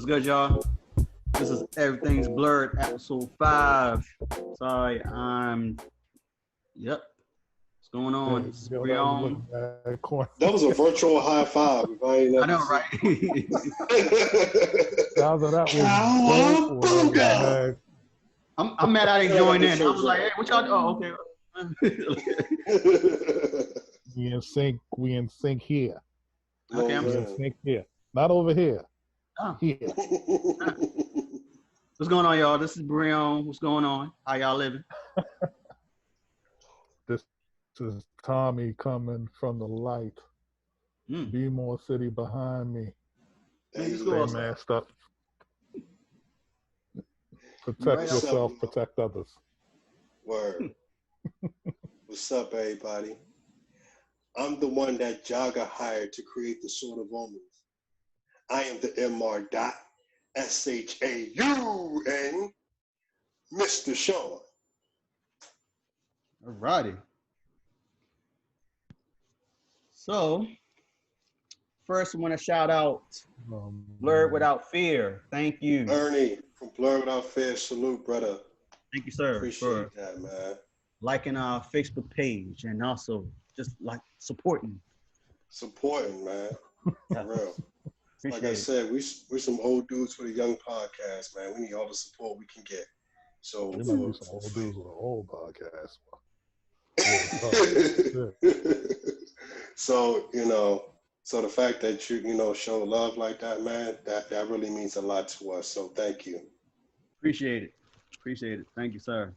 What's good, y'all? This is Everything's Blurred, episode 5. Sorry, Yep. What's going on? That was a virtual high five. I know, right? I'm mad I didn't join in. I was like, hey, what y'all do? Oh, okay. We in sync here. Okay, we in sync here. Not over here. Oh. Here. What's going on, y'all? This is Brion. What's going on? How y'all living? This is Tommy coming from the light. Be more city behind me. Stay masked up. Protect yourself, protect others. Word. What's up, everybody? I'm the one that Jagga hired to create the Sword of Omens. I am the MR.SHAUN, Mr. Sean. Alrighty. So, first I want to shout out Blurred Without Fear. Thank you. Ernie from Blurred Without Fear. Salute, brother. Thank you, sir. Appreciate that, man. Liking our Facebook page and also just like supporting. Supporting, man. For real. Like I said, we're some old dudes with a young podcast, man. We need all the support we can get. So we might be some old dudes with an old podcast. So, so the fact that you show love like that, man, that really means a lot to us. So thank you. Appreciate it. Thank you, sir.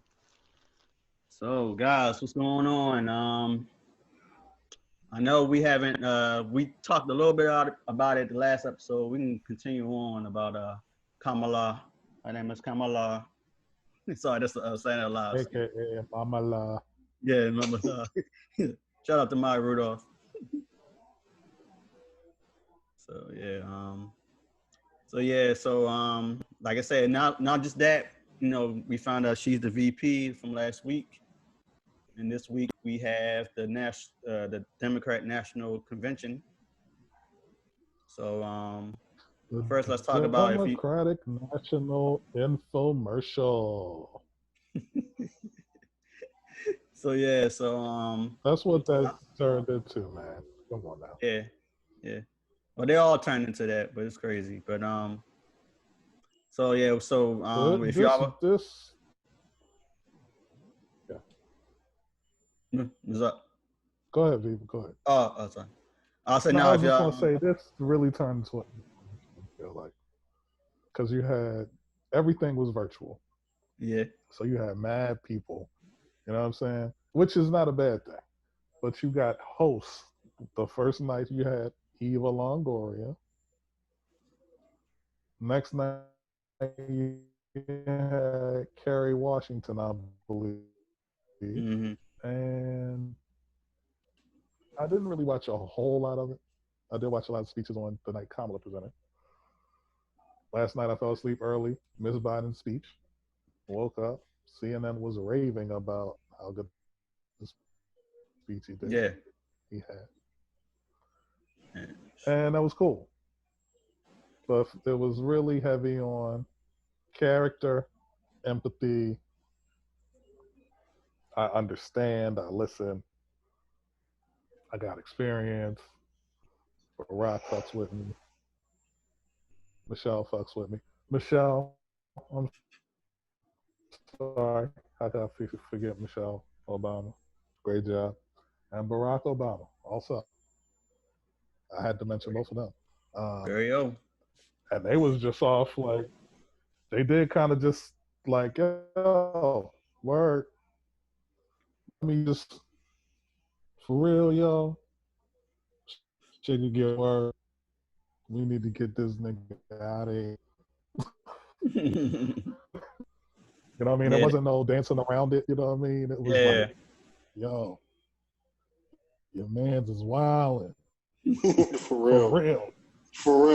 So guys, what's going on? I know we haven't, we talked a little bit about it the last episode. We can continue on about Kamala. Her name is Kamala. Sorry, that's saying it loud. AKA Kamala. Yeah, Kamala. Shout out to Maya Rudolph. So like I said, not just that, we found out she's the VP from last week. And this week we have the Democrat National Convention. So first let's talk about Democratic National Infomercial. So that's what that turned into, man. Come on now. Yeah. Well, they all turned into that, but it's crazy. But if y'all what's up? Go ahead, Viva. Go ahead. Oh, sorry. I'll say I now. was just gonna say this really turned into what I feel like, because you had everything was virtual. Yeah. So you had mad people. You know what I'm saying? Which is not a bad thing, but you got hosts. The first night you had Eva Longoria. Next night you had Kerry Washington, I believe. Mm-hmm. And I didn't really watch a whole lot of it. I did watch a lot of speeches on the night Kamala presented. Last night I fell asleep early, missed Biden's speech. Woke up, CNN was raving about how good the speech he did. Yeah. He had. And that was cool. But it was really heavy on character, empathy. I understand, I listen. I got experience. Barack fucks with me. Michelle fucks with me. Michelle, I'm sorry. I gotta forget Michelle Obama. Great job. And Barack Obama also. I had to mention both of them. There you go. And they was just off like, they did kind of just like, yo, word. I mean, just for real, yo. Shit could get word. We need to get this nigga out of here. You know what I mean? There wasn't no dancing around it. You know what I mean? It was like, yo, your man's is wilding. For real.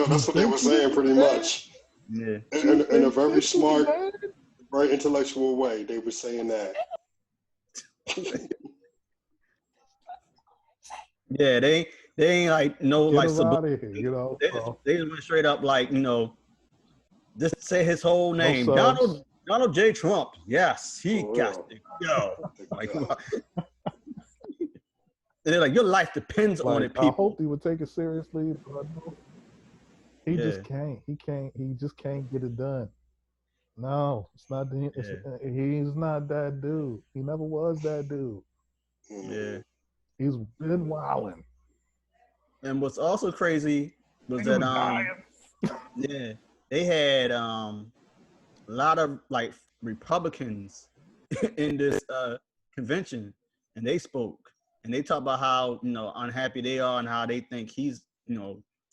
That's what they were saying pretty much. Yeah. In a very smart, very intellectual way, they were saying that. Yeah, they ain't like no Get like out of here, they just went straight up like Just say his whole No name. subs. Donald J. Trump. Yes, he For got real. to go. The Like, guy. and they're like, your life depends on Like, it, I people. hope he would take it seriously, but I know he Yeah. just can't. He just can't get it done. No, it's not. He's not that dude. He never was that dude. Yeah. He's been wilding. And what's also crazy was that yeah, they had a lot of like Republicans in this convention, and they spoke and they talk about how unhappy they are and how they think he's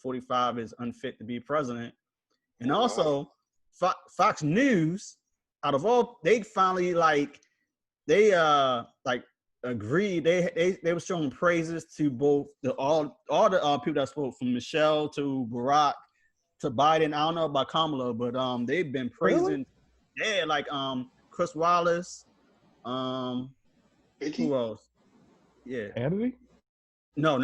45 is unfit to be president. And also Fox News, out of all, they finally they agreed. They were showing praises to both all the people that spoke, from Michelle to Barack to Biden. I don't know about Kamala, but they've been praising. Really? Yeah, like Chris Wallace. Who else? Yeah. Hannity? No,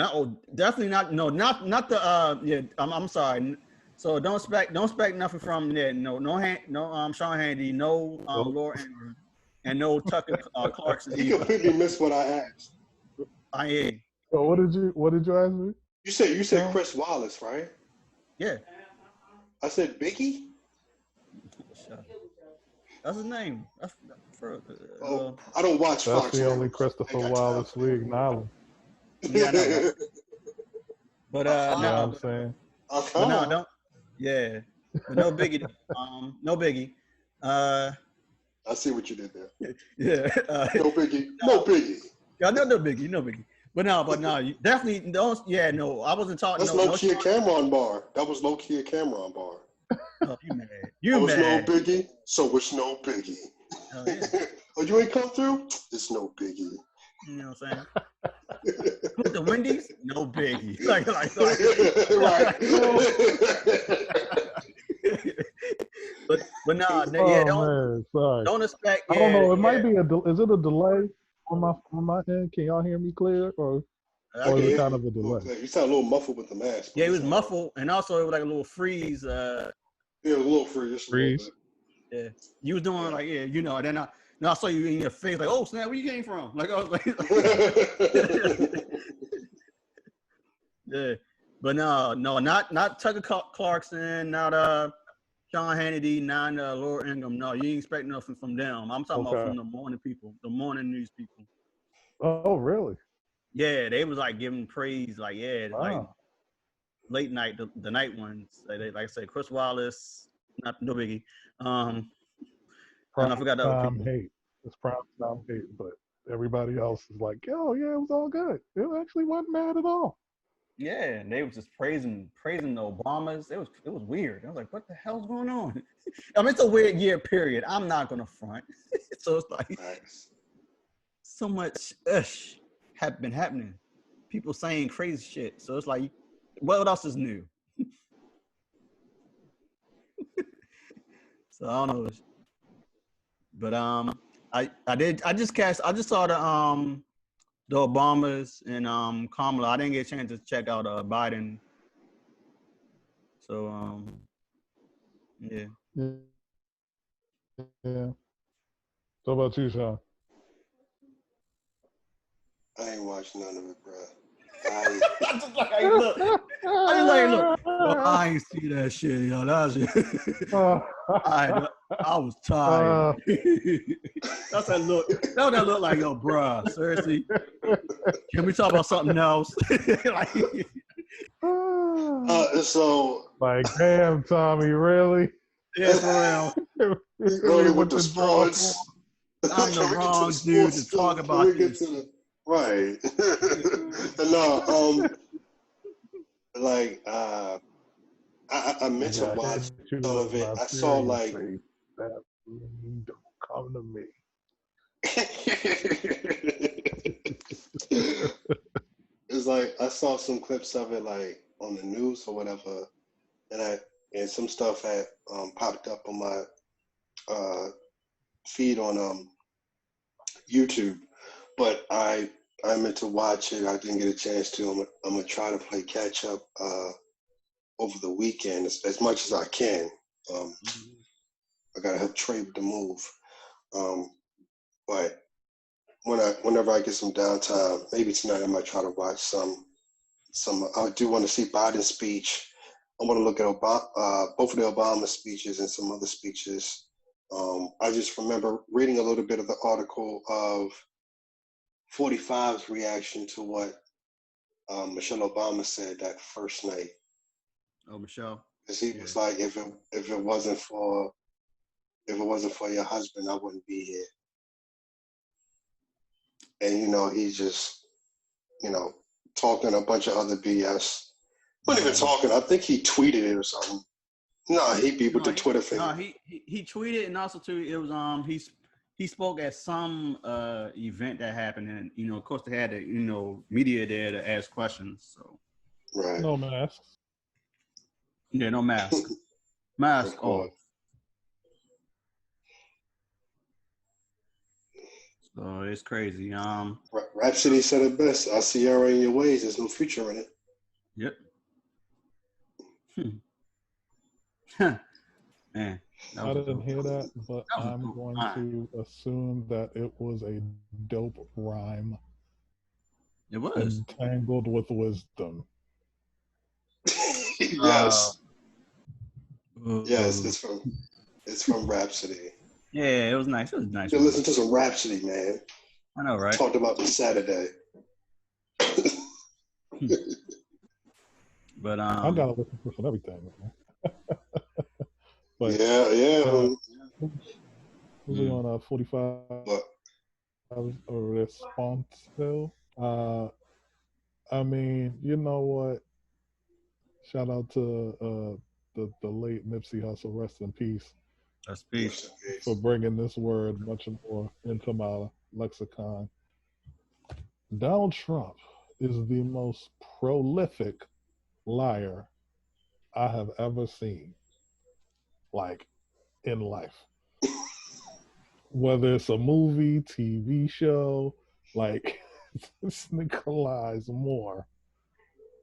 definitely not. No, not the. Yeah, I'm sorry. So don't expect nothing from there. No, Sean Hannity, no, Laura Ingraham, and no Tucker Clarkson. He completely missed what I asked. I am. So what did you ask me? You said Chris Wallace, right? Yeah. I said Biggie. That's his name. That's I don't watch That's Fox. the only Christopher Wallace we acknowledge. Yeah, I know, right? But you know what I'm saying? But no, don't. Yeah, but no biggie. No biggie. I see what you did there. Yeah. No biggie. No biggie. Yeah, no biggie. But no, you definitely don't. Yeah, no, I wasn't talking. That's low-key a Cameron bar. That was low-key a Cameron bar. Oh, you mad? You mad? No biggie, so it's no biggie. Oh, yeah. Oh, you ain't come through? It's no biggie. You know what I'm saying? With the Wendy's, no biggie. Like. Right. but no, don't expect. Yeah, I don't know. It might be is it a delay on my end? Can y'all hear me clear, or is it kind of a delay? You sound a little muffled with the mask. Yeah, it was muffled, and also it was like a little freeze. Yeah, a little freeze. Yeah, you was doing like and then I saw you in your face like, oh snap, where you came from? Like I was like, yeah, but no, not Tucker Clarkson, not Sean Hannity, not Laura Ingraham. No, you ain't expect nothing from them. I'm talking about from the morning people, the morning news people. Oh, really? Yeah, they was like giving praise, like like late night, the night ones. Like I said, Chris Wallace, no biggie. And I forgot the other people. Hate. It's prime time hate, but everybody else is like, oh yeah, it was all good. It actually wasn't bad at all. Yeah, and they was just praising the Obamas. It was weird. I was like, what the hell's going on? I mean, it's a weird year period. I'm not gonna front. So it's like so much have been happening. People saying crazy shit. So it's like, what else is new? So I don't know. But I just saw the Obamas and Kamala. I didn't get a chance to check out Biden. So yeah. Yeah. So about you, Sean? I ain't watched none of it, bro. I just like, hey, look. I ain't see that shit, yo. I was tired. That's that look. That look like, yo, bruh. Seriously, can we talk about something else? So, like, damn, Tommy, really? Yeah, for real. Really with the sports. I'm the wrong dude to talk about this. Right. No, like I meant to watch some of it. I saw like that don't come to me. It's like I saw some clips of it like on the news or whatever, and some stuff had popped up on my feed on YouTube, but I meant to watch it. I didn't get a chance to. I'm gonna try to play catch up over the weekend as much as I can. I gotta help Trey with the move. But whenever I get some downtime, maybe tonight I might try to watch some. I do want to see Biden's speech. I want to look at both of the Obama speeches and some other speeches. I just remember reading a little bit of the article of 45's reaction to what Michelle Obama said that first night. Oh, Michelle. Because he was like, if it wasn't for your husband, I wouldn't be here. And he's just talking a bunch of other BS. Wasn't even talking. I think he tweeted it or something. No, he beat with the Twitter thing. No, he tweeted, and also too, it was he spoke at some event that happened, and of course they had the media there to ask questions. So right, no masks. Yeah, no mask. Mask off. So it's crazy. Rhapsody said it best. I see Sierra in your ways. There's no future in it. Yep. Man, I didn't hear that, but I'm going to assume that it was a dope rhyme. It was entangled with wisdom. Yes. Yes, it's from Rhapsody. Yeah, it was nice. It was nice. You listen to some Rhapsody, man. I know, right? Talked about this Saturday. But I gotta listen to everything, man. But yeah. We on 45 response still. I mean, you know what? Shout out to the late Nipsey Hussle, rest in peace. Rest in peace. For bringing this word much more into my lexicon. Donald Trump is the most prolific liar I have ever seen, like, in life. Whether it's a movie, TV show, like, this nigga lies more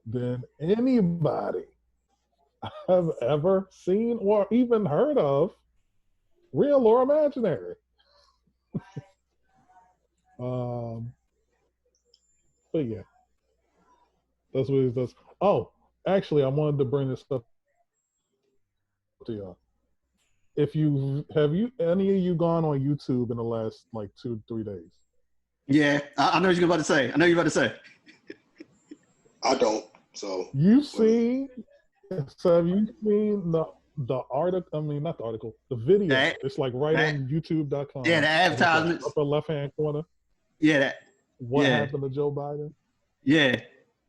than anybody I've ever seen or even heard of, real or imaginary. But yeah, that's what he does. Oh, actually, I wanted to bring this up to y'all. Any of you gone on YouTube in the last like 2-3 days? Yeah, I know what you're about to say. I don't. So have you seen the article? I mean, not the article, the video. It's like right on YouTube.com. Yeah, the advertisements. Upper left-hand corner. Yeah, what happened to Joe Biden? Yeah.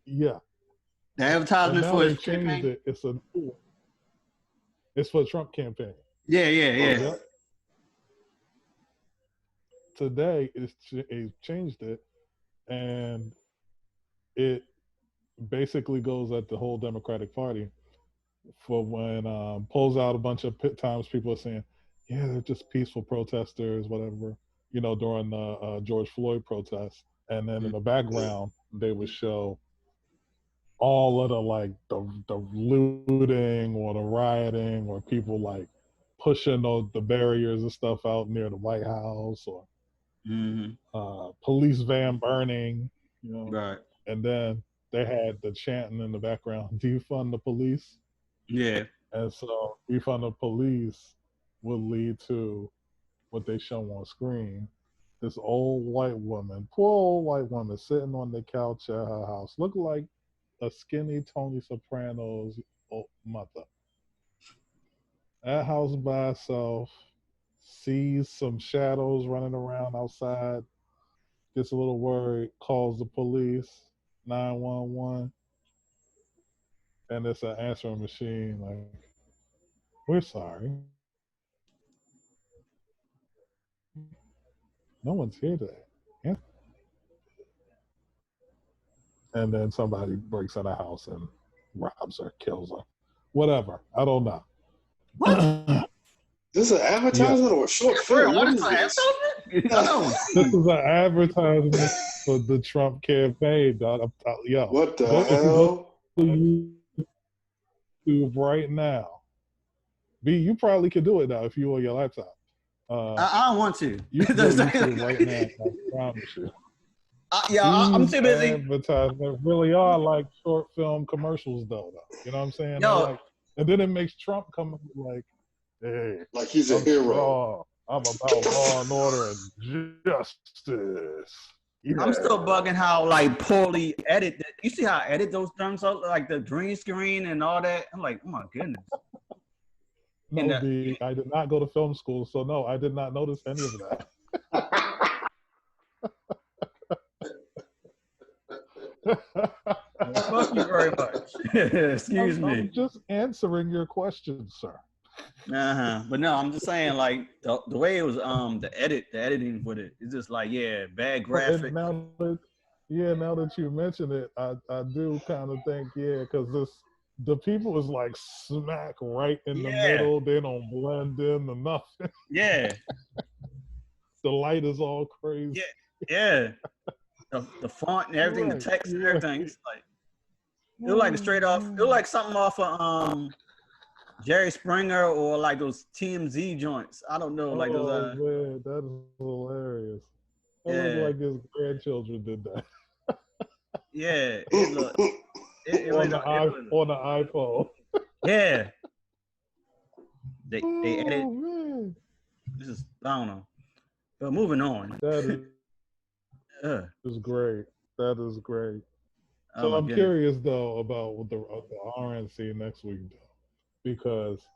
Yeah. The advertisement for his changed it. It's for the Trump campaign. Yeah. Today, it changed it, and it basically goes at the whole Democratic Party for when pulls out a bunch of times people are saying, yeah, they're just peaceful protesters, whatever, during the George Floyd protests. And then in the background, they would show all of the looting or the rioting or people like pushing the barriers and stuff out near the White House or police van burning, Right. And then they had the chanting in the background, defund the police. Yeah. And so defund the police will lead to what they show on screen. This poor old white woman sitting on the couch at her house, look like a skinny Tony Soprano's mother. At house by herself, sees some shadows running around outside, gets a little worried, calls the police, 911, and it's an answering machine like, we're sorry. No one's here today. Yeah. And then somebody breaks in the house and robs her, kills her. Whatever. I don't know. What? This is an advertisement or a short film? What is this? This is an advertisement for the Trump campaign, dog. Yo, what the hell? YouTube right now. B, you probably could do it now if you on your laptop. I don't want to. You can go to YouTube right now. I promise you. I'm These too busy. advertisements really are like short film commercials, though. You know what I'm saying? Yo. Like, and then it makes Trump come like, "Hey, like he's a hero. I'm about law and order and justice." Yeah. I'm still bugging how like poorly edited. You see how I edit those things out, like the green screen and all that. I'm like, oh my goodness. No, B, I did not go to film school, so no, I did not notice any of that. Fuck you very much. Excuse me. I'm just answering your question, sir. But no, I'm just saying, like the way it was, the editing with it, it's just like, yeah, bad graphic. Now that you mention it, I do kind of think, because the people is like smack right in the middle. They don't blend in or nothing. Yeah. The light is all crazy. Yeah. The font and everything, the text and everything. It's like it was like straight off. It was like something off of Jerry Springer or like those TMZ joints. I don't know. Like those. Man, that is hilarious. It looked like his grandchildren did that. Yeah, it looked. On the iPhone. Yeah. They edit. Man. This is, I don't know. But moving on. That is great. That is great. So I'm goodness. curious though about the RNC next week though, because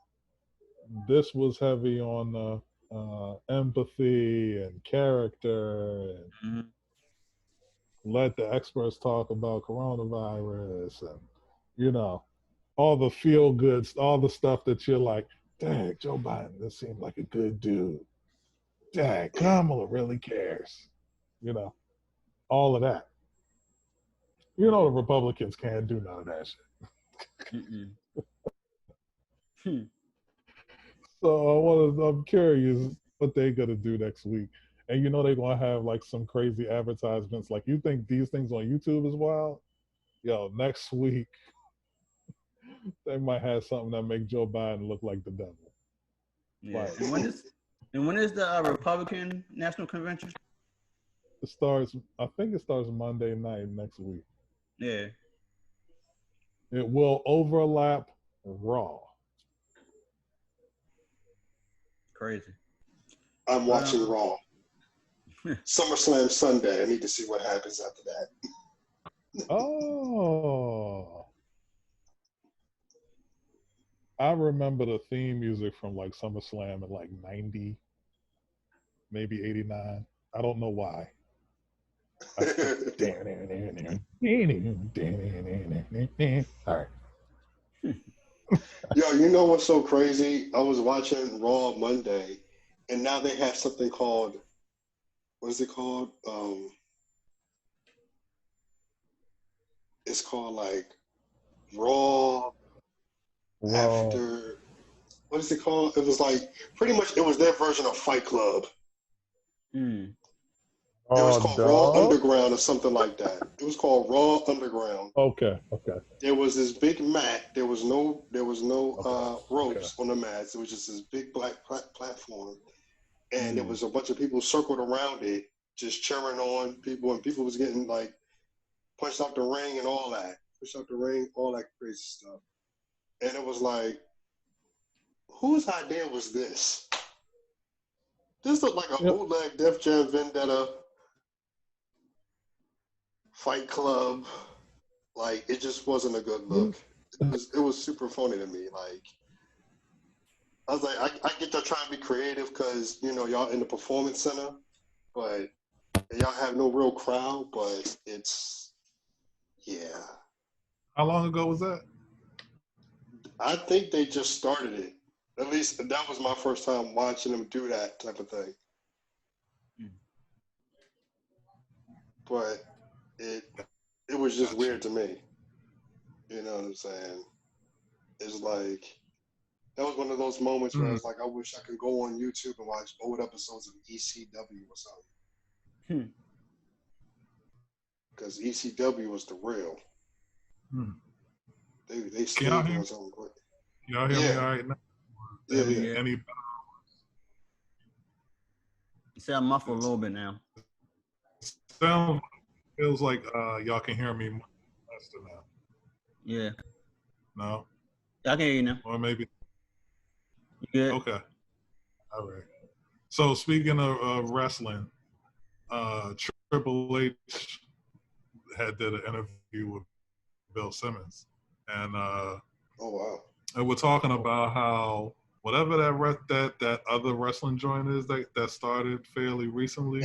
this was heavy on empathy and character and let the experts talk about coronavirus and all the feel goods, all the stuff that you're like, dang, Joe Biden, this seemed like a good dude. Dang, Kamala really cares. All of that. The Republicans can't do none of that shit. So I'm curious what they're gonna do next week. And they're gonna have like some crazy advertisements. Like, you think these things on YouTube is wild? Yo, next week they might have something that make Joe Biden look like the devil. Yeah. Like, and when is the Republican National Convention? I think it starts Monday night next week. Yeah. It will overlap Raw. Crazy. I'm watching Raw. SummerSlam Sunday. I need to see what happens after that. Oh. I remember the theme music from like SummerSlam in like 90, maybe 89. I don't know why. All right. Yo, you know what's so crazy? I was watching Raw Monday, and now they have something called, what is it called? It's called like Raw after, what is it called? It was like, pretty much it was their version of Fight Club. It was called Raw Underground or something like that. It was called Raw Underground. Okay. There was this big mat. There was no ropes on the mats. It was just this big black platform, and there was a bunch of people circled around it, just cheering on people, and people was getting like punched out the ring and all that, all that crazy stuff. And it was like, whose idea was this? This looked like a bootleg Def Jam Vendetta Fight Club. Like, it just wasn't a good look. It was super funny to me. Like, I was like, I get y'all trying to be creative because, y'all in the performance center, but y'all have no real crowd, but it's, yeah. How long ago was that? I think they just started it. At least that was my first time watching them do that type of thing. But it was just weird to me. You know what I'm saying? It's like, that was one of those moments where I was like, I wish I could go on YouTube and watch old episodes of ECW or something. Because ECW was the real. They still doing something quick. Y'all hear me all right now? Yeah, yeah. Any You sound muffled a little bit now. sound feels like y'all can hear me faster now. Yeah. No? I can hear you now. Or maybe You good? okay. All right. So speaking of wrestling, Triple H did an interview with Bill Simmons, and Oh wow. and we're talking about how whatever that other wrestling joint is that started fairly recently,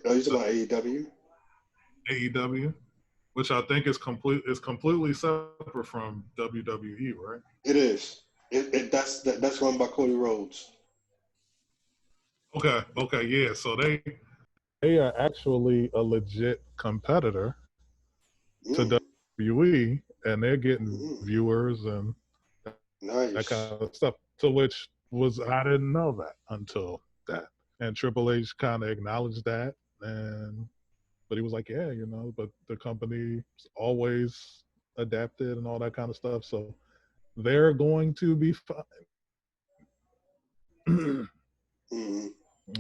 Are you talking about AEW? AEW, which I think is completely separate from WWE, right? It is. That's run by Cody Rhodes. Okay, yeah. So they are actually a legit competitor to WWE, and they're getting viewers and Nice. that kind of stuff. To which was I didn't know that until that, and Triple H kind of acknowledged that, but he was like, yeah, but the company's always adapted and all that kind of stuff, so they're going to be fine.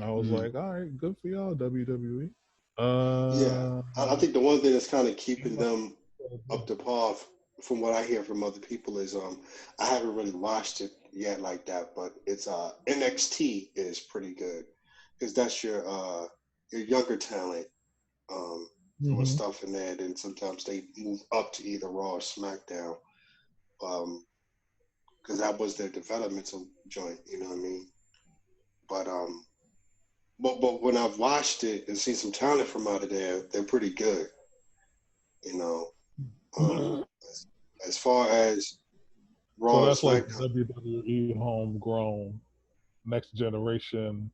I was like, all right, good for y'all, WWE. Yeah, I think the one thing that's kind of keeping them up to par, from what I hear from other people, is I haven't really watched it yet like that, but it's NXT is pretty good because that's your younger talent doing stuff in there. Then sometimes they move up to either Raw or SmackDown because that was their developmental joint. You know what I mean? But when I've watched it and seen some talent from out of there, they're pretty good. As far as Raw, so that's like SmackDown, WWE homegrown, next generation.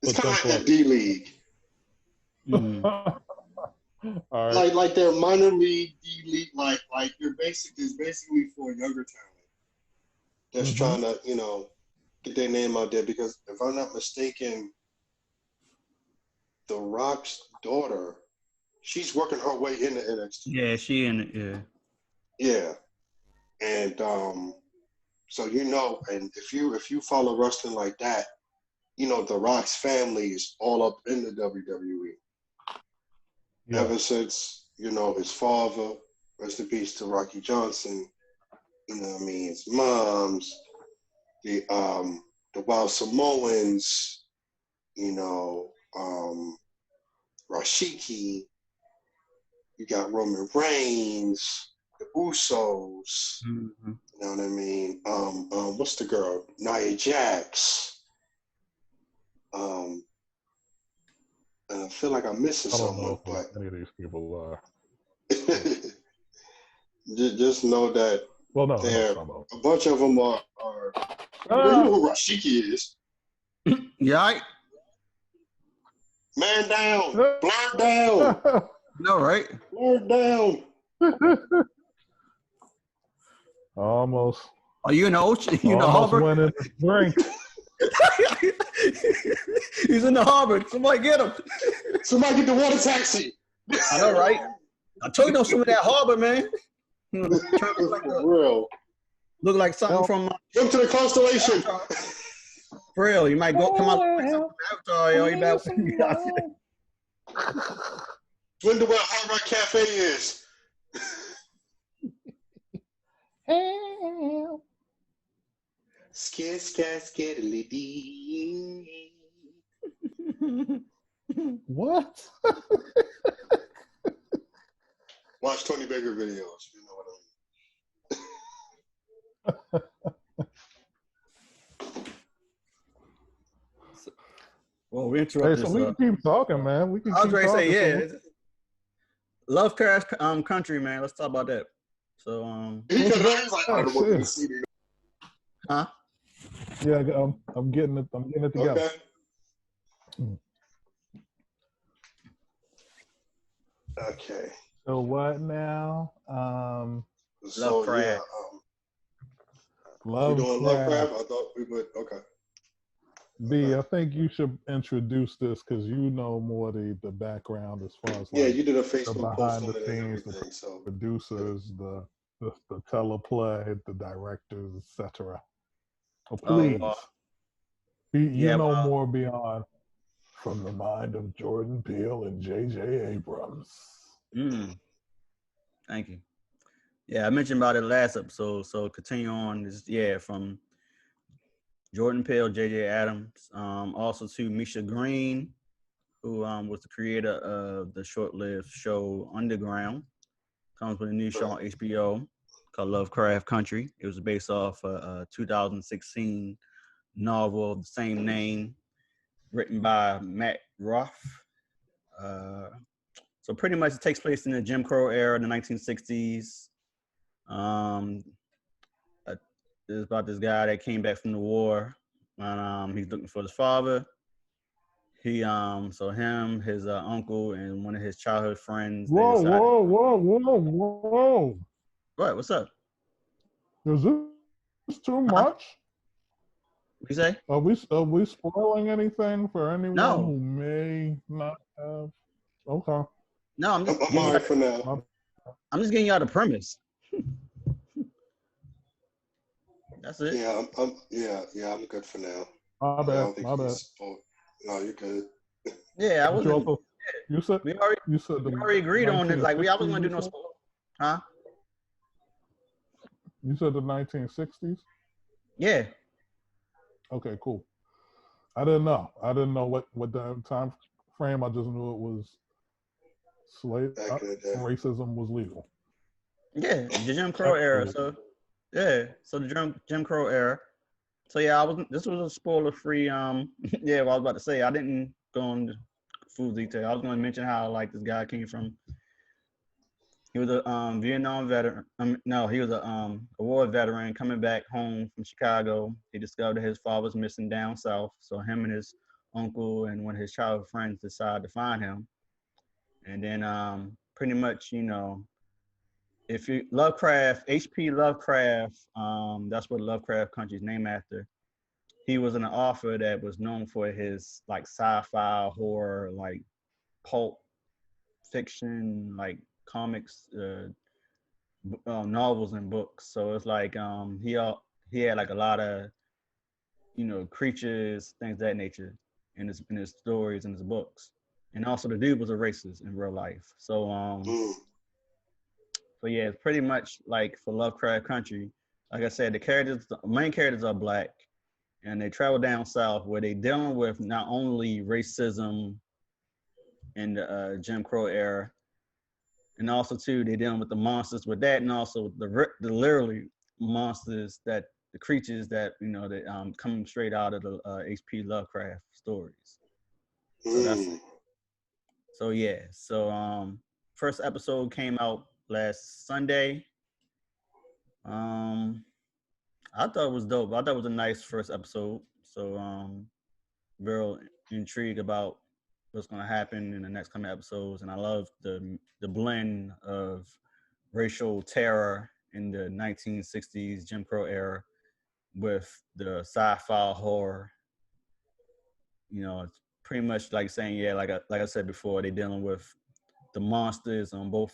it's kind of like the D League. All right. Like their minor league, D League, like you're basically for younger talent that's trying to get their name out there. Because if I'm not mistaken, The Rock's daughter, she's working her way into NXT. Yeah, she in it. Yeah. Yeah, and so and if you follow wrestling like that, The Rock's family is all up in the WWE. Yeah. Ever since his father, rest in peace to Rocky Johnson. His moms, the Wild Samoans, Rashiki. You got Roman Reigns, the Usos. Mm-hmm. You know what I mean? What's the girl? Nia Jax. And I feel like I'm missing someone, but any of these people are. Just know that. Well, no, a bunch of them are. You know who Rashiki is? Yeah. Man down, blur down. No, right? Blur down. Almost. Are you in the ocean? You in the harbor? Went in the drink. He's in the harbor. Somebody get him. Somebody get the water taxi. I know, right? I told you some of that harbor, man. Real. Look like something from. Jump to the constellation. For real, you might come out like something from Avatar, yo. You better. Wonder where Hard Rock Cafe is. Hell. Skiddly. What? Watch Tony Baker videos. You know what I mean. Well, we interrupted. So we can keep talking, man. We can. I was keep ready to talking. say, yeah. LoveCraft country, man. Let's talk about that. So huh? Yeah, I'm getting it. I'm getting it together. Okay. Okay. So what now? LoveCraft. Yeah, we're doing LoveCraft. I thought we would. Okay. B, I think you should introduce this because you know more the background as far as you did a Facebook post behind on the it scenes, and everything. So producers, the teleplay, the directors, etc. Oh, Oh, please. You yeah, know well, more beyond From the Mind of Jordan Peele and J.J. Abrams. thank you. Yeah, I mentioned about it last episode, so continue on. From Jordan Peele, J.J. Adams, also to Misha Green, who was the creator of the short-lived show Underground. Comes with a new show on HBO called Lovecraft Country. It was based off a 2016 novel of the same name, written by Matt Ruff. So pretty much it takes place in the Jim Crow era, the 1960s. Um, it's about this guy that came back from the war, and he's looking for his father. So him, his uncle, and one of his childhood friends, they Whoa, decided. whoa, whoa, whoa, whoa. What? What's up? Is this too Huh? much? What you say? Are we spoiling anything for anyone No, who may not have? Okay. no. I'm just I'm giving all y'all. right for now. I'm just giving y'all the premise. That's it. Yeah, I'm good for now. My I bad. don't think My you bad. spoke. No, you're good. Yeah, I But you wasn't. also you said We already you said the we already agreed on it. Like I wasn't 1960s. gonna do You no said spoil. Huh? you said the 1960s. Yeah. Okay, cool. I didn't know. I didn't know what the time frame. I just knew it was slave Back in the day. racism was legal. Yeah, the Jim Crow era. So yeah, so the Jim Crow era. So yeah, I wasn't. This was a spoiler-free. Yeah, what I was about to say. I didn't go into full detail. I was going to mention how like this guy came from. He was a Vietnam veteran. No, he was a war veteran coming back home from Chicago. He discovered his father was missing down south. So him and his uncle and one of his childhood friends decided to find him. And then pretty much, if you Lovecraft, H.P. Lovecraft, that's what Lovecraft Country is named after. He was an author that was known for his like sci-fi, horror, like pulp fiction, like comics, novels and books. So it's like he had like a lot of creatures, things of that nature in his stories and his books. And also the dude was a racist in real life. So yeah, it's pretty much like for Lovecraft Country. Like I said, the main characters are black, and they travel down south where they dealing with not only racism in the Jim Crow era, and also too they dealing with the monsters with that, and also the literally monsters that the creatures that that come straight out of the H.P. Lovecraft stories. So that's it. So yeah, first episode came out last Sunday. I thought it was dope. I thought it was a nice first episode. So real intrigued about what's gonna happen in the next coming episodes, and I love the blend of racial terror in the 1960s Jim Crow era with the sci-fi horror. It's pretty much like saying, yeah, like I said before, they're dealing with the monsters on both,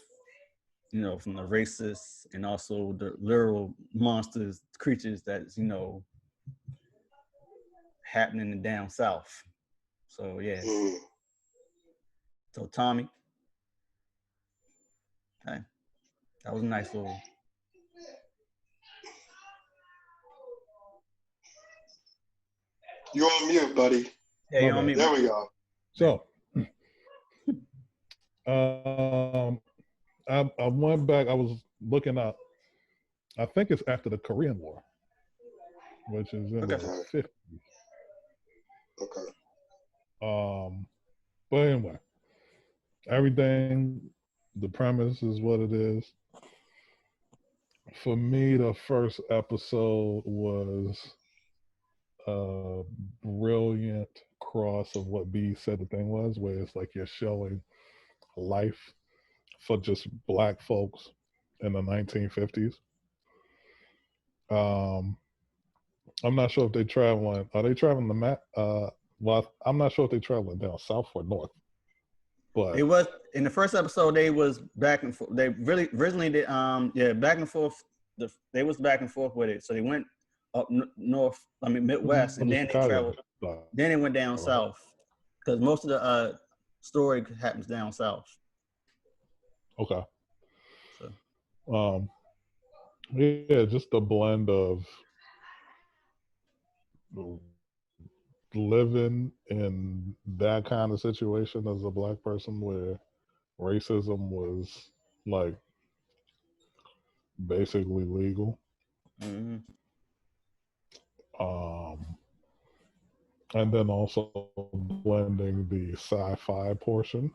from the racists and also the literal monsters, creatures that's, happening down south. So yeah. So Tommy, hey, that was a nice little. You're on mute, buddy. Yeah, you're on mute. There we go. So, I went back. I was looking up. I think it's after the Korean War, which is in the 50s. Okay. But anyway, everything, the premise is what it is. For me, the first episode was a brilliant cross of what B said the thing was, where it's like you're showing life for just black folks in the 1950s. I'm not sure if they traveling. Are they traveling the map? Well, I'm not sure if they traveling down south or north. But it was in the first episode. They was back and forth. They really originally did. Back and forth. They was back and forth with it. So they went up north. I mean Midwest, and then they traveled. Then it went down south because most of the story happens down south. Okay. So. Yeah, just a blend of living in that kind of situation as a black person where racism was like basically legal. Mm-hmm. And then also blending the sci-fi portion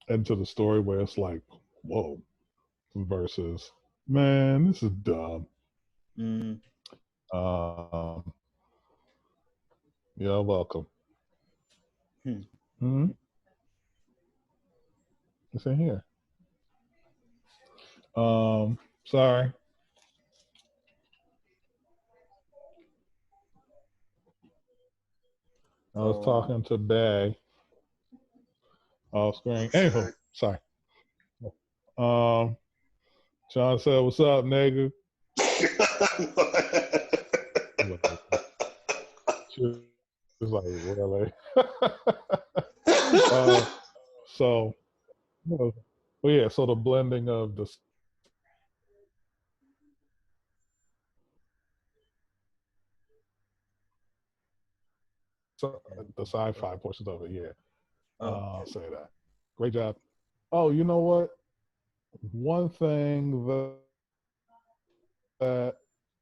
into the story where it's like, whoa, versus, man, this is dumb. Mm-hmm. You're welcome. Hmm. It's in here. Sorry. I was talking to Bay off screen. Anywho, sorry. Sean said, "What's up, nigga?" She was like, "Really?" So, well, yeah. So the blending of the sci-fi portions of it, yeah. I'll say that. Great job. Oh, you know what? One thing that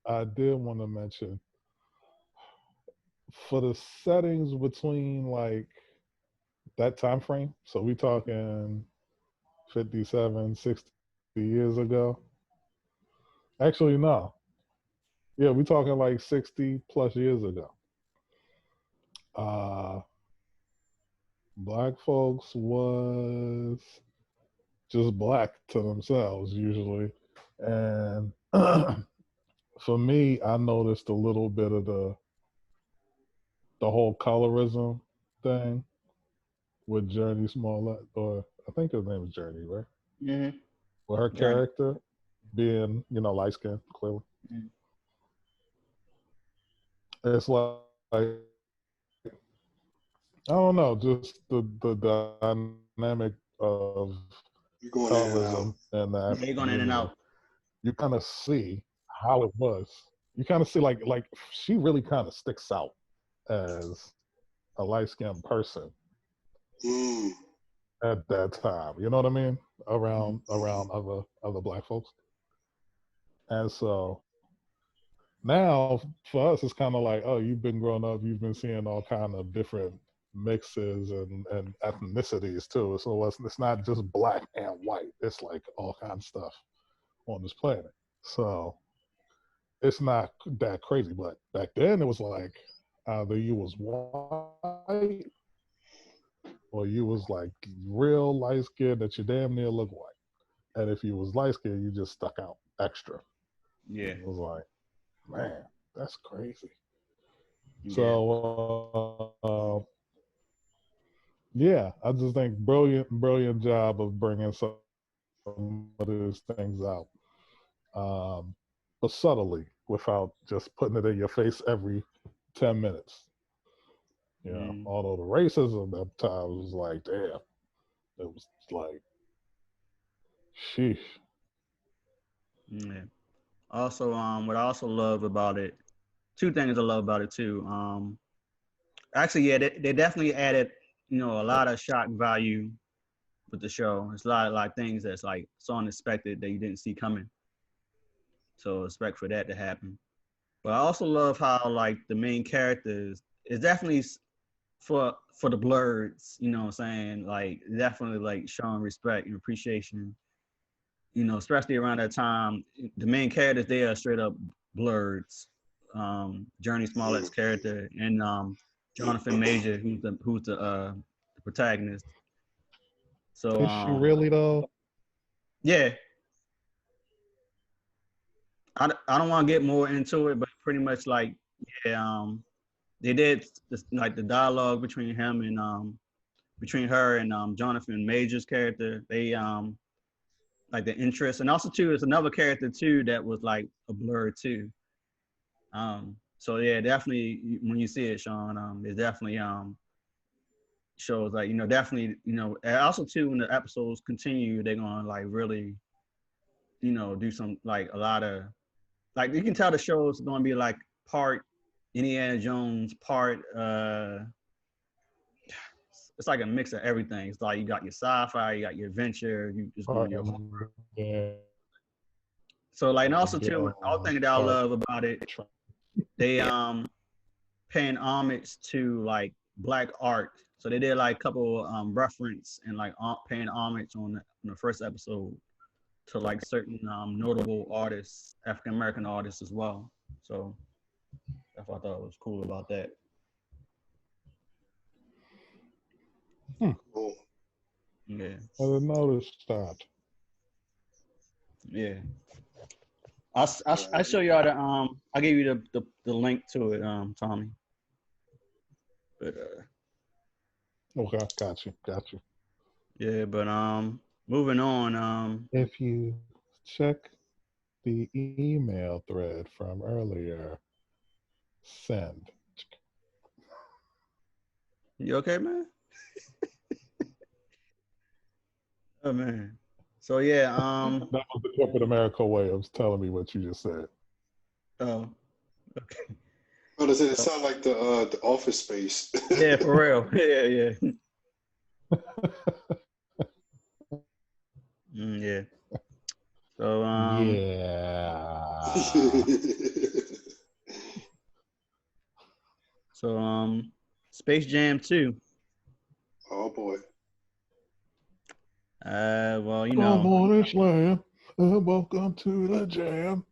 I did want to mention for the settings between like that time frame. So we talking 57, 60 years ago. Actually, no. Yeah, we talking like 60 plus years ago. Black folks was just black to themselves usually. And for me, I noticed a little bit of the whole colorism thing with Journey Smollett, or I think his name is Journey, right? Mm-hmm. With her character being, light skinned, clearly. Mm-hmm. It's like I don't know, just the dynamic of colorism and that. They're going in and out. You kind of see how it was. You kind of see like she really kind of sticks out as a light skinned person at that time. You know what I mean? Around other black folks. And so now for us it's kind of like, oh, you've been growing up, you've been seeing all kind of different mixes and ethnicities too. So it's not just black and white. It's like all kinds of stuff on this planet. So it's not that crazy. But back then it was like either you was white or you was like real light skinned that you damn near look white. And if you was light skinned, you just stuck out extra. Yeah. It was like, man, that's crazy. Yeah. So yeah, I just think brilliant job of bringing some of these things out, but subtly, without just putting it in your face every 10 minutes. Although the racism at times was like, damn, it was like, sheesh. Yeah. Also, what I also love about it, two things I love about it too. Actually, yeah, they definitely added, a lot of shock value with the show. It's a lot of things that's like so unexpected that you didn't see coming. So expect for that to happen. But I also love how like the main characters is definitely for the blurs, you know what I'm saying? Like definitely like showing respect and appreciation. Especially around that time, the main characters they are straight up blurs. Journey Smollett's character and Jonathan Major, who's the protagonist. So is she really though? Yeah. I don't want to get more into it, but pretty much like they did like the dialogue between him and between her and Jonathan Major's character. like the interest, and also too, there's another character too that was like a blur too. So yeah, definitely when you see it, Sean, it definitely shows like definitely and also too when the episodes continue, they're gonna like really do some like a lot of like you can tell the show is gonna be like part Indiana Jones, part it's like a mix of everything. It's like you got your sci-fi, you got your adventure, you just going your horror. Yeah. So like and also too, the other thing that I love about it, they paying homage to like black art. So they did like a couple reference and like paying homage on the first episode to like certain notable artists, African American artists as well. So that's what I thought was cool about that. Cool. Yeah. I didn't notice that. Yeah. I'll show y'all the I'll give you the link to it, Tommy. But Okay, got you. yeah, but moving on, if you check the email thread from earlier, send. you okay, man? Oh man. So yeah, That was the corporate America way of telling me what you just said. oh, okay. Oh, does it sound like the Office Space? Yeah, for real. Yeah. Yeah. So yeah. So Space Jam 2. Oh boy. Well, Come on and slam. Welcome to the jam.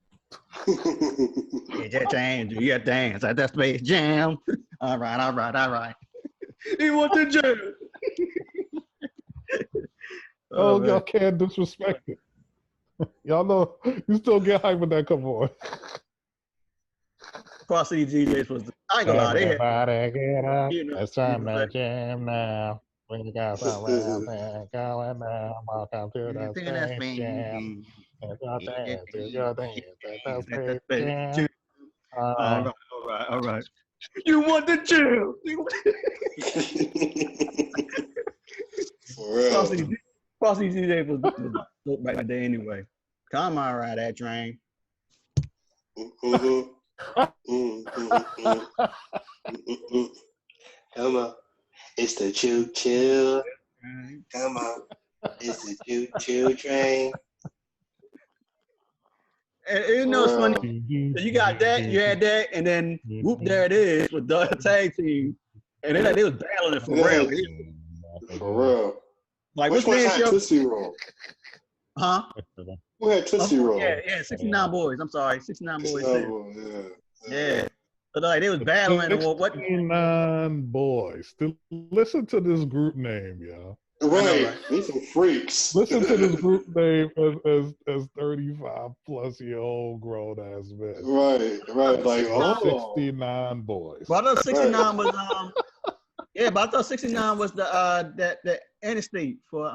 Yeah, Jam, do your dance at that Space Jam. All right. You want the jam? Oh, y'all can't disrespect it. Y'all know you still get hype when that come on. Cross City DJs was. I ain't gonna lie, they had. Everybody get up. It's time to like, jam now. We got some real thing going now. Welcome to the Space Jam. It's your dance. That's Space Jam. All right. You want the jam? For real. Cross City DJs was dope back in the day anyway. Come on, ride that train. Come on, it's the choo choo. Come on, it's the choo choo train. And it's funny. You got that, you had that, and then whoop, there it is with the tag team, and then like, they was battling it for real. For real. Like which one had Tootsie Roll? Huh? Who had Tootsie Roll? Yeah, 69 Boys. I'm sorry, 69 Boys. Yeah. So like they was battling. 69 Boys. Listen to this group name, y'all. Right, these some freaks. Listen to this group name as 35 plus year old grown ass men. Right, like 69 Boys. But I thought 69 was yeah, but I thought 69 was the interstate for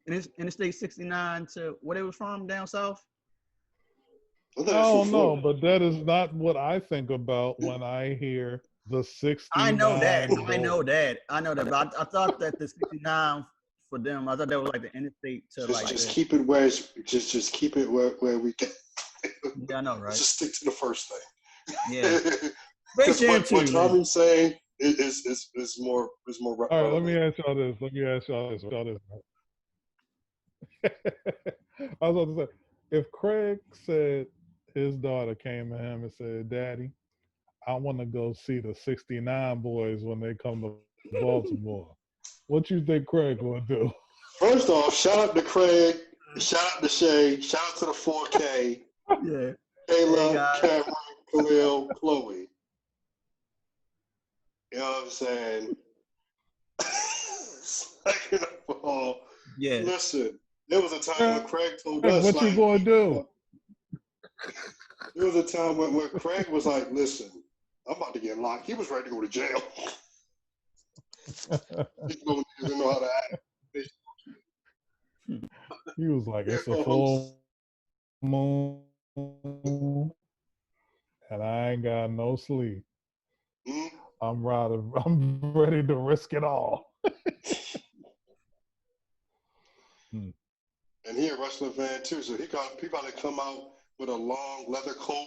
Interstate 69 to where they was from down south. Oh no, but that is not what I think about when I hear the 69. I know that. But I thought that the 69 for them, I thought that was like the interstate to just keep it where it's just keep it where we can. Yeah, I know, right? Just stick to the first thing. Yeah. Because what Tommy's saying is more. All right, let me ask y'all this. I was about to say, if Craig said his daughter came to him and said, "Daddy, I want to go see the 69 Boys when they come to Baltimore," what you think Craig would do? First off, shout out to Craig, shout out to Shay, shout out to the 4K. Yeah. Kayla, Cameron, Khalil, Chloe. You know what I'm saying? Second of all, yeah. Listen, there was a time when Craig told us, what you gonna do? There was a time when Craig was like, listen, I'm about to get locked. He was ready to go to jail. He didn't know how to act. He was like, Yeah, "It's a co-host. full moon, and I ain't got no sleep. Mhm. I'm ready to risk it all." Hmm. And he a wrestler fan too, so he probably come out with a long leather coat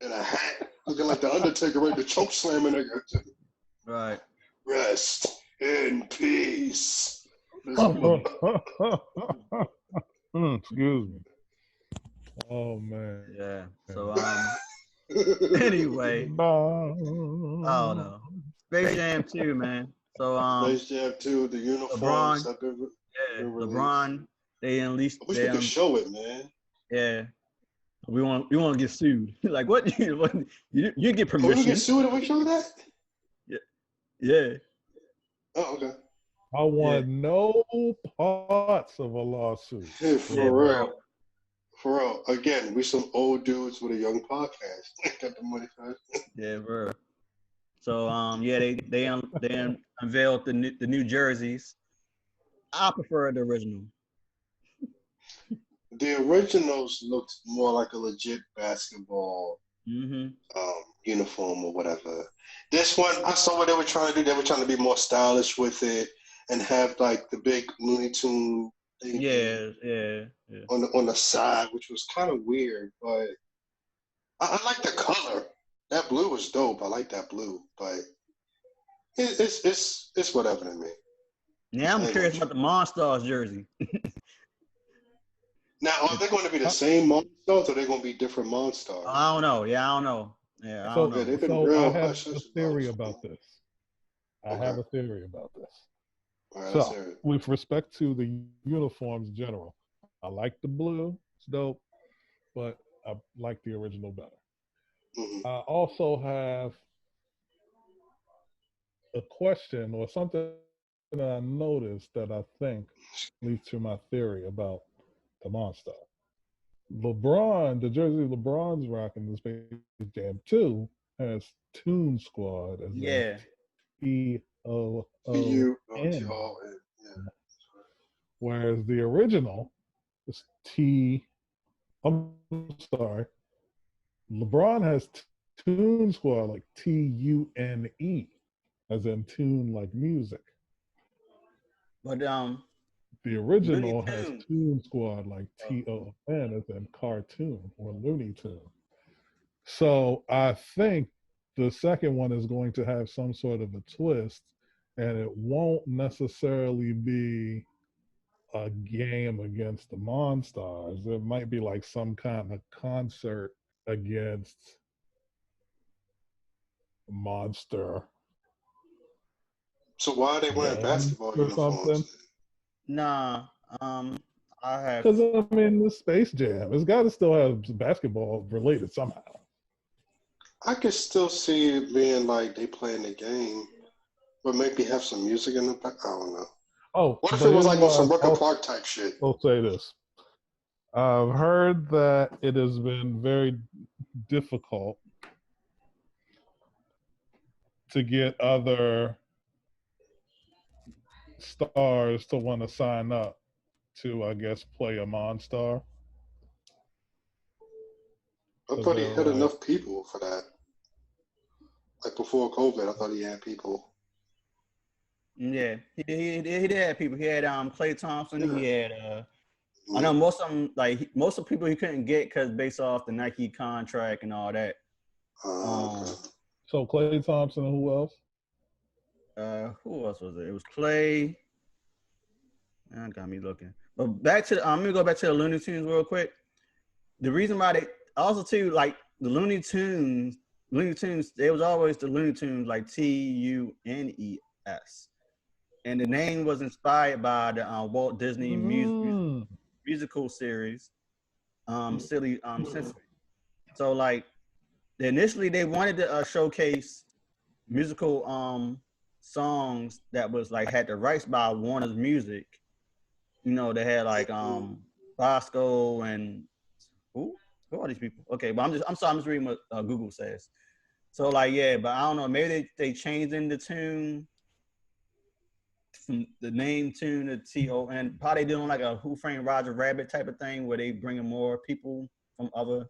and a hat, looking like the Undertaker, ready to choke slam a nigga. Right. Rest in peace. Excuse me. Oh man. Yeah. So anyway, I don't No. know. Space Jam 2, man. So Space Jam 2, the uniforms LeBron, have yeah, been released. LeBron, they unleashed I wish we could show it, man. yeah. We want to get sued. Like what? You get Oh, we don't get permission. sued if we show that? Yeah. Yeah. Oh, okay. I Yeah. want no parts of a lawsuit. Hey, Yeah, for bro. real. For real. Again, we some old dudes with a young podcast. Got the money for it. Yeah, bro. So yeah, they unveiled the new jerseys. I prefer the original. The originals looked more like a legit basketball Mm-hmm. uniform or whatever. This one, I saw what they were trying to do. They were trying to be more stylish with it and have like the big Looney Tune thing Yeah. on the side, which was kind of weird. But I like the color. That blue was dope. I like that blue, but it's whatever to me. Now I I'm ain't gonna curious try. about the Monstars jersey. Now, are they going to be the Uh, same monsters or are they going to be different monsters? I don't know. Yeah, I don't know. Yeah, I don't So, Yeah, know. they've been so I real have hush a hush about theory it. about this. I have Okay. a theory about this. All right, let's So, hear it. with respect to the uniforms in general, I like the blue. It's dope, but I like the original better. Mm-hmm. I also have a question or something that I noticed that I think leads to my theory about the monster. LeBron, the jersey LeBron's rocking the Space Jam 2 has Toon Squad as in Yeah. TOON, T-U-O-T-O-N. Yeah. whereas the original is T. I'm sorry, LeBron has Toon Squad like TUNE, as in tune like music. But The Looney original has Tunes. Toon Squad like Oh, TON, as in cartoon or Looney Tune. So I think the second one is going to have some sort of a twist, and it won't necessarily be a game against the Monstars. It might be like some kind of concert against Monster So why are they wearing Band basketball or something. uniforms? nah. I have. Because I mean, the Space Jam, it's got to still have basketball related somehow. I could still see it being like they playing the game, but maybe have some music in the back. I don't know. Oh, What if it but was here's like on why some Rucker I'll Park type shit? say this. I've heard that it has been very difficult to get other stars to want to sign up to, I guess, play a Monstar. I Because thought he they're had like, enough people for that. Like before COVID, I thought he had people. Yeah, he did have people. He had Klay Thompson. Yeah. He had I know most of them, like most of the people he couldn't get because based off the Nike contract and all that. Okay. so Klay Thompson and who else? Who else was it? It was Clay. That got me looking. But back to I'm gonna go back to the Looney Tunes real quick. The reason why they also too like the Looney Tunes, there was always the Looney Tunes like TUNES, and the name was inspired by the Walt Disney musical series, Silly Symphony. So like initially they wanted to showcase musical songs that was like had the rights by Warner's Music. You know, they had like Bosco and who are these people? Okay, but I'm sorry, I'm just reading what Google says. So like yeah, but I don't know, maybe they changed in the tune. from the name tune to TON. Probably doing like a Who Framed Roger Rabbit type of thing where they bringing more people from other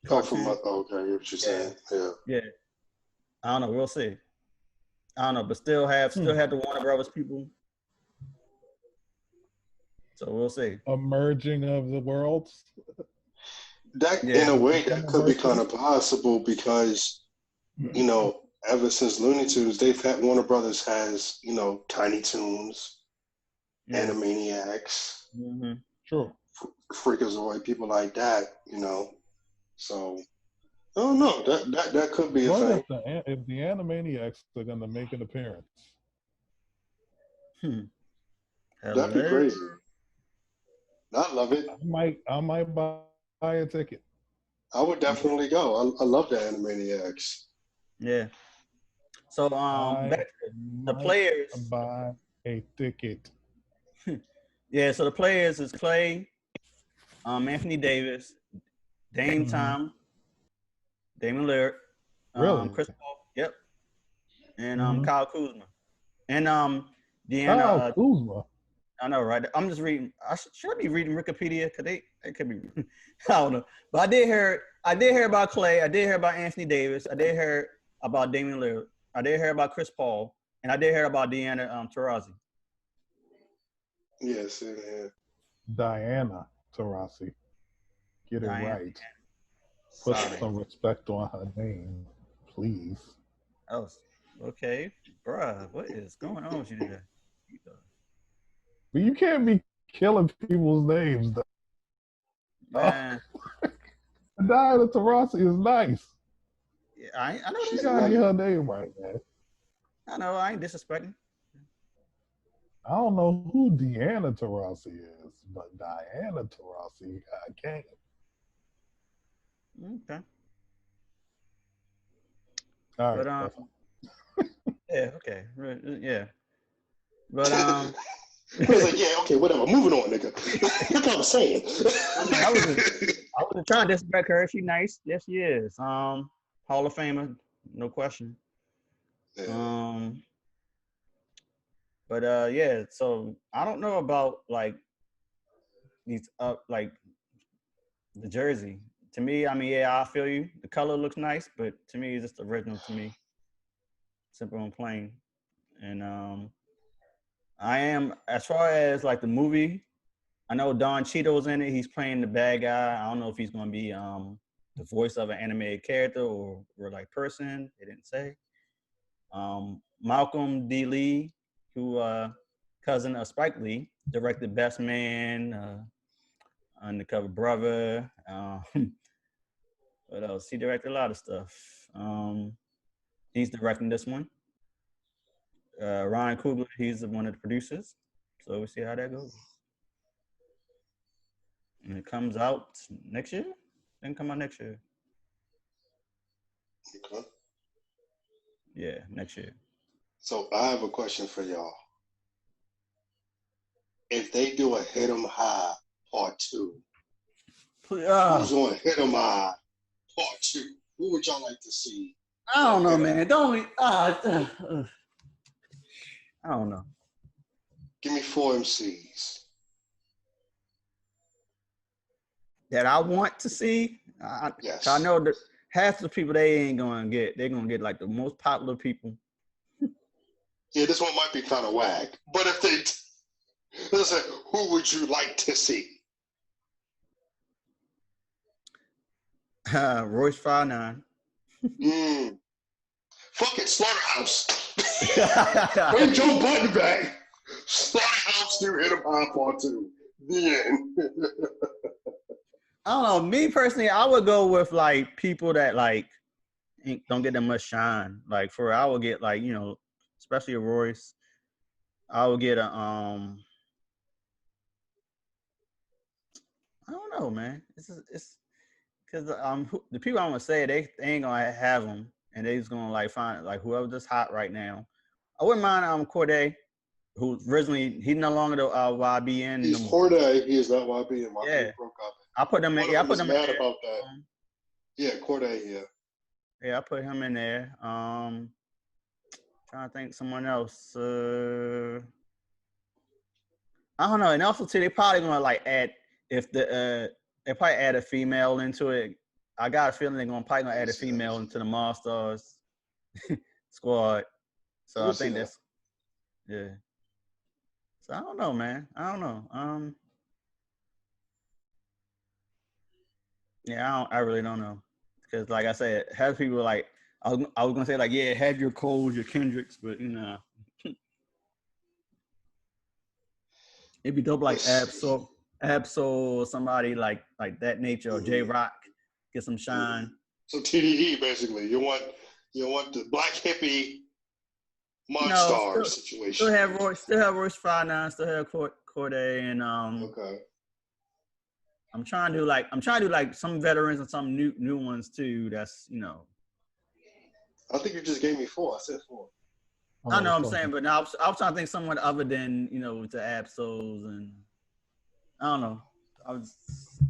cartoons. Okay, what you're saying. Yeah. Yeah. I don't know. We'll see. I don't know, but still have the Warner Brothers people. So we'll see. A merging of the worlds. That in a way that could be kind of possible because, you know, ever since Looney Tunes, they've had Warner Brothers has, you know, Tiny Toons, Animaniacs, True, Freakazoid, people like that, you know. So I don't know. That could be a thing. If the Animaniacs are going to make an appearance, That'd be crazy. I love it. I might buy a ticket. I would definitely go. I love the Animaniacs. Yeah. So back to the players. Buy a ticket. Yeah. So the players is Clay, Anthony Davis, Dame Time, Damon Lillard, Chris Paul. Yep. And Kyle Kuzma. And Deanna. Kyle Kuzma. I know, right? I'm just reading. Should I be reading Wikipedia? Cause they could be. I don't know, but I did hear about Clay. I did hear about Anthony Davis. I did hear about Damian Lillard. I did hear about Chris Paul, and I did hear about Deanna Taurasi. Yes, yeah. Diana Taurasi. Get it right. Put some respect on her name, please. Oh, okay, bruh. What is going on with you today? But you can't be killing people's names, though. Man. Diana Taurasi is nice. Yeah, I know she's trying to get her name right, man. I know, I ain't disrespecting. I don't know who Deanna Taurasi is, but Diana Taurasi, I can't. Okay. All right. But yeah, okay, yeah. But I was like, yeah, okay, whatever. Moving on, nigga. That's what I'm saying. I wasn't trying to disrespect her. She's nice. Yes, she is. Hall of Famer, no question. Yeah. But yeah. So I don't know about like these like the jersey. To me, I mean, yeah, I feel you. The color looks nice, but to me, it's just original to me. Simple and plain. And I am, as far as like the movie, I know Don Cheadle's in it. He's playing the bad guy. I don't know if he's going to be the voice of an animated character or like person. They didn't say. Malcolm D. Lee, who cousin of Spike Lee, directed Best Man, Undercover Brother. What else? He directed a lot of stuff. He's directing this one. Ryan Coogler, he's one of the producers. So we'll see how that goes. And it comes out next year? Then come out next year. Okay. Yeah, next year. So I have a question for y'all. If they do a Hit 'em High Part 2, who's on Hit 'em High Part 2? Who would y'all like to see? I don't know, man. I don't know. Give me 4 MCs. That I want to see? Yes. I know that half the people they ain't going to get. They're going to get like the most popular people. Yeah, this one might be kind of whack. But if they... Listen, who would you like to see? Royce 5'9". Fuck it, Slaughterhouse. Bring Joe Budden back. Slaughterhouse do Hit 'em High Part 2. The end. I don't know. Me personally, I would go with like people that like don't get that much shine. Like I would get like, you know, especially a Royce. I would get a I don't know, man. It's because the people I'm gonna say they ain't gonna have them, and they just gonna like find like whoever's just hot right now. I wouldn't mind Corday, who originally he's no longer the YBN. He's Corday. He is not YBN. Yeah, broke up. I put them in. Yeah, I put them mad in about that. Yeah, Corday. Yeah. Yeah, I put him in there. Trying to think someone else. I don't know. And also too, they probably gonna like add if they probably add a female into it. I got a feeling they're probably gonna add a female into the Monstars squad. So I think that's yeah. So I don't know, man. I don't know. Yeah, I really don't know. Because like I said, have people like I was gonna say like, yeah, have your Coles, your Kendricks, but you know. It'd be dope like Absol or somebody like that nature or J Rock get some shine. So TDE basically, you want the black hippie Monster situation. Still have Royce 5'9", still have Corday and Okay. I'm trying to do like some veterans and some new ones too. That's I think you just gave me 4. I said 4. I know I'm saying, but now I was trying to think someone other than with the Absols and I don't know.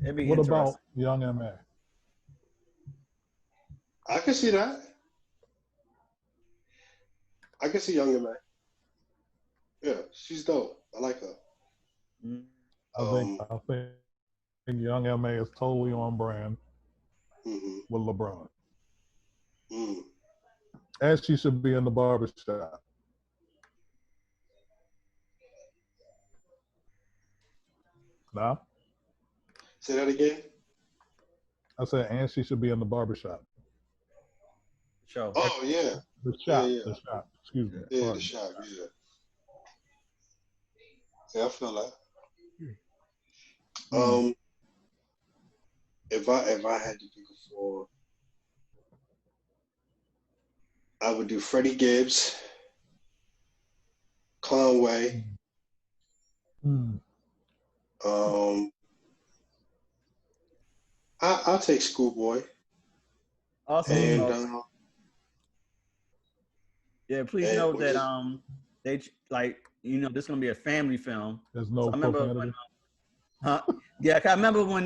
It'd be what interesting. about Young M.A.? I can see that. I can see Young M.A. Yeah, she's dope. I like her. I think Young M.A. is totally on brand with LeBron. And she should be in the barbershop. Now? Say that again? I said, and she should be in the barbershop. Sure. Oh, yeah. The shop. Yeah. The shop. Excuse me. Yeah, the shop. Yeah. Yeah, I feel that. If I had to pick a 4, I would do Freddie Gibbs, Conway. I'll take Schoolboy. Also, and, yeah, please note that they like this is gonna be a family film. There's no. So I remember when, yeah, I remember when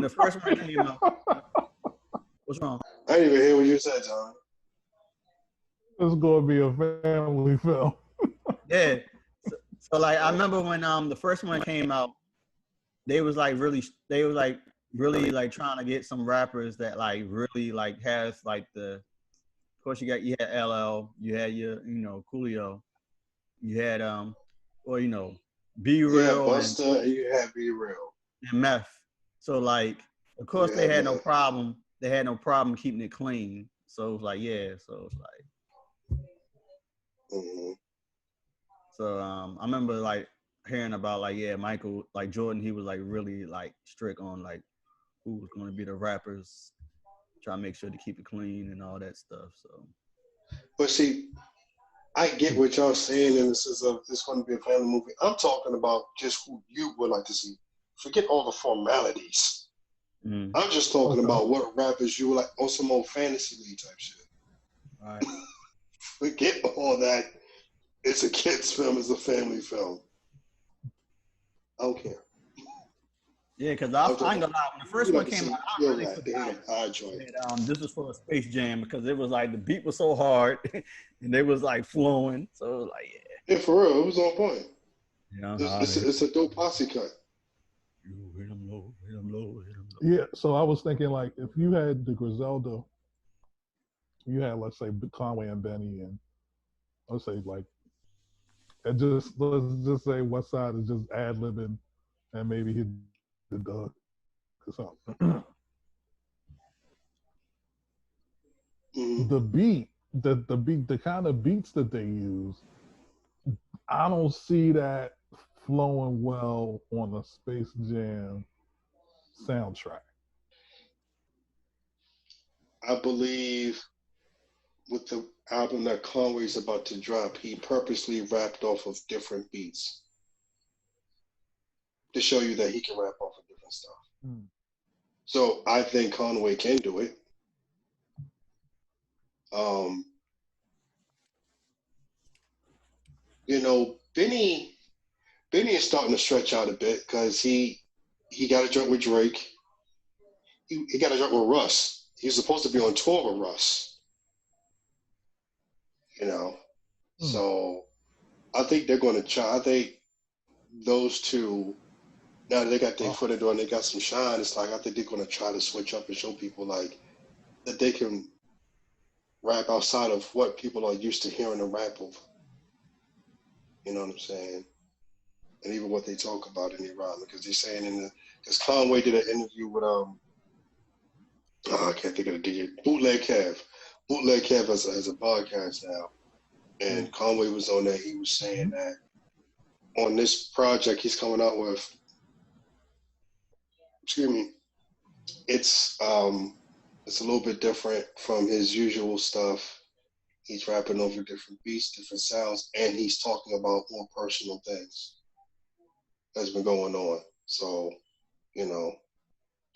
the first one came out. What's wrong? I didn't even hear what you said, John. It's gonna be a family film. Yeah. So like I remember when the first one came out, they was really trying to get some rappers that like really like has like the. Of course, you had LL, you had your Coolio, you had Be Real, Busta, and you had Be Real and Meth. So like, of course, they had no problem. They had no problem keeping it clean. So it's like, yeah. So it's like. So I remember like hearing about like Michael like Jordan, he was like really like strict on like who was going to be the rappers, try to make sure to keep it clean and all that stuff. So, but see, I get what y'all saying in the sense of it's going to be a family movie. I'm talking about just who you would like to see. Forget all the formalities. I'm just talking about what rappers you would like on some old fantasy league type shit. All right. Forget all that. It's a kid's film. It's a family film. I don't care. Yeah, because I ain't gonna lie. When the first one came out, I really forgot this was for a Space Jam because it was like the beat was so hard and they was like flowing. So it was like, yeah, for real, it was on point. Yeah, it's a dope posse cut. You hit him low, hit him low, hit him low. Yeah, so I was thinking like if you had the Griselda, you had let's say Conway and Benny, and let's say like, let's just say West Side is just ad-libbing, and maybe he the dog or something. The beat, the kind of beats that they use, I don't see that flowing well on a Space Jam soundtrack. I believe with the album that Conway's about to drop, he purposely rapped off of different beats to show you that he can rap off of different stuff. So I think Conway can do it. Benny is starting to stretch out a bit because he got a joint with Drake. He got a joint with Russ. He was supposed to be on tour with Russ. you know. So I think they're going to try. I think those two, now that they got their foot in the door and they got some shine, it's like I think they're going to try to switch up and show people like that they can rap outside of what people are used to hearing them rap over. You know what I'm saying? And even what they talk about in their rhyme, because they're saying because Conway did an interview with I can't think of the DJ, Bootleg Kev has a podcast now, and Conway was on there. He was saying that on this project he's coming out with, excuse me, it's a little bit different from his usual stuff. He's rapping over different beats, different sounds, and he's talking about more personal things that's been going on. So, you know,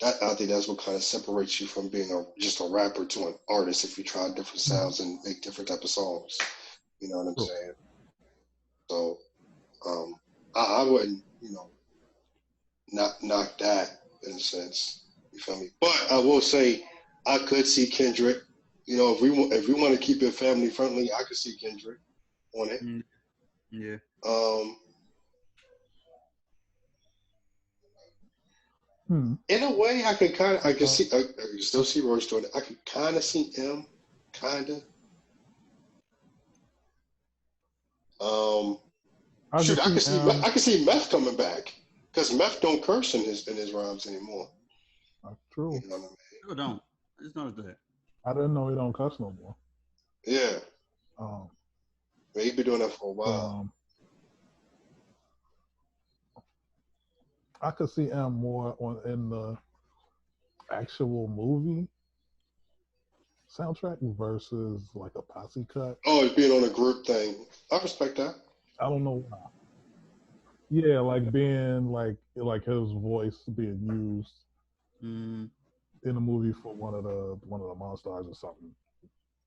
that I think that's what kind of separates you from being just a rapper to an artist if you try different sounds and make different type of songs. You know what I'm saying? So, I wouldn't, you know, not knock that in a sense. You feel me? But I will say, I could see Kendrick. You know, if we want to keep it family friendly, I could see Kendrick on it. Yeah. In a way, I can still see Royce doing it. I can kind of see him, kind of. I can see Meth coming back because Meth don't curse in his rhymes anymore. That's true. You know what I mean? Still don't. I just noticed that. I didn't know he don't cuss no more. Yeah. He's been doing that for a while. I could see him more in the actual movie soundtrack versus like a posse cut. Oh, it's being on a group thing. I respect that. I don't know why. Yeah, like being like his voice being used in a movie for one of the Monstars or something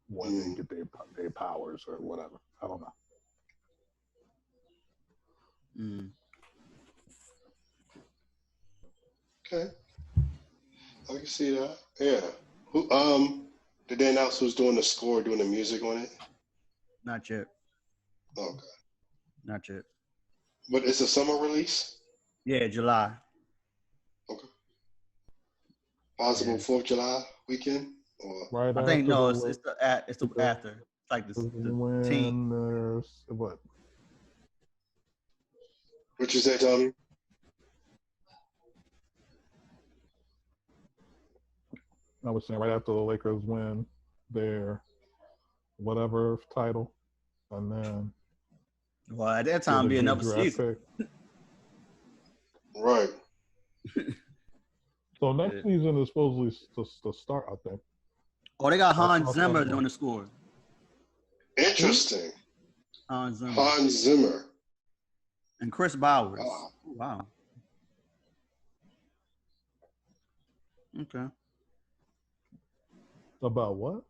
when they get their powers or whatever. I don't know. Okay, I can see that. Yeah. Who did they announce who's doing the score, doing the music on it? Not yet. Okay. Not yet. But it's a summer release? Yeah, July. Okay. Possible 4th of July weekend? Or? Right. I think no, it's after. It's like the team. What? What you say, Tommy? I was saying right after the Lakers win their whatever title, and then at that time be another season. Right. So next season is supposedly to start, I think. Oh, they got Hans Zimmer doing the score. Interesting. Hans Zimmer. And Chris Bowers. Oh, wow. Okay. About what?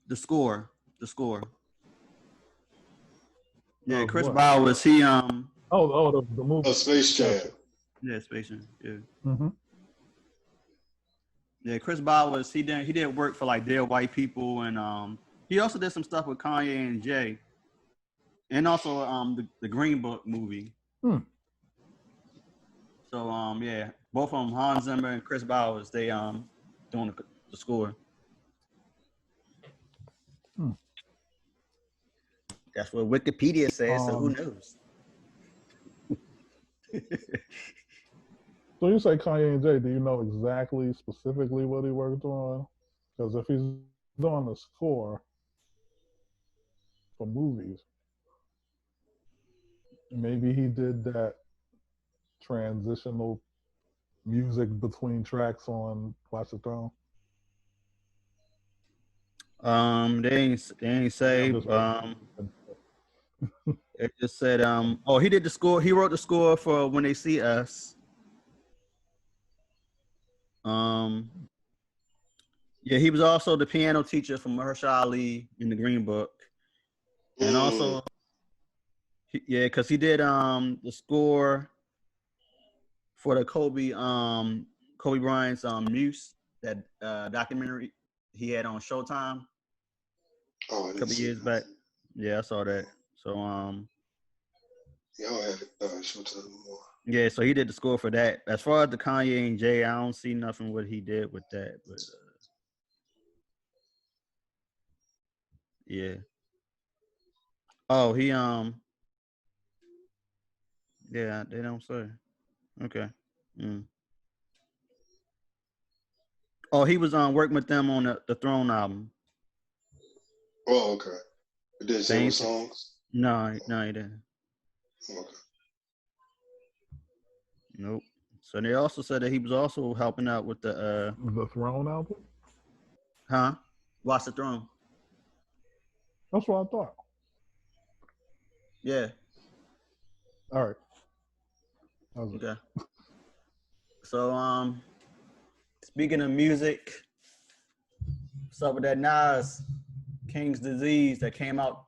The score. Yeah, Chris Bowers. He the movie. Space Jam. Yeah, Space Jam. Yeah. Mm-hmm. Yeah, Chris Bowers. He did work for like Dead White People, and he also did some stuff with Kanye and Jay, and also the Green Book movie. So yeah, both of them, Hans Zimmer and Chris Bowers, they doing the score. That's what Wikipedia says, so who knows? So you say Kanye and Jay, do you know specifically what he worked on? Because if he's doing the score for movies, maybe he did that transitional music between tracks on Watch the Throne. They ain't say. It just said he did the score. He wrote the score for When They See Us. Yeah, he was also the piano teacher for Mahershala Ali in the Green Book, and also because he did the score for the Kobe Bryant's Muse, that documentary he had on Showtime a couple years back. Yeah, I saw that. So Y'all have it. Showtime more. yeah, so he did the score for that. As far as the Kanye and Jay, I don't see nothing what he did with that, but yeah. Oh, he yeah, they don't say. Okay. Mm. Oh, he was working with them on the Throne album. Oh, okay. It didn't say They what ain't, songs. no, he didn't. Okay. Nope. So they also said that he was also helping out with the Throne album. huh? Watch the Throne. That's what I thought. Yeah. All right. That was it. Okay. So speaking of music, what's up with that Nas King's Disease that came out?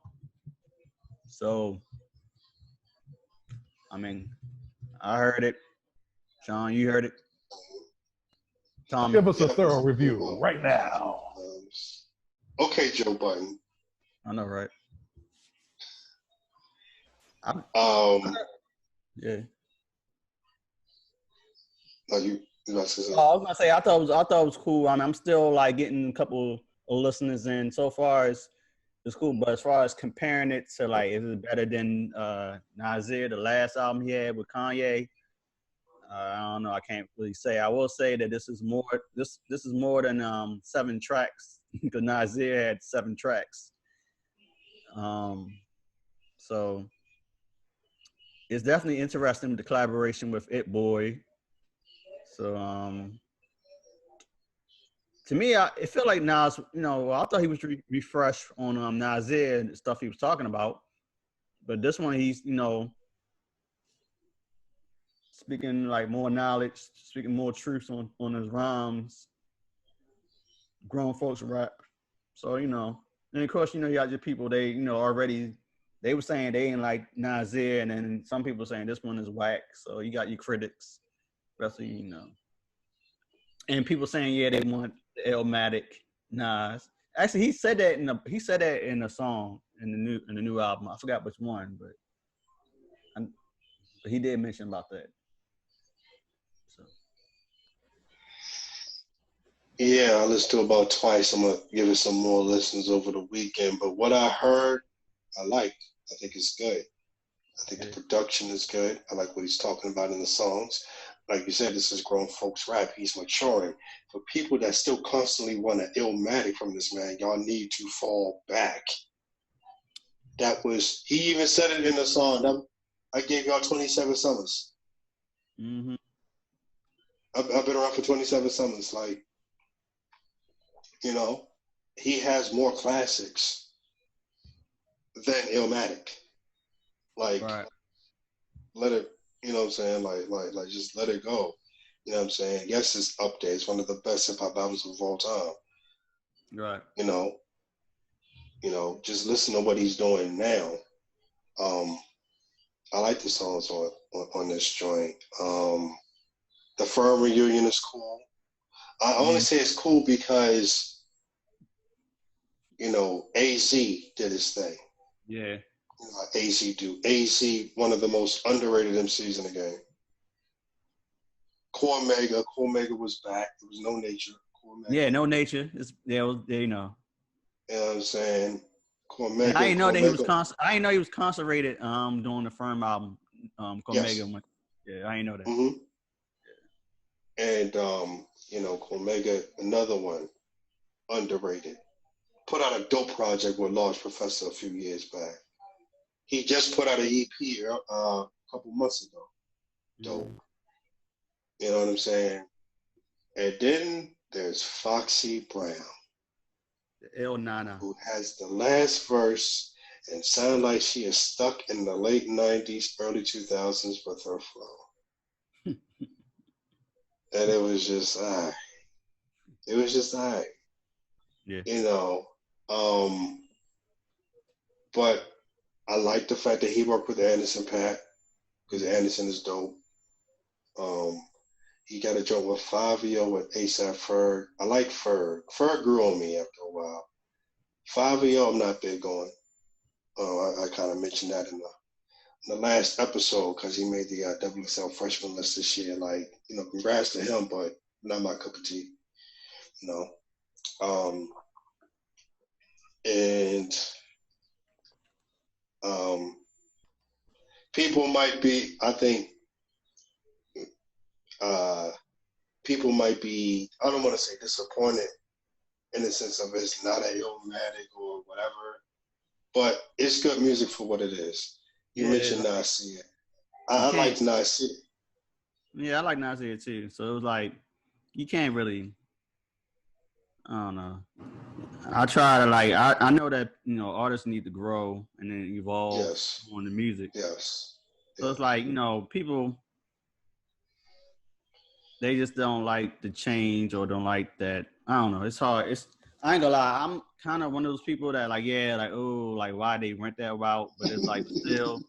So I mean, I heard it. Sean, you heard it. Tommy. Give us a Yeah, thorough it's review cool. right now. Okay, Joe Button. I know, right? Yeah. You about to say something? Oh, I was gonna say I thought it was cool. I mean, I'm still like getting a couple of listeners in. So far it's cool, but as far as comparing it to like, is it better than Nasir, the last album he had with Kanye? I don't know. I can't really say. I will say that this is more. This is more than 7 tracks because Nasir had 7 tracks. So it's definitely interesting, the collaboration with It Boy. So to me, it felt like Nas. I thought he was refreshed on Nasir and the stuff he was talking about, but this one he's speaking like more knowledge, speaking more truth on his rhymes, grown folks rap. So and of course you got your people, they already, they were saying they ain't like Nasir, and then some people saying this one is whack. So you got your critics, especially and people saying yeah they want the Illmatic Nas. Actually, he said that in a song in the new album. I forgot which one, but he did mention about that. So Yeah, I listened to it about twice. I'm gonna give it some more listens over the weekend. But what I heard, I liked. I think it's good. I think the production is good. I like what he's talking about in the songs. Like you said, this is grown folks rap. He's maturing. For people that still constantly want an Illmatic from this man, y'all need to fall back. He even said it in the song. I gave y'all 27 summers. mm-hmm. I've been around for 27 summers. Like, he has more classics than Illmatic. Like, Right. let it, you know what I'm saying? Like, just let it go. You know what I'm saying? Yes, it's up there. It's one of the best hip hop albums of all time. Right. Just listen to what he's doing now. I like the songs on this joint. The Firm Reunion is cool. I only say it's cool because, AZ did his thing. Yeah. AZ AZ, one of the most underrated MCs in the game. Cormega was back. There was No Nature. Yeah, No Nature. You know what I'm saying? Cormega. I didn't know that he was I didn't know he was concentrated doing the Firm album. Cormega went. Yeah, I didn't know that. Mm-hmm. And Cormega, another one, underrated. Put out a dope project with Large Professor a few years back. He just put out an EP a couple months ago. Dope. You know what I'm saying? And then there's Foxy Brown. The El Nana. Who has the last verse and sound like she is stuck in the late 90s, early 2000s with her flow. And it was just, It was just, Yeah. But I like the fact that he worked with Anderson .Paak, because Anderson is dope. He got a joint with Fabio with ASAP Ferg. I like Ferg. Ferg grew on me after a while. Fabio, I'm not big on. I kind of mentioned that in the last episode because he made the WSL freshman list this year. Like, congrats to him, but not my cup of tea. And people might be, I think, people might be, I don't want to say disappointed in the sense of it's not a Illmatic or whatever, but it's good music for what it is. You mentioned Nasir. I like Nasir. Yeah, I like Nasir too. So it was like, you can't really, I don't know. I try to I know that, artists need to grow and then evolve on the music. Yes. So it's like, people, they just don't like the change or don't like that. I don't know. It's hard. I ain't gonna lie. I'm kind of one of those people that why they went that route, but it's like still.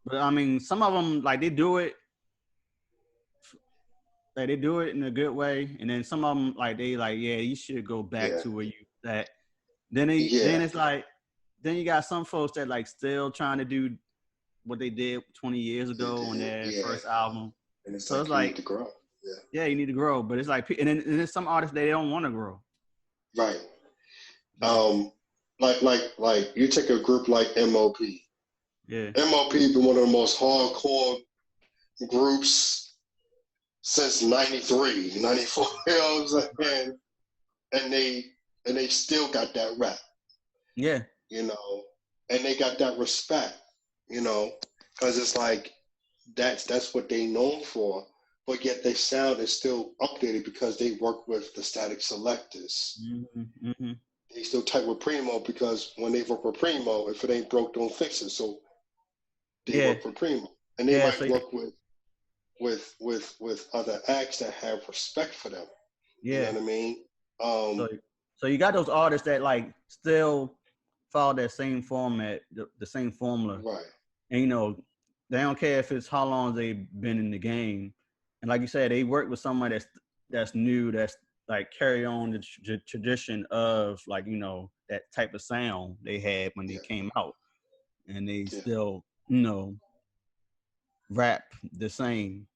But I mean, some of them they do it. They do it in a good way, and then some of them you should go back to where you at. Then it's like, then you got some folks that still trying to do what they did 20 years ago on their first album. And it's so it's like you need to grow. Yeah, you need to grow, but it's like, and then there's some artists they don't want to grow. Right. Like you take a group like MOP. Yeah. MOP been one of the most hardcore groups since 93, 94. You know what I'm saying? And they still got that rap. Yeah. And they got that respect, because it's like that's what they known for, but yet their sound is still updated because they work with the Static Selectors. Mm-hmm. Mm-hmm. They still tight with Primo because when they work with Primo, if it ain't broke, don't fix it. So they work with Primo, and they might work with other acts that have respect for them. Yeah. You know what I mean? So you got those artists that still follow that same format, the same formula. Right. And they don't care if it's how long they've been in the game. And like you said, they work with somebody that's new, that's carry on the tradition of that type of sound they had when they came out. And they still, rap the same.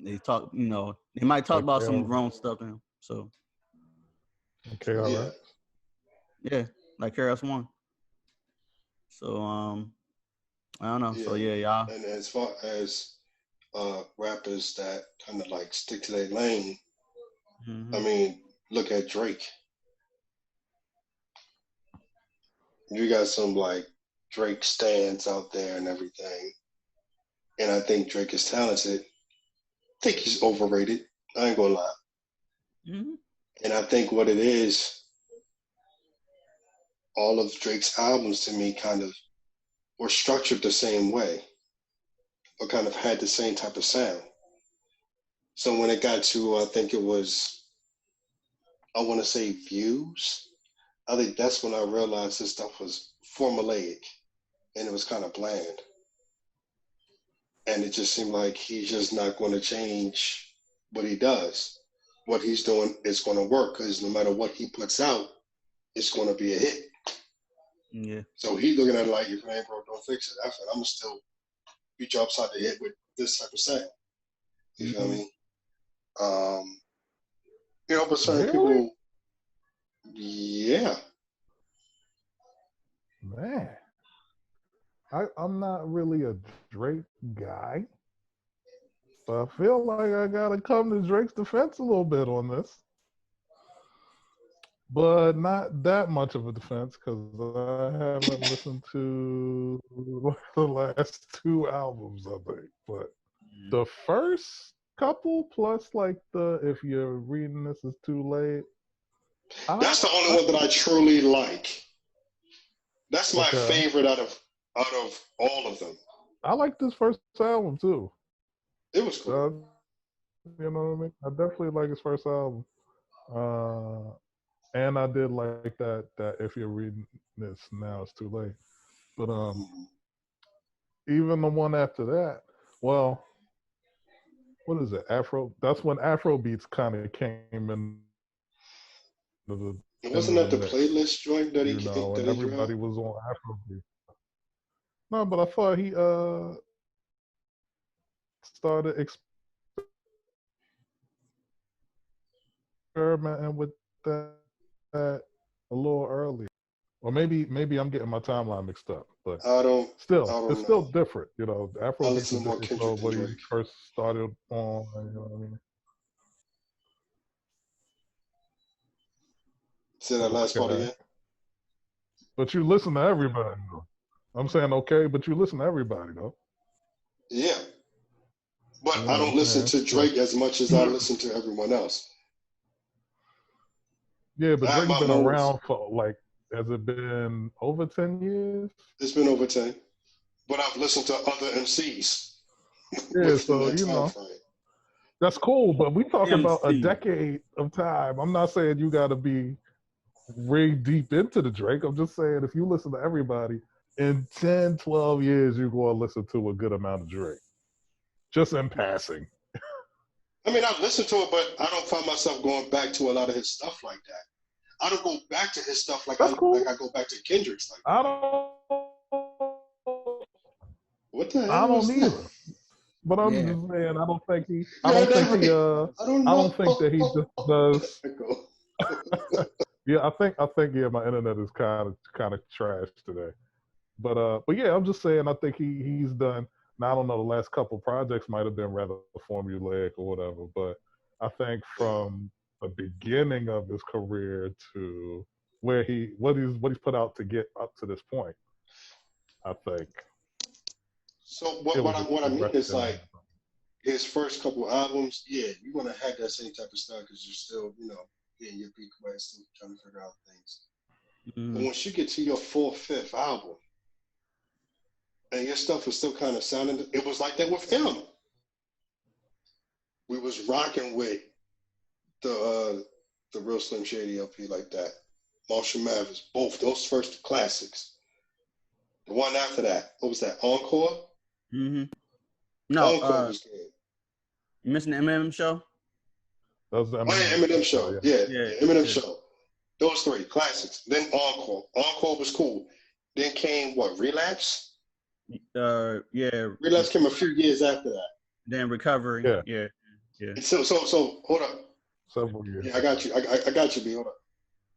They talk, they might talk about some grown stuff now. So KRS. Yeah, like KRS-One. So I don't know. Yeah. So y'all. And as far as rappers that kind of stick to their lane, I mean, look at Drake. You got some Drake stands out there and everything, and I think Drake is talented. I think he's overrated. I ain't gonna lie. Mm-hmm. And I think what it is, all of Drake's albums to me kind of were structured the same way, or kind of had the same type of sound. So when it got to, I think it was, I want to say Views, I think that's when I realized this stuff was formulaic and it was kind of bland. And it just seemed like he's just not going to change what he does. What he's doing is going to work because no matter what he puts out, it's going to be a hit. Yeah. So he's looking at it like, if it ain't broke, don't fix it. I'm going to still beat you upside the head with this type of sound. You feel me? But certain people, yeah. Man, I'm not really a Drake guy, but I feel like I gotta come to Drake's defense a little bit on this. But not that much of a defense because I haven't listened to the last two albums, I think. But the first couple plus if you're reading this is too late. That's the only one that I truly like. That's my favorite out of all of them. I like this first album too. It was cool. You know what I mean? I definitely like his first album. And I did like that if you're reading this now it's too late. But even the one after that, well, what is it? Afro. That's when Afro beats kind of came in the It into wasn't that the the mix, playlist joint that he you know, that and he everybody dropped? was on Afrobeat. No, but I thought he started experimenting with that a little early. Or maybe I'm getting my timeline mixed up, but I don't I still, it's don't still know. different. You know, I Afrobeats listen is to more different Kendrick from than what he Drake. first started on. You know what I mean? Say that last part Okay, again. but you listen to everybody. Though. I'm saying okay, but you listen to everybody though. Yeah, but You I know what don't I'm listen saying? to So Drake as much as I listen to everyone else. yeah, but I have Drake's my been modes. around for like, has it been over 10 years? It's been over 10, but I've listened to other MCs Yeah, within so that you time know frame. that's cool. But we talking about a MC. decade of time. I'm not saying you got to be way deep into the Drake. I'm just saying if you listen to everybody in 10, 12 years, you're going to listen to a good amount of Drake. Just in passing. I mean, I've listened to it, but I don't find myself going back to a lot of his stuff like that. I don't go back to his stuff That's like cool. I go back to Kendrick's like I that. don't. What the I hell don't was that? either. But I'm Yeah. just saying, I don't think he. You I heard don't think that he. right? I don't I know. don't think that he just does. Echo. Yeah, I think yeah, my internet is kind of trash today. But yeah, I'm just saying I think he's done. Now I don't know, the last couple projects might have been rather formulaic or whatever, but I think from the beginning of his career to where what he's put out to get up to this point, I think So it what was I a what I mean is progression. like his first couple albums, yeah, you're gonna have that same type of stuff because you're still, getting your beat wet, still trying to figure out things. But Mm-hmm. once you get to your fourth, fifth album, and your stuff is still kind of sounding, it was like that with him. We was rocking with the real Slim Shady LP like that. Marshall Mathers, both those first classics. The one after that, what was that? Encore. Mm-hmm. No, Encore was good. you missing the Eminem show? That was the Oh yeah, Eminem Eminem show, Show. yeah. Yeah, Yeah, yeah, Eminem yeah. Show. Those three classics. Then Encore. Encore was cool. Then came what? Relapse. Yeah. Relapse came a few years after that. Then recovery. Yeah, Yeah, yeah. And so hold up. several years. Yeah, I got you. I got you, B. Hold up.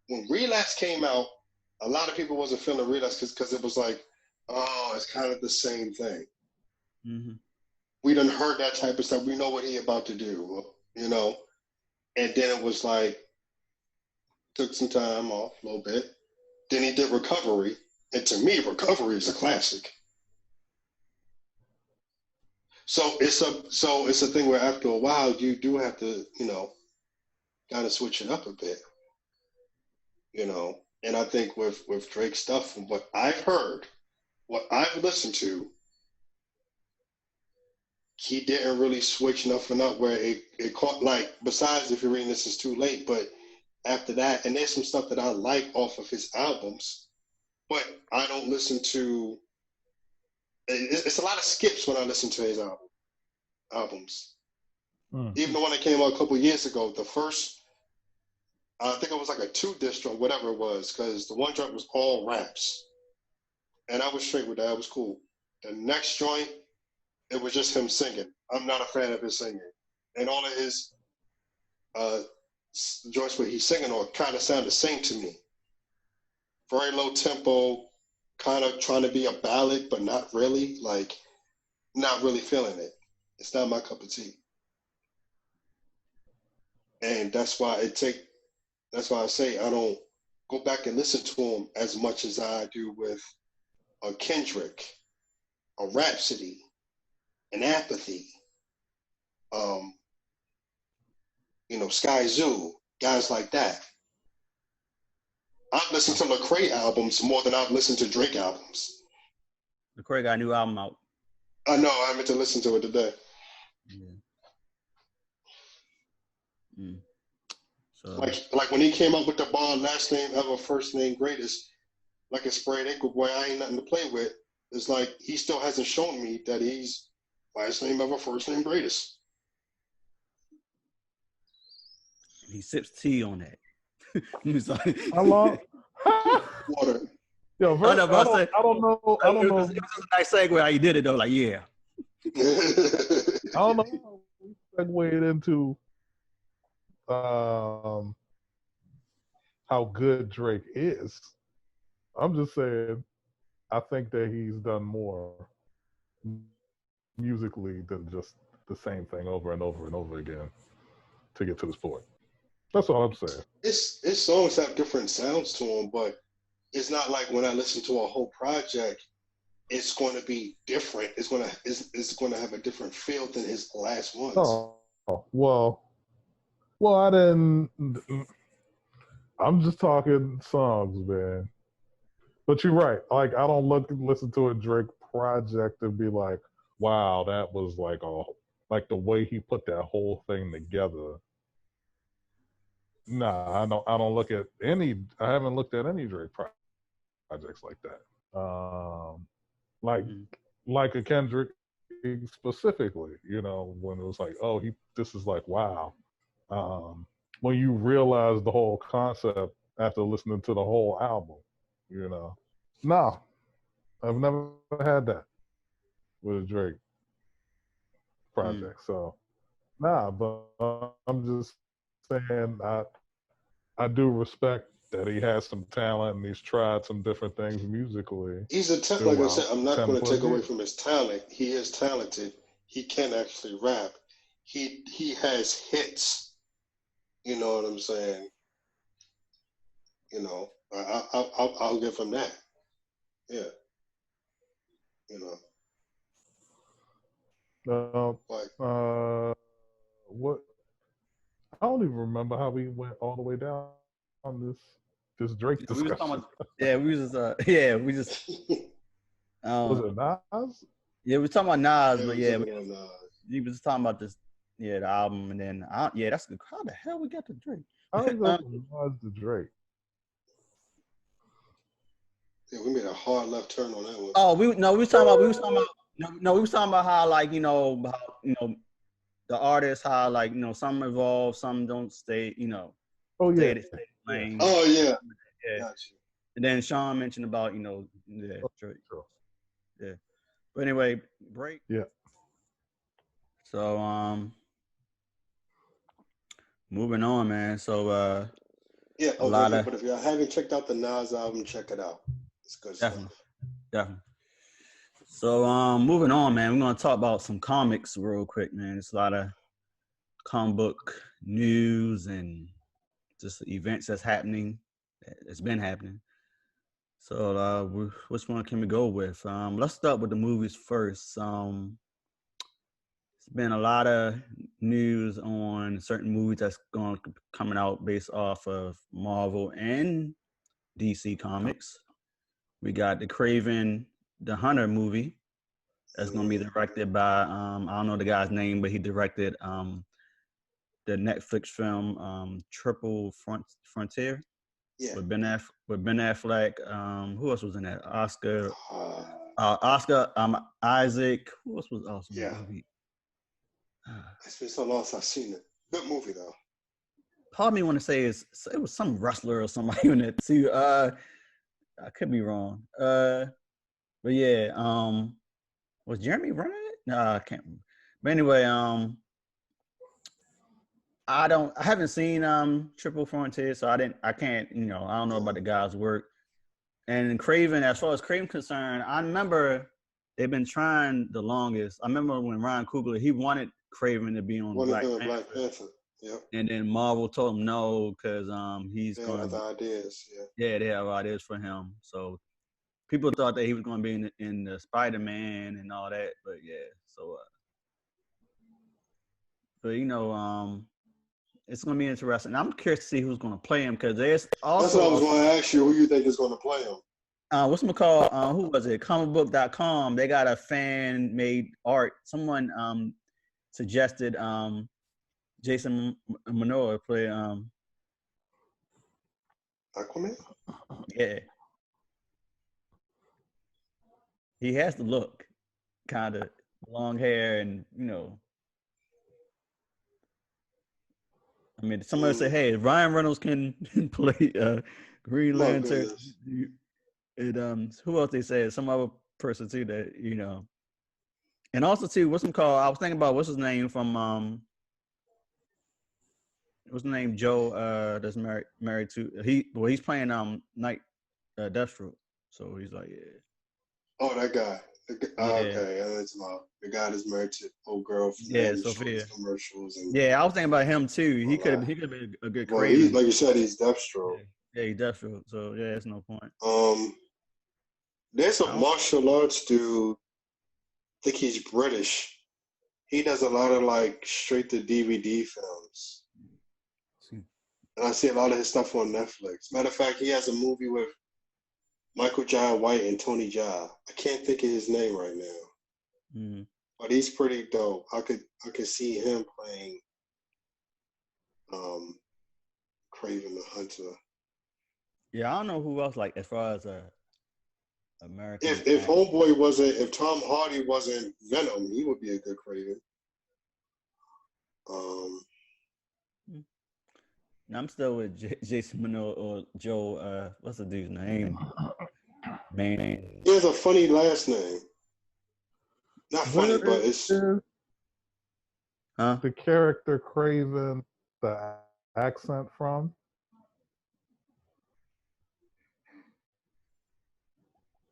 When Relapse came out, a lot of people wasn't feeling Relapse because it was like, oh, it's kind of the same thing. Mm-hmm. We done heard that type of stuff. We know what he about to do, And then it was like, took some time off a little bit. Then he did Recovery. And to me, Recovery is a classic. So it's a thing where after a while you do have to, kind of switch it up a bit, And I think with Drake's stuff, from what I've heard, what I've listened to, he didn't really switch nothing up where it caught, like, besides if you're reading this is too late, but after that, and there's some stuff that I like off of his albums, but I don't listen to, it's a lot of skips when I listen to his albums. Even the one that came out a couple years ago, the first, I think it was like a 2 disc or whatever it was, because the one joint was all raps. And I was straight with that. It was cool. The next joint, it was just him singing. I'm not a fan of his singing. And all of his joints where he's singing on kind of sound the same to me. Very low tempo, kind of trying to be a ballad, but not really. Like, not really feeling it. It's not my cup of tea. And that's why I say I don't go back and listen to him as much as I do with a Kendrick, a Rhapsody, an Apathy, Sky Zoo, guys like that. I've listened to Lecrae albums more than I've listened to Drake albums. Lecrae got a new album out. I know, I meant to listen to it today. Yeah. Mm. So Like when he came up with the bar, last name ever, first name greatest, like a sprayed ankle boy, I ain't nothing to play with. It's like he still hasn't shown me that he's last name ever, first name greatest. he sips tea on that. I'm sorry. How long? Water. Yo, I know, but I don't know. I don't it know. was a nice segue how you did it though. Like, yeah. I don't know how we segued into um, how good Drake is. I'm just saying, I think that he's done more musically than just the same thing over and over and over again to get to this point. That's all I'm saying. His songs have different sounds to them, but it's not like when I listen to a whole project, it's going to be different. It's going to have a different feel than his last ones. Oh, well, I didn't. I'm just talking songs, man. But you're right. Like, I don't listen to a Drake project and be like, wow, that was like the way he put that whole thing together. Nah, I don't look at any. I haven't looked at any Drake projects like that. Like like a Kendrick specifically, you know, when it was like, oh, this is like, wow. When you realize the whole concept after listening to the whole album, you know. No, I've never had that with a Drake project. So, nah, but I'm just saying I do respect that he has some talent and he's tried some different things musically. He's like I said, I'm not going to take away from his talent. He is talented. He can actually rap. He has hits. You know what I'm saying? You know, I'll give him that. Yeah. You know. What? I don't even remember how we went all the way down on this Drake discussion. We just was it Nas? Yeah, we were talking about Nas, Yeah, but we was talking about this, the album, and then that's good. How the hell we got to Drake? How we go from Nas to Drake? Yeah, we made a hard left turn on that one. Oh, we was talking about how, like, the artists, how, like, some evolve, some don't stay, Oh yeah. Stay playing. Oh yeah. Gotcha. And then Sean mentioned about, Drake. True. Yeah. But anyway, break. Yeah. So moving on, man. So yeah, but if y'all haven't checked out the Nas album, check it out. It's good stuff. Definitely. So moving on, man. We're gonna talk about some comics real quick, man. It's a lot of comic book news and just events that's happening. It's been happening. So which one can we go with? Let's start with the movies first. It's been a lot of news on certain movies that's coming out based off of Marvel and DC Comics. We got the Kraven the Hunter movie that's going to be directed by I don't know the guy's name, but he directed the Netflix film Triple Frontier. Yeah. With Ben Affleck. Who else was in that? Oscar Isaac. Who else was awesome? Yeah. It's been so long since I've seen it. Good movie though. Part of me want to say it was some wrestler or somebody in it too. I could be wrong. But yeah, was Jeremy running it? No, I can't remember. But anyway, I haven't seen Triple Frontier, so I can't, I don't know about the guy's work. And Kraven, as far as Kraven concerned, I remember they've been trying the longest. I remember when Ryan Coogler, he wanted Kraven to be on Black Panther. Yep. And then Marvel told him no because he's they going have ideas. Yeah, they have ideas for him. So people thought that he was going to be in the Spider-Man and all that, but yeah. So, but it's going to be interesting. I'm curious to see who's going to play him because there's also. That's what I was going to ask you. Who you think is going to play him? What's my call? Who was it? Comicbook.com. They got a fan-made art. Someone suggested Jason Momoa play Aquaman. Yeah, he has the look, kind of long hair, and I mean, somebody say, "Hey, Ryan Reynolds can play Green My Lantern." goodness. Who else they said? Some other person too that and also too, what's him called? I was thinking about what's his name from what's the name Joe that's married to he's playing Night Deathstroke, so he's like Oh, that guy. yeah Okay, that's about the guy that's married to old girl from yeah the Sophia. insurance commercials and Yeah, I was thinking about him too. He all could that. have been a good Well, he Craven. like you said, he's Deathstroke. Yeah, he Deathstroke. So yeah, it's no point. There's a martial arts dude. I think he's British. He does a lot of like straight to DVD films. And I see a lot of his stuff on Netflix. Matter of fact, he has a movie with Michael Jai White and Tony Jaa. I can't think of his name right now. But he's pretty dope. I could see him playing Kraven the Hunter. Yeah, I don't know who else like as far as American. If Tom Hardy wasn't Venom, he would be a good Kraven. I'm still with Jason Momoa or Joe. What's the dude's name? Man, he has a funny last name. Not funny, but it's the character Kraven, the accent from.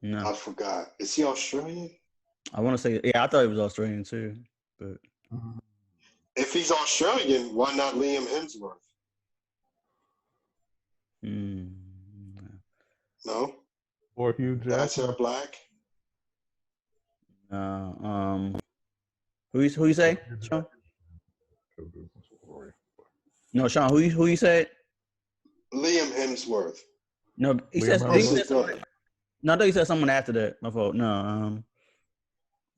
No, I forgot. Is he Australian? I want to say I thought he was Australian too, but if he's Australian, why not Liam Hemsworth? No. Or Hugh Jackman. That's her black. Who you say, Sean? No, Sean. Who you said? Liam Hemsworth. No, he said someone. No, I thought you said someone after that. My fault. No,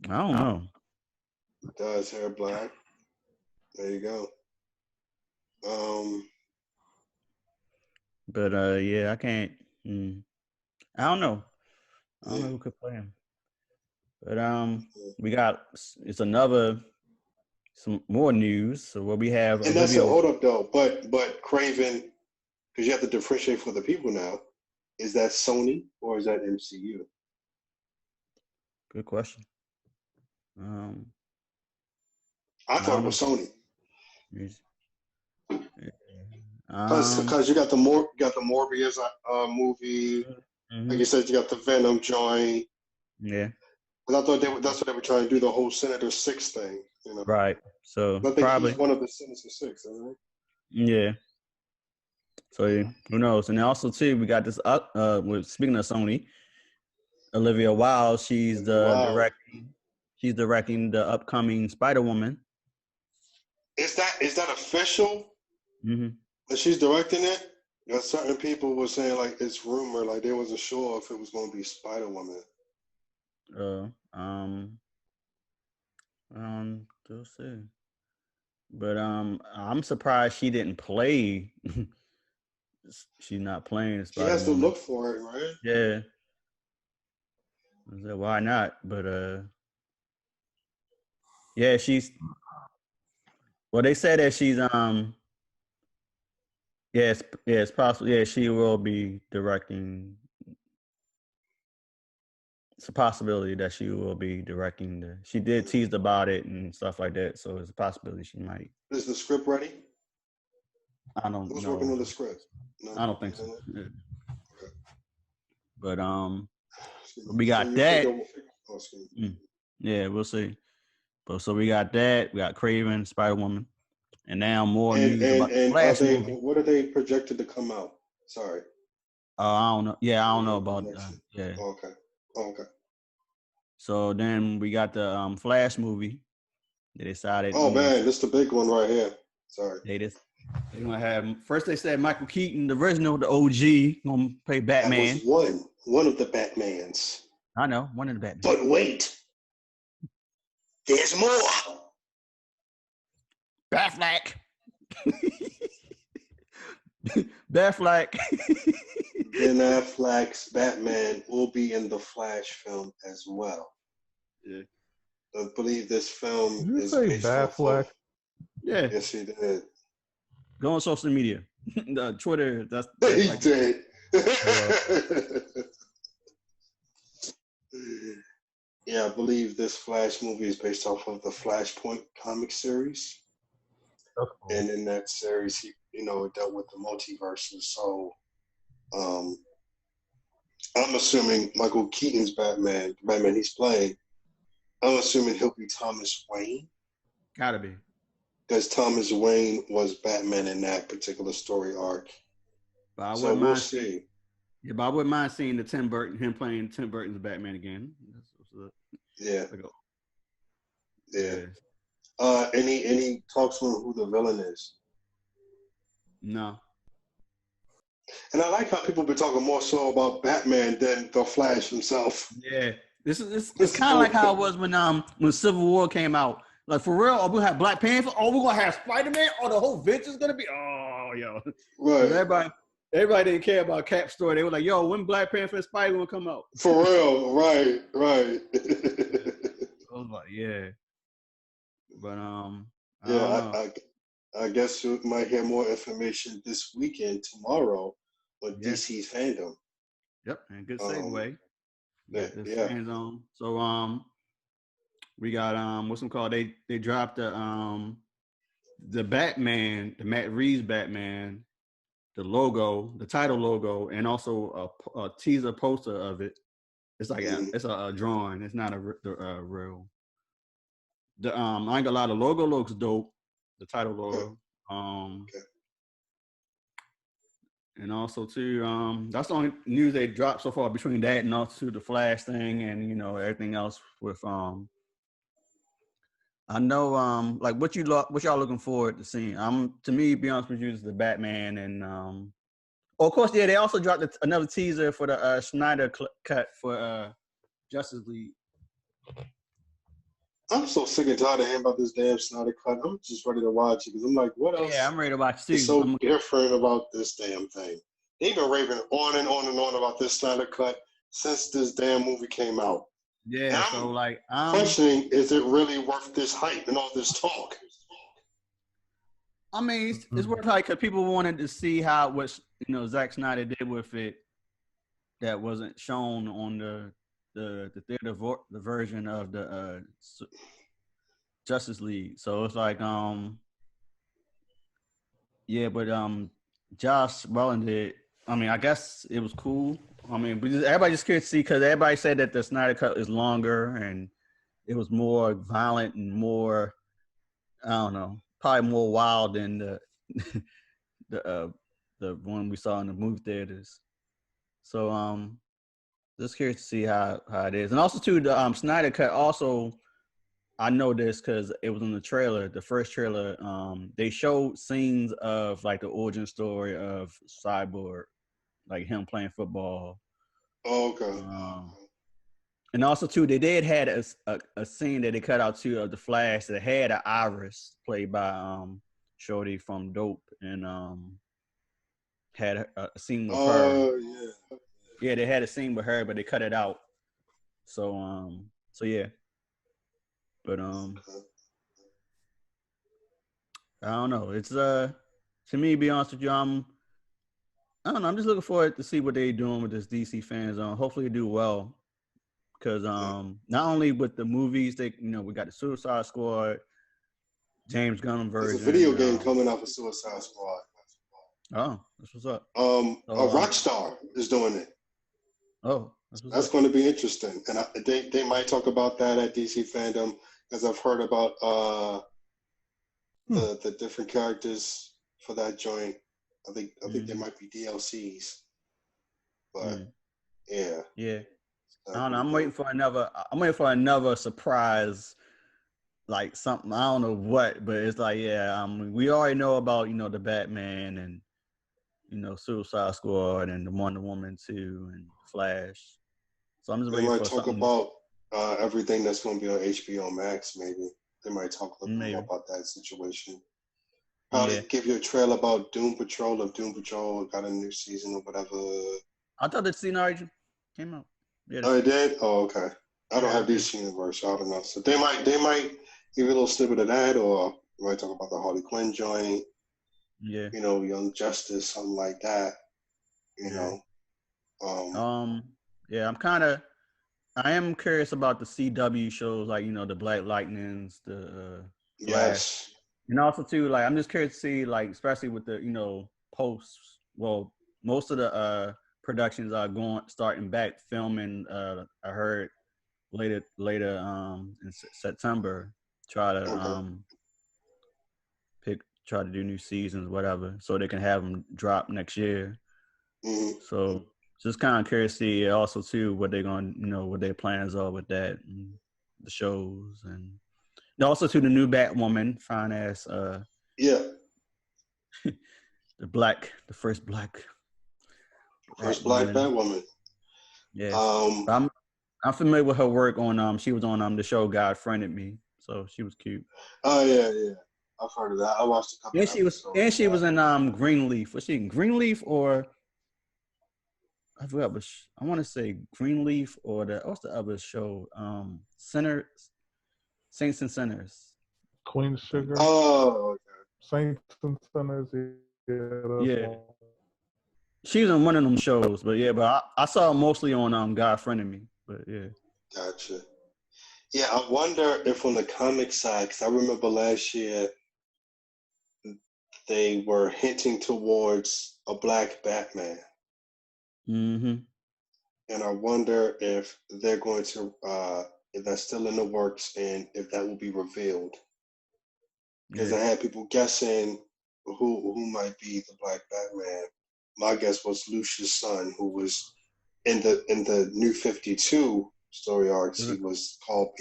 I don't know. Does hair black? There you go. But yeah, I can't. I don't know. I don't know who could play him. But we got some more news. So what we have, and that's hold up though. But Kraven, because you have to differentiate for the people now. Is that Sony or is that MCU? Good question. I thought it was Sony. Because you got the Morbius movie. Like you said, you got the Venom joint. Yeah. But I thought that's what they were trying to do, the whole Sinister Six thing. Right. So I think probably he's one of the Sinister Six, isn't he? Yeah. So who knows? And also too, we got this speaking of Sony, Olivia Wilde, she's directing the upcoming Spider-Woman. Is that official? That she's directing it? Certain people were saying like it's rumor, like they wasn't sure if it was going to be Spider-Woman. We'll see. But I'm surprised she didn't play. She's not playing Spider-Woman. She has to look for it, right? Yeah. I said, why not? But yeah, well, they said that she's it's possible. Yeah, she will be directing. It's a possibility that she will be directing she did tease about it and stuff like that, so it's a possibility she might. Is the script ready? I don't know. Who's working on the script? No, I don't think so. Yeah. Okay. But we got that. Yeah, we'll see. But so we got that. We got Kraven, Spider-Woman, and now more news about the Flash movie. What are they projected to come out? Sorry. I don't know. Yeah, I don't know about yeah. Okay. So then we got the Flash movie. They decided. Oh man, this is the big one right here. Sorry. They're gonna have first. They said Michael Keaton, the original, the OG, gonna play Batman. That was one of the Batmans. I know, one of the Batman. But wait, there's more. Batfleck. Batfleck. Ben Affleck's Batman will be in the Flash film as well. Yeah. I believe this film Did you is say based Batfleck? Yeah. Yes, he did. Go on social media. The Twitter, that's He like, did. Yeah, I believe this Flash movie is based off of the Flashpoint comic series. That's cool. And in that series, he, it dealt with the multiverses. So, I'm assuming Michael Keaton's Batman, the Batman he's playing, I'm assuming he'll be Thomas Wayne. gotta be. Because Thomas Wayne was Batman in that particular story arc. But So we'll see. Yeah, but I wouldn't mind seeing him playing Tim Burton's Batman again. Yeah. Like, yeah. Any talks on who the villain is? No. And I like how people been talking more so about Batman than the Flash himself. Yeah. It's kind of like how it was when Civil War came out. Like, for real, we have Black Panther. Oh, we're gonna have Spider-Man. Oh, the whole Vince is gonna be. Oh, yo. Right. Everybody didn't care about Cap's story. They were like, yo, when Black Panther and Spider gonna come out? For real, right. I was like, yeah. But I guess you might hear more information this weekend, tomorrow, on DC's Fandome. Yep, and good segue. Yeah. Fandome. So we got what's them called? They dropped the Batman, the Matt Reeves Batman, the logo, the title logo, and also a teaser poster of it. It's like it's a drawing. It's not a real. I ain't gonna lie, the logo looks dope. The title logo. And also too, that's the only news they dropped so far between that and also the Flash thing and everything else with I know like what y'all looking forward to seeing. To me, be honest with you, is the Batman and of course, yeah, they also dropped another teaser for the Snyder cut for Justice League. I'm so sick and tired of hearing about this damn Snyder cut. I'm just ready to watch it because I'm like, what else? Yeah, I'm ready to watch too. It's so different about this damn thing. They've been raving on and on and on about this Snyder cut since this damn movie came out. Yeah, so like I'm questioning, is it really worth this hype and all this talk? I mean, it's worth hype because people wanted to see how what Zack Snyder did with it that wasn't shown on the theater version of the Justice League. So it's like yeah, but Josh Brolin did. I mean, I guess it was cool. I mean, everybody just could see because everybody said that the Snyder cut is longer and it was more violent and more, I don't know, probably more wild than the one we saw in the movie theaters. So just curious to see how it is. And also too, the Snyder cut also, I know this because it was in the trailer, the first trailer. They showed scenes of like the origin story of Cyborg, like him playing football. Oh, okay. And also too, they did had a scene that they cut out too of the Flash that had an Iris played by Shorty from Dope, and had a scene with her. Oh yeah. Yeah, they had a scene with her, but they cut it out. So yeah. But I don't know. It's to me, to be honest with you, I don't know. I'm just looking forward to see what they're doing with this DC Fan Zone. Hopefully, they do well. Because not only with the movies, we got the Suicide Squad, James Gunn version. There's a video game coming out for Suicide Squad. Oh, that's what's up. Rockstar is doing it. Oh, that's going to be interesting, and they might talk about that at DC Fandom, because I've heard about the different characters for that joint. I think there might be DLCs, but yeah. I don't know. I'm waiting for another surprise, like something. I don't know what, but it's like, we already know about the Batman and Suicide Squad and the Wonder Woman 2 and Flash. So I'm just waiting for something. They might talk about everything that's going to be on HBO Max. Maybe they might talk a little bit more about that situation. Probably give you a trail about Doom Patrol. If Doom Patrol got a new season or whatever. I thought the season already came out. Yeah, oh, it did? Oh, okay. I don't have DC Universe. I don't know. So they might give you a little snippet of that, or they might talk about the Harley Quinn joint. Yeah. Young Justice, something like that. You Yeah. know. Um, Yeah, I am curious about the CW shows, like the Black Lightnings, the Flash, yes. and also too, like I'm just curious to see, like especially with the posts. Well, most of the productions are starting back filming. I heard later in September, try to Okay. try to do new seasons, whatever, so they can have them drop next year. Hmm. So just kind of curious to see also too what they're going, what their plans are with that, and the shows, and also to the new Batwoman, fine ass, Yeah. the first black First Black Batwoman. Batwoman. Yeah, but I'm familiar with her work on she was on the show God Friended Me, so she was cute. Oh yeah. I've heard of that. I watched a couple And episodes. she was in Greenleaf. Was she in Greenleaf or I forgot? But I want to say Greenleaf or what's the other show? Saints and Sinners. Queen I think. Sugar, Oh, Saints and Sinners. Yeah, that's Yeah, one. she was in one of them shows, but yeah, but I saw her mostly on God Friended Me. But yeah, gotcha. Yeah, I wonder if on the comic side, because I remember last year they were hinting towards a black Batman, mm-hmm. and I wonder if they're going to, if that's still in the works, and if that will be revealed. Because Yeah, I had people guessing who might be the black Batman. My guess was Lucius' son, who was in the New 52 story arcs. He was called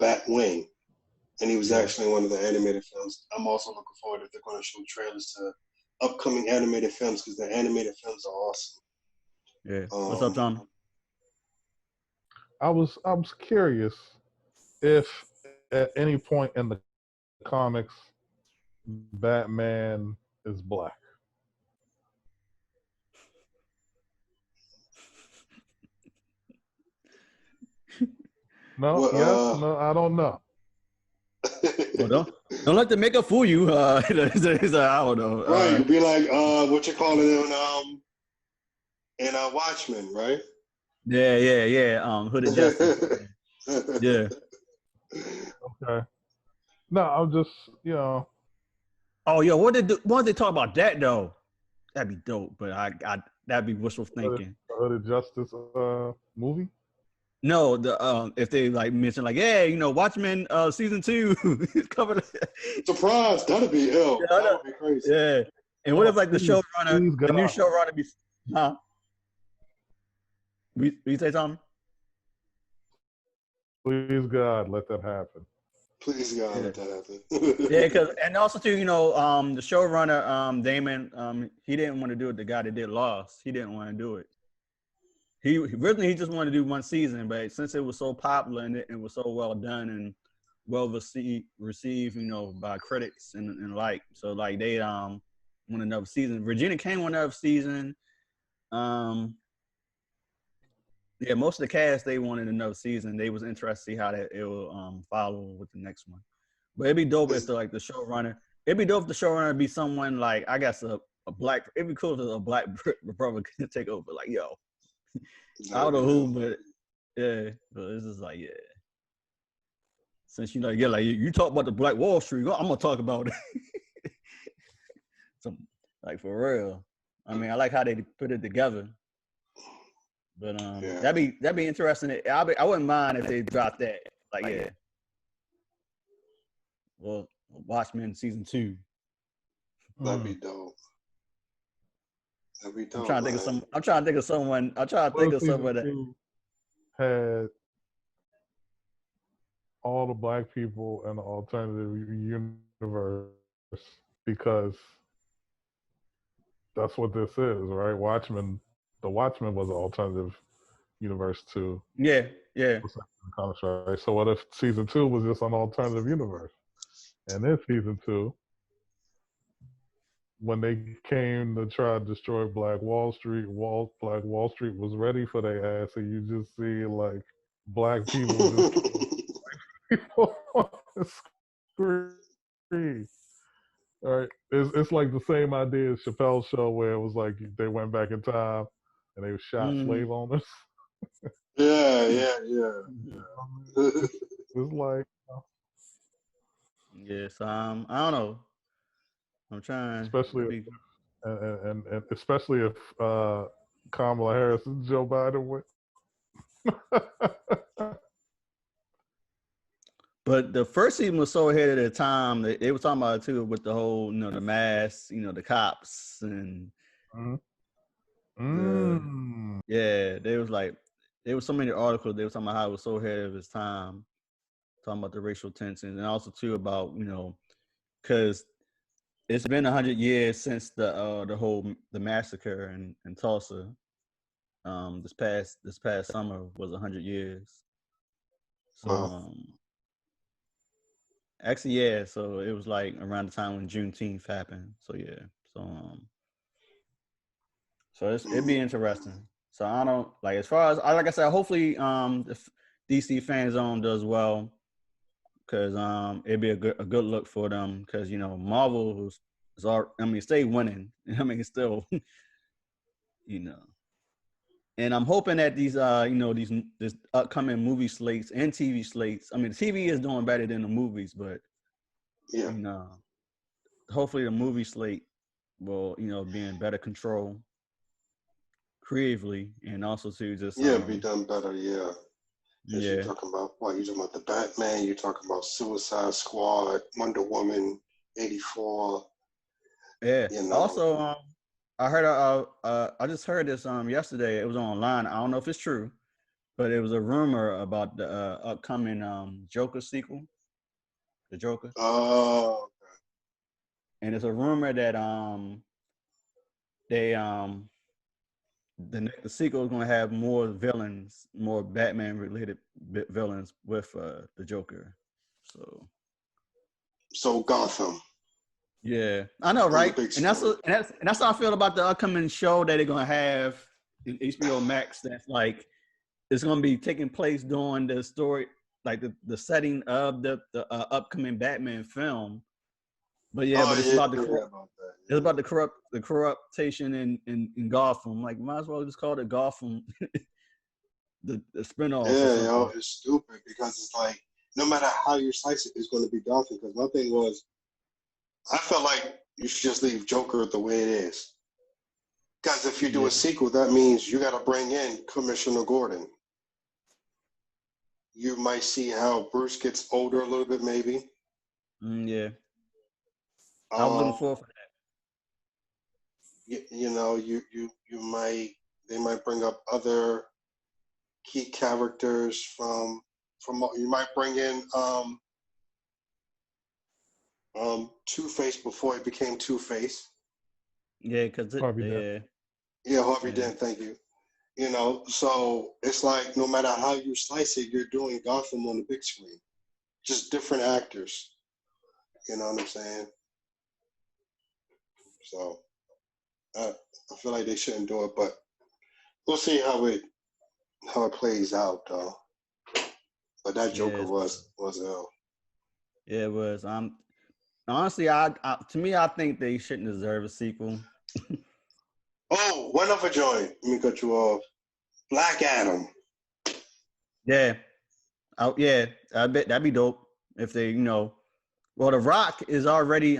Batwing, and he was yeah, actually in one of the animated films. I'm also looking forward if they're going to show trailers to upcoming animated films, because the animated films are awesome. yeah. What's up, Tom? I was curious if at any point in the comics Batman is black. No, yes, Well, no, I don't know. Well, don't let the makeup fool you. I don't know. right, you'd be like, what you call it in Watchmen, right? Yeah. Hooded Justice. Yeah. Okay. No, I'm just, Oh, yo, what did they talk about that though? That'd be dope, but I that'd be wishful thinking. the Justice movie. No, the if they like mention like, yeah, Watchmen season 2 covered. Surprise! That'd be ill. Yeah, That would be crazy. yeah. And what Oh, if like please the new God, showrunner be, huh? We say something? please God, let that happen. Please God, Yeah. let that happen. Yeah, because and also too, the showrunner, Damon, he didn't want to do it. The guy that did Lost, he didn't want to do it. He originally he just wanted to do one season, but since it was so popular and it was so well done and well received, by critics and like, so like they want another season. Regina King want another season. Yeah, most of the cast they wanted another season. They was interested to see how that it will follow with the next one. But it'd be dope if the showrunner. It'd be dope if the showrunner be someone like I guess a black. It'd be cool if a black Republican take over. Like yo, I don't know who, but yeah, but it's just like yeah. Since like you talk about the Black Wall Street, I'm gonna talk about it. Some like for real. I mean, I like how they put it together. But that'd be interesting. I wouldn't mind if they dropped that. Like yeah. Well, Watchmen season 2. That'd be dope. That'd be dope. I'm trying to think of some. I'm trying to think of someone. I'm trying to think of someone that had all the black people in the alternative universe, because that's what this is, right? Watchmen. The Watchmen was an alternative universe too. Yeah. Right? So what if season 2 was just an alternative universe? And then season 2, when they came to try to destroy Black Wall Street, Black Wall Street was ready for their ass, and you just see like black people just people on the screen. All right, it's like the same idea as Chappelle's show where it was like they went back in time and they shot slave owners. Yeah. It's like Yeah, so I don't know. I'm trying to especially be. and especially if Kamala Harris and Joe Biden went. But the first season was so ahead of their time. They were talking about it too with the whole, the mass, the cops and there was so many articles. They were talking about how it was so ahead of its time, talking about the racial tensions, and also too about because it's been 100 years since the massacre in Tulsa. This past summer was 100 years. So Wow. actually, yeah. So it was like around the time when Juneteenth happened. So yeah. So it'd be interesting. So I don't like as far as like I said. Hopefully, the DC Fan Zone does well because it'd be a good look for them because Marvel stay winning. I mean, still, And I'm hoping that these this upcoming movie slates and TV slates. I mean, the TV is doing better than the movies, but Yeah. Hopefully the movie slate will be in better control creatively and also to just be done better. Yeah. As you're talking about what? You're talking about the Batman. You're talking about Suicide Squad, Wonder Woman, 84. Yeah. Also, I heard I just heard this yesterday. It was online. I don't know if it's true, but it was a rumor about the upcoming Joker sequel, the Joker. Oh. And it's a rumor that they the sequel is going to have more villains, more Batman related villains with the Joker. So Gotham. Yeah, I know, right? And that's how I feel about the upcoming show that they're gonna have in HBO Max. That's like it's gonna be taking place during the story, like the setting of the upcoming Batman film. But it's about the corruption in Gotham. Like, might as well just call it Gotham, the spinoff. Yeah, yo, it's stupid because it's like no matter how you slice it, it's going to be Gotham. Because my thing was, I felt like you should just leave Joker the way it is. Because if you do a sequel, that means you got to bring in Commissioner Gordon. You might see how Bruce gets older a little bit, maybe. Yeah. I was looking forward for that. They might bring up other key characters from you might bring in Two-Face before he became Two-Face. Yeah, because Harvey Dent, thank you. So it's like no matter how you slice it, you're doing Gotham on the big screen. Just different actors. You know what I'm saying? So I feel like they shouldn't do it, but we'll see how it plays out though. But that Joker was ill. Yeah, it was. Honestly, I think they shouldn't deserve a sequel. Oh, one other joint. Let me cut you off. Black Adam. Yeah. Oh yeah, I bet that'd be dope if they, well, The Rock is already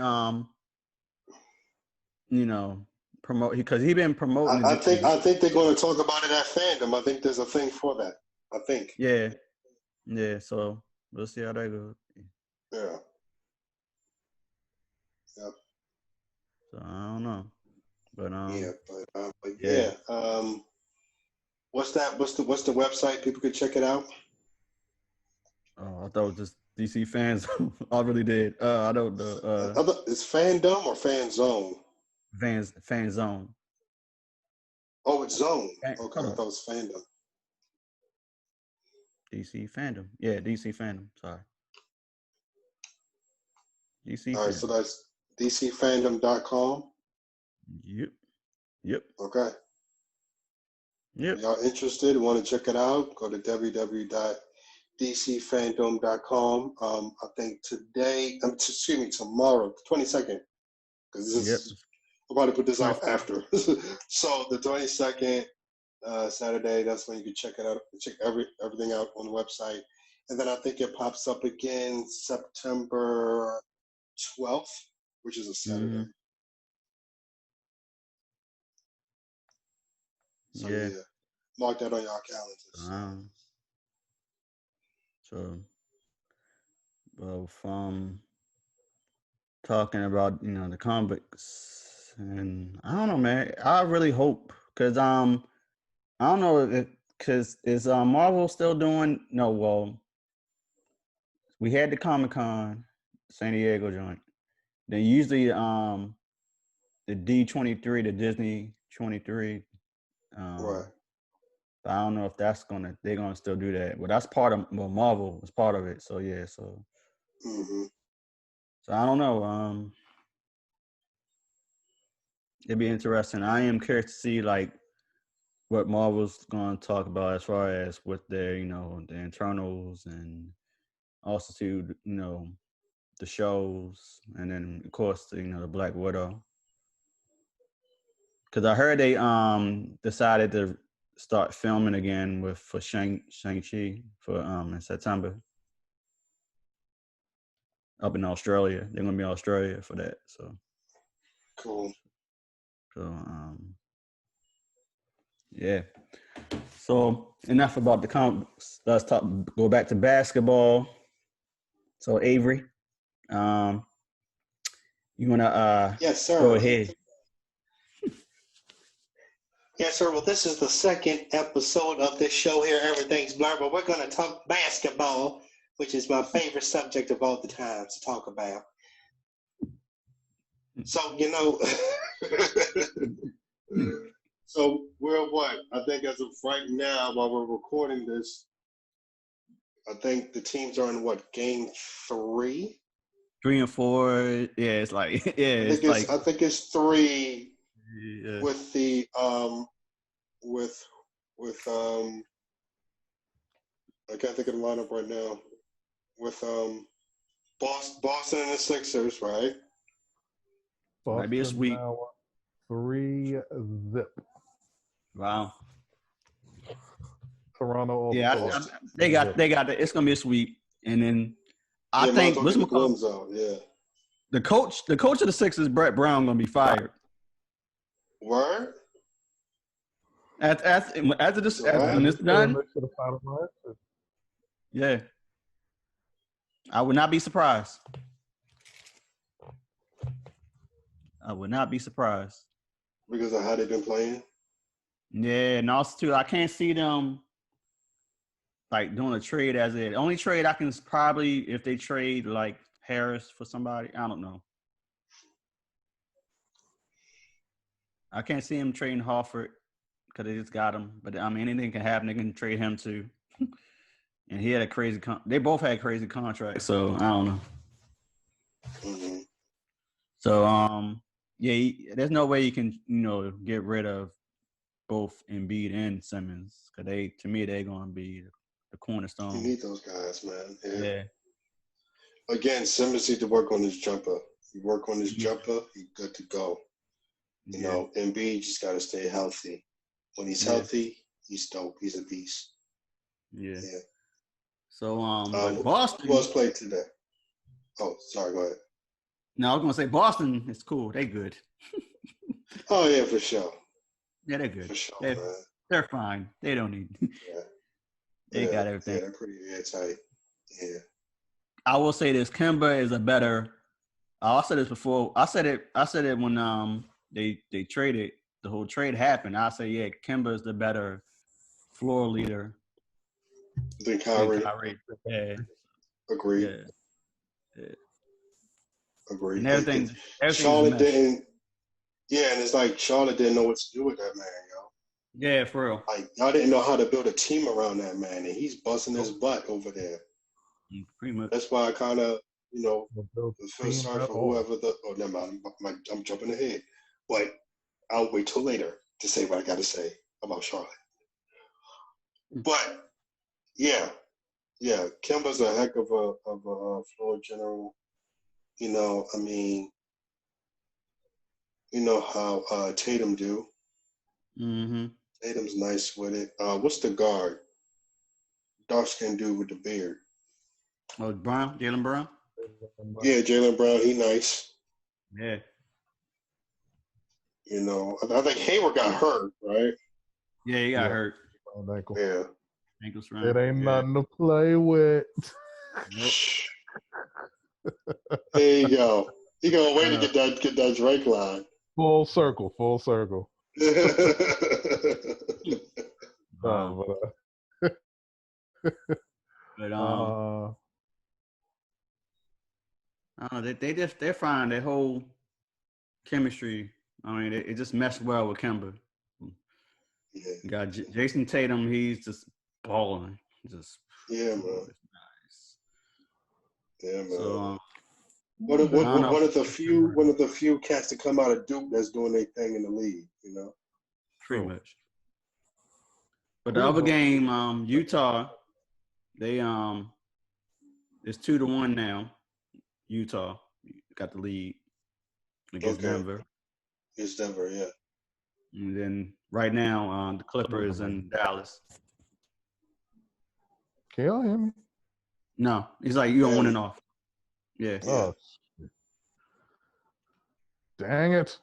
promote because he's been promoting. I think they're going to talk about it at Fandom. I think there's a thing for that. I think. Yeah. So we'll see how that goes. Yeah. Yep. So I don't know, but what's that? What's the website? People could check it out. Oh, I thought it was just DC Fans. I really did. I don't know. It's Fandom or Fan Zone? Fan Zone. Oh, it's Zone. Okay, I thought it was Fandom. DC Fandom. Yeah, DC Fandom. Sorry. DC. All right, so that's DCFandom.com. Yep. Okay. Yep. If y'all interested, want to check it out, go to www.dcfandom.com. I think tomorrow, the 22nd, because we'll probably put this out after. So the 22nd, Saturday, that's when you can check it out, check everything out on the website. And then I think it pops up again September 12th, which is a Saturday. So yeah, mark that on your calendars. So, well, from talking about the comics, and I don't know, man. I really hope because I don't know because is Marvel still doing? No, well, we had the Comic-Con San Diego joint. Then usually the D23, the Disney 23. Right. I don't know if they're gonna still do that. But that's part of Marvel was part of it. So yeah, so so I don't know. It'd be interesting. I am curious to see like what Marvel's gonna talk about as far as with their, the internals and also to, the shows, and then of course the Black Widow. Because I heard they decided to start filming again for Shang-Chi for in September up in Australia. They're gonna be in Australia for that. So cool. So yeah. So enough about the comics. Let's go back to basketball. So Avery, you wanna yes, sir. Go ahead. Yes, sir. Well, this is the second episode of this show here, Everything's Blurred, but we're going to talk basketball, which is my favorite subject of all the time to talk about. So, so we're what? I think as of right now, while we're recording this, I think the teams are in what, game 3? 3 and 4. Yeah, it's like I think it's 3 with the I can't think of the lineup right now. With Boston and the Sixers, right? Boston might be a sweep. 3-0. Wow. Toronto. They got it. It's gonna be a sweep, and then I think the coach of the Sixers, Brett Brown, gonna be fired. Word. After this when it's done. Yeah, I would not be surprised. Because of how they've been playing. Yeah, and also too, I can't see them like doing a trade as it. Only trade I can probably if they trade like Harris for somebody. I don't know. I can't see him trading Horford because they just got him. But I mean, anything can happen. They can trade him too. And he had a crazy. They both had crazy contracts, so I don't know. Mm-hmm. So yeah, there's no way you can get rid of both Embiid and Simmons because to me they're gonna be the cornerstone. You need those guys, man. Yeah. Again, Simmons needs to work on his jumper. You work on his jumper, he's good to go. You know, Embiid just got to stay healthy. When he's healthy, he's dope. He's a beast. Yeah. So Boston. Who else played today? Oh, sorry. Go ahead. No, I was gonna say Boston is cool. They good. Oh yeah, for sure. Yeah, they're good. For sure, they're fine. They don't need. They got everything. Yeah, they're pretty tight. Yeah. I will say this: Kemba is a better. I said this before. I said it when they traded. The whole trade happened. I say Kemba is the better floor leader than Kyrie. Yeah. Agreed. Yeah. Agreed. And everything Charlotte didn't. Yeah, and it's like Charlotte didn't know what to do with that man, yo. Yeah, for real. Like y'all didn't know how to build a team around that man, and he's busting his butt over there. Pretty much. That's why I kind of, feel sorry for whoever never mind. I'm jumping ahead, but I'll wait till later to say what I got to say about Charlotte. But yeah, Kemba's a heck of a floor general. I mean, You know how Tatum do. Mm-hmm. Tatum's nice with it. What's the guard? Dark skinned dude with the beard. Oh, Brown, Jalen Brown. Yeah, Jalen Brown. He nice. Yeah. You know, I think Hayward got hurt, right? Yeah, he got hurt. Ankle. Yeah. Ankle It sprain. ain't nothing to play with. Nope. There you go. You gonna wait to get that Drake line. Full circle. Wow. But I don't know. They're fine. Their whole chemistry. I mean, it just meshed well with Kemba. Yeah. You got Jason Tatum. He's just balling. Just Yeah, man. Nice. Yeah, man. So one of the few cats to come out of Duke that's doing their thing in the league. You know. Pretty much. But the other game, Utah, they it's 2-1 now. Utah got the lead against Denver. Against Denver, yeah. And then right now, the Clippers in Dallas. Can y'all hear me? No, he's like you on and off. Yeah. Oh, dang it!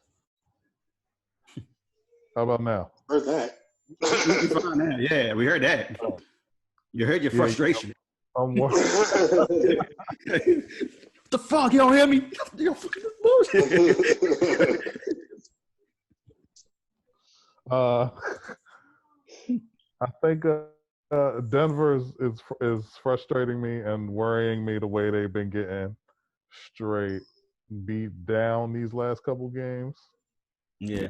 How about now? Heard that. You're fine now. Yeah, we heard that. You heard your frustration. I'm what the fuck? You don't hear me? You're fucking bullshit. I think Denver is frustrating me and worrying me the way they've been getting straight beat down these last couple games. Yeah.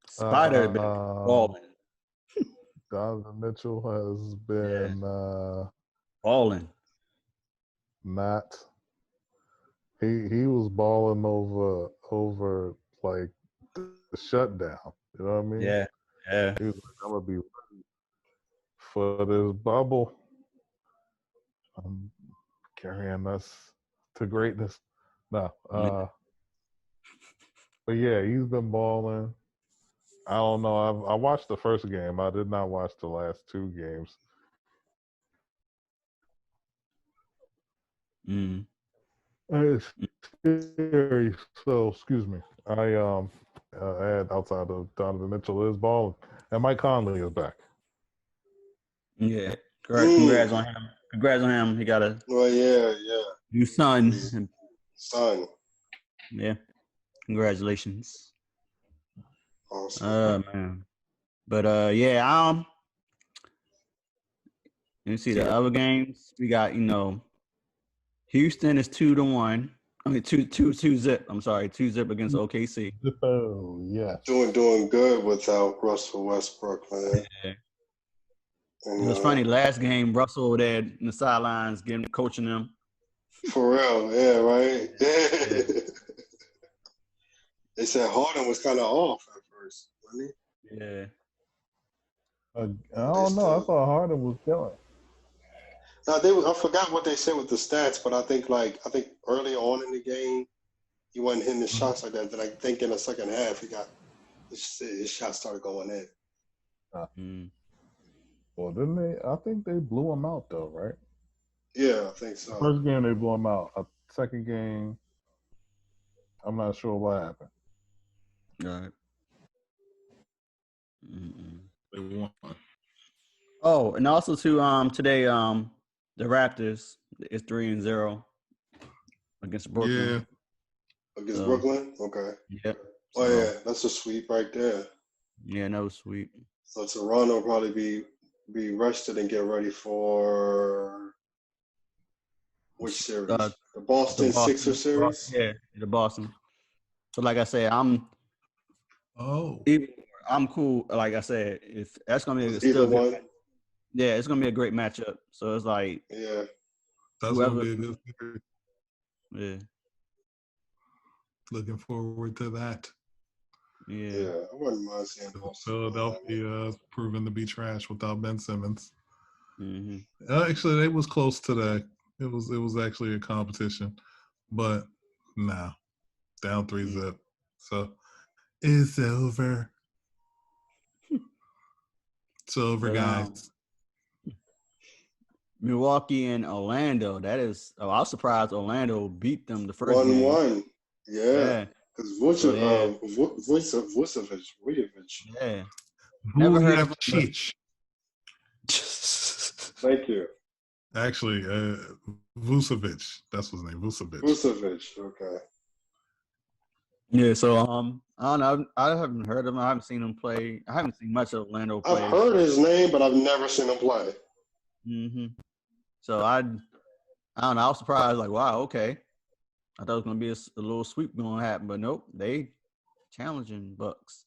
Spider been balling. Donovan Mitchell has been balling. Not. He was balling over like the shutdown. You know what I mean? Yeah. Yeah. He was like, I'm gonna be ready for this bubble. I'm carrying us to greatness. No. But yeah, he's been balling. I don't know. I watched the first game. I did not watch the last two games. It's scary. So excuse me. I add outside of Donovan Mitchell is balling, and Mike Conley is back. Yeah. Congrats on him. Congrats on him. He got a new son. Son. Yeah. Congratulations. Awesome. Man. But yeah, let me see the other games. We got, Houston is 2-1. I mean 2-0. I'm sorry, 2-0 against OKC. Oh yeah. Doing good without Russell Westbrook, man. Yeah. It was funny. Last game, Russell there in the sidelines, coaching them. For real, yeah, right. Yeah. They said Harden was kind of off at first, wasn't he? Yeah. I don't know. I thought Harden was killing. No, I forgot what they said with the stats, but I think early on in the game, he wasn't hitting the shots like that. Then I think in the second half, his shots started going in. Well, didn't they? I think they blew him out though, right? Yeah, I think so. First game they blew him out. Second game, I'm not sure what happened. All right. They won. Oh, and also today, the Raptors is 3-0 against Brooklyn. Yeah. Against Brooklyn? Okay. Yep. Oh yeah, that's a sweep right there. Yeah, no sweep. So Toronto will probably be rested and get ready for which series? The Boston Sixers series? Yeah, the Boston. So like I said, I'm cool. Like I said, if that's gonna be still good, yeah, it's gonna be a great matchup. So it's like that's gonna be a good series. Yeah. Looking forward to that. Yeah, I wouldn't mind seeing Philadelphia proving to be trash without Ben Simmons. Mm-hmm. Actually, it was close today. It was actually a competition, but nah. Down 3-0. So it's over. It's over, guys. Milwaukee and Orlando. That is. Oh, I was surprised Orlando beat them the first game. 1-1. Yeah. Because Vucevic. Yeah. Never heard of him. Thank you. Actually, Vucevic. That's his name. Vucevic. Okay. Yeah, so I don't know. I haven't heard of him. I haven't seen him play. I haven't seen much of Orlando play. I've heard his name, but I've never seen him play. Mm-hmm. So I don't know. I was surprised. Like, wow, okay. I thought it was gonna be a little sweep going to happen, but nope. They challenging Bucks.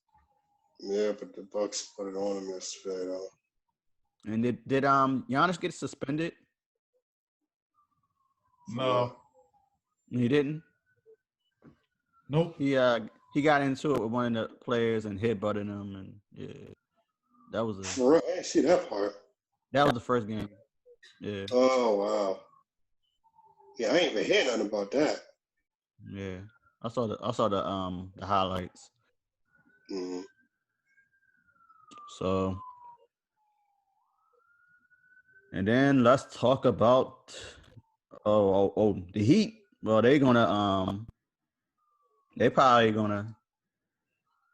Yeah, but the Bucks put it on him yesterday, though. And did Giannis get suspended? No. He didn't. Nope. He got into it with one of the players and headbutted him, and yeah, that was For real? I didn't see that part. That was the first game. Yeah. Oh wow. Yeah, I ain't even hear nothing about that. Yeah, I saw the highlights. Mm-hmm. So, and then let's talk about the Heat. Well, they probably gonna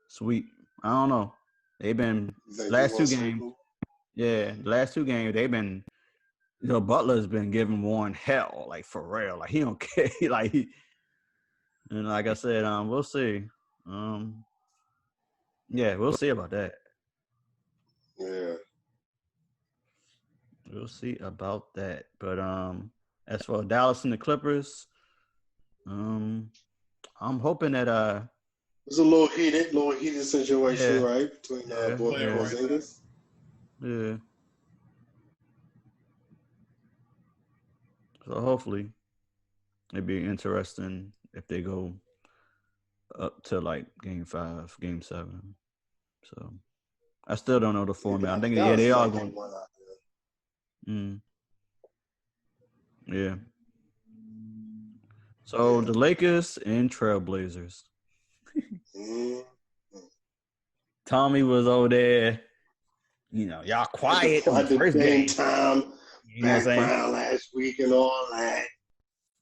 sweep. I don't know. They've been last two games. Yeah, the last two games they've been. Butler's been giving Warren hell, like for real. Like he don't care. And like I said, we'll see. Yeah, we'll see about that. Yeah. We'll see about that. But as for Dallas and the Clippers, I'm hoping that it's a little heated situation, right? Between both Porzingis. Yeah. So hopefully it'd be interesting if they go up to like game 5, game 7. So I still don't know the format. I think they are going. Yeah. So the Lakers and Trailblazers. Tommy was over there. Y'all quiet. The first game time. Background last week and all that.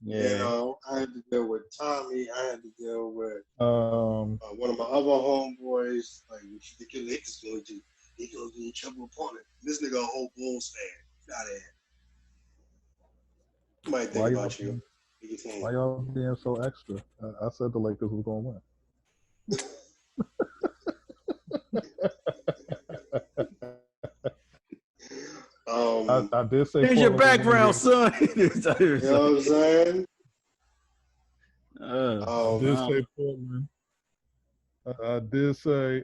Yeah. I had to deal with Tommy. I had to deal with one of my other homeboys. Like, what you think your Lakers going to do? They going to be in trouble opponent. This nigga a whole Bulls fan. Get out of here. Might think about you. Why y'all being so extra? I said the Lakers was going to win. I did say. Here's your background, son. You know what I'm saying? I did say Portland. I did say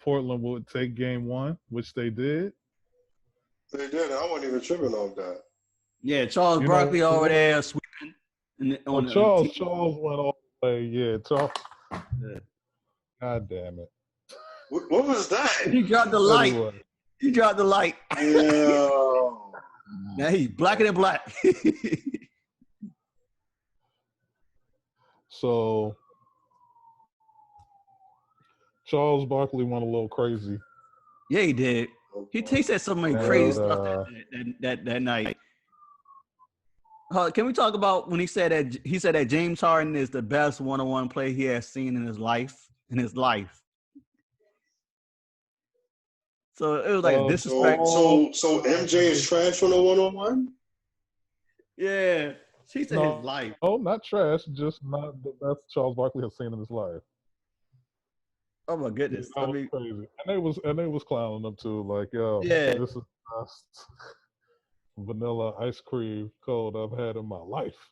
Portland would take game 1, which they did. They did. I wasn't even tripping on that. Yeah, Charles Barkley over there sweeping. Charles went all the way. Yeah, Charles. Yeah. God damn it. What was that? He dropped the light. Anyway. He dropped the light. Yeah. Now he's blacker than black. So Charles Barkley went a little crazy. Yeah, he did. He said so many crazy stuff that night. Can we talk about when he said that James Harden is the best one-on-one player he has seen in his life? So it was like disrespect. So MJ is trash on a one-on-one? Yeah. She said his life. Oh, not trash, just not the best Charles Barkley has seen in his life. Oh my goodness. That was crazy. And they was clowning him too, like, yo, this is the best vanilla ice cream cone I've had in my life.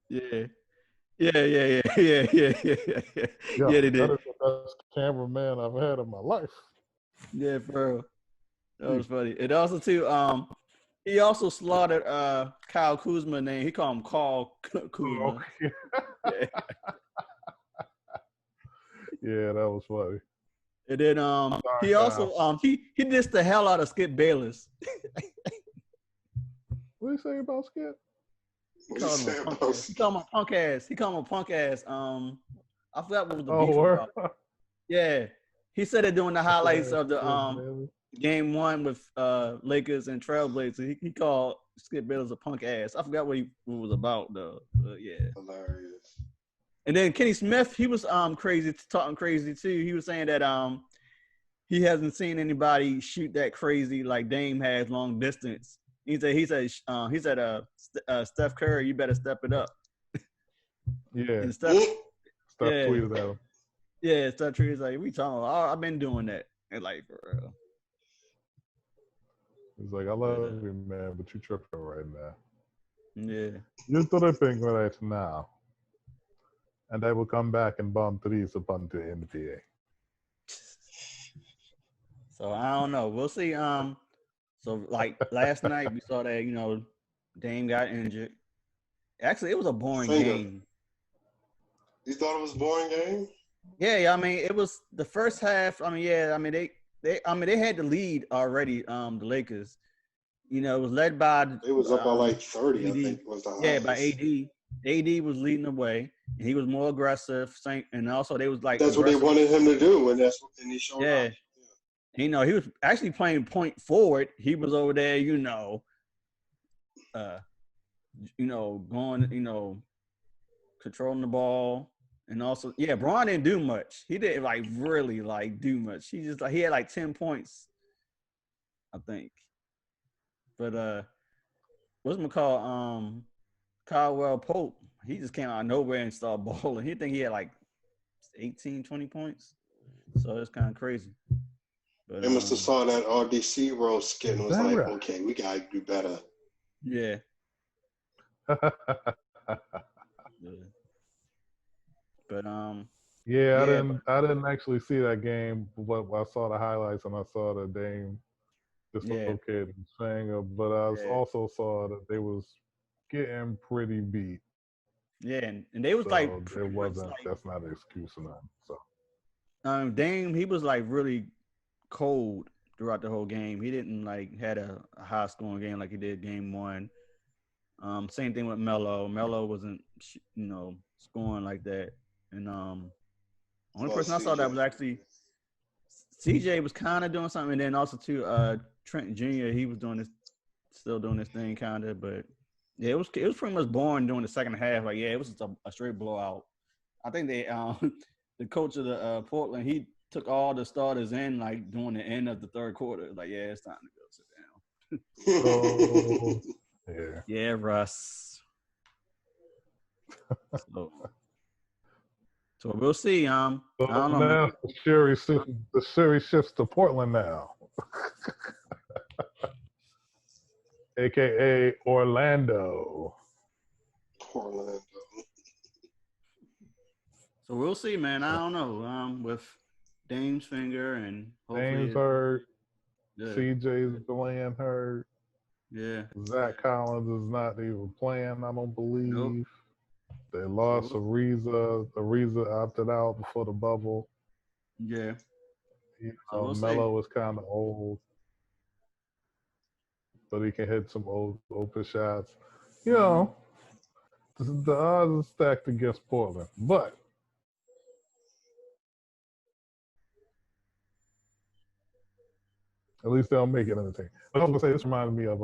Yeah. Yeah, they did. That is the best cameraman I've had in my life. Yeah, bro. That was funny. And also too, he also slaughtered Kyle Kuzma name. He called him Carl Kuzma. Yeah, that was funny. And then he also he dissed the hell out of Skip Bayless. What do you say about Skip? He called him a punk ass. He called him a punk ass. He called him a punk ass. I forgot what was the beef about. Yeah. He said it during the highlights of the game one with Lakers and Trailblazers. He called Skip Bayless a punk ass. I forgot what it was about though. Yeah. Hilarious. And then Kenny Smith, he was talking crazy too. He was saying that he hasn't seen anybody shoot that crazy like Dame has long distance. He said Steph Curry, you better step it up. Yeah. And Steph tweeted at him. Yeah, Steph tweeted like, we talking about, I've been doing that. And like, for real. He's like, I love you, man, but you tripping right now. Yeah. You're tripping right now. And I will come back and bomb threes upon the NBA. So I don't know. We'll see. So like last night we saw that, Dame got injured. Actually, it was a boring game. You thought it was a boring game? Yeah, I mean, it was the first half. I mean, they had the lead already, the Lakers. It was led by it was up by like 30, AD. I think was the highest. Yeah, by AD. AD was leading the way, and he was more aggressive. And also they was like that's what they wanted him to do, and he showed up. He was actually playing point forward. He was over there, going, controlling the ball. And also, Braun didn't do much. He didn't really do much. He just he had 10 points, I think. But Caldwell Pope, he just came out of nowhere and started balling. He think he had 18, 20 points. So it's kind of crazy. But, they must have saw that RDC roll skit and was like, okay, we gotta do better. Yeah. But I didn't actually see that game, but I saw the highlights and I saw the Dame dislocated finger, but I also saw that they was getting pretty beat. Yeah, and they was it wasn't that's not an excuse or nothing. So Dame, he was really cold throughout the whole game. He didn't had a high scoring game like he did game one. Same thing with Melo. Melo wasn't scoring like that. And only person I saw that was actually CJ was kind of doing something, and then also too Trent Jr. He was still doing this thing kind of, but it was pretty much boring during the second half. It was just a straight blowout. I think they the coach of the Portland, he took all the starters in during the end of the third quarter. It's time to go sit down. Yeah, Russ. So we'll see. I don't know. Now the series shifts to Portland now, aka Orlando. Orlando. So we'll see, man. I don't know. With Dame's finger and Dame's hurt. CJ's playing hurt. Yeah. Zach Collins is not even playing, I don't believe. Nope. They lost Ariza. Ariza opted out before the bubble. Yeah. Melo is kind of old, but he can hit some open shots. The odds are stacked against Portland, but at least they'll make it entertaining. I was gonna say this reminded me of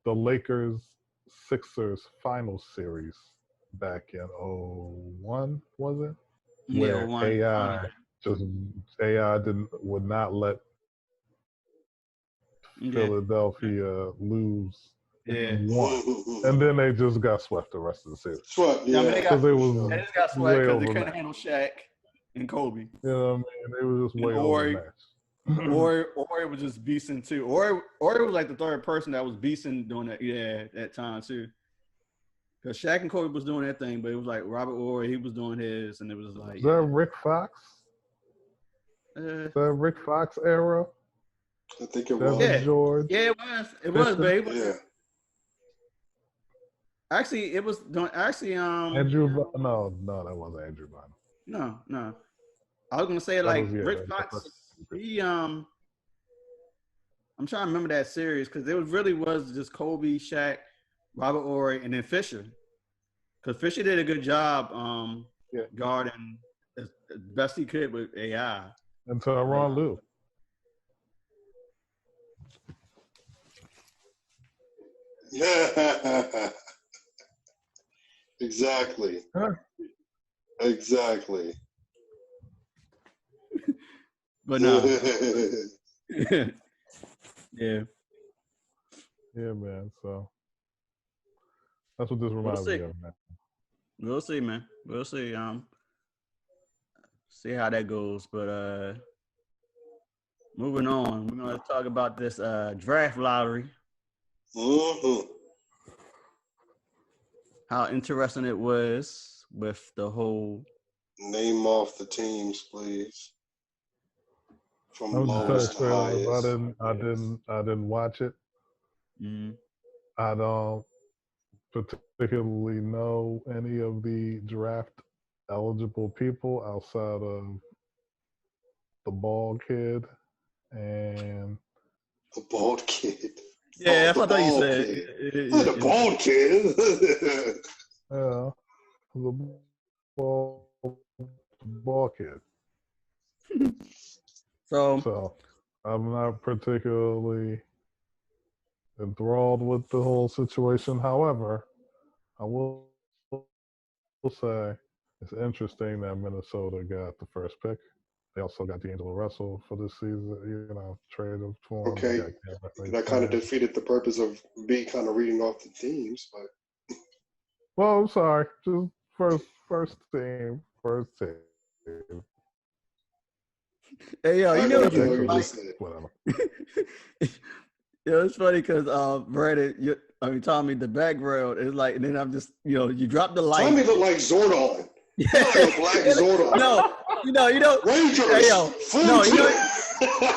the Lakers-Sixers final series back in 2001, was it? Yeah, where AI would not let Philadelphia lose one, and then they just got swept the rest of the series. They just got swept because they couldn't handle Shaq and Kobe. You know what I mean? They were just way overmatched. Or it was just beasting too. Or it was the third person that was beasting doing that. Yeah, that time too. Because Shaq and Kobe was doing that thing, but it was Robert Horry, he was doing his, and it was Is that Rick Fox? Is that Rick Fox era? I think it was. George. Yeah, it was. It was, babe. Yeah. Actually, it was doing. Andrew. No, that wasn't Andrew Bynum. No. I was gonna say Rick Fox. He I'm trying to remember that series because it was just Kobe, Shaq, Robert Ory, and then Fisher. Because Fisher did a good job Yeah. guarding as best he could with AI. And Tyronn Lue. Yeah. Exactly. Huh. Exactly. But no. Yeah. Yeah, man. So that's what this reminds me of, man. We'll see, man. We'll see. See how that goes. But moving on, we're gonna talk about this draft lottery. Mm-hmm. How interesting it was with the whole. Name off the teams, please. From I'm just lowest to straight up, highest. I didn't watch it. Mm, I don't particularly know any of the draft eligible people outside of the bald kid and The bald kid. yeah, that's the what I thought you bald said. kid. The bald kid. the bald kid. So I'm not particularly enthralled with the whole situation. However, I will say it's interesting that Minnesota got the first pick. They also got D'Angelo Russell for this season, traded for him. Okay, that kind of defeated the purpose of me kind of reading off the teams, but. Well, I'm sorry. Just first team. Hey, yo, you know you like. Whatever. Yeah, it's funny because Brandon, Tommy, the background is like, and then I'm just, you drop the light. Tommy look like Zordon. Yeah. Like a black Zordon. No, Rangers. Hey, yo, no,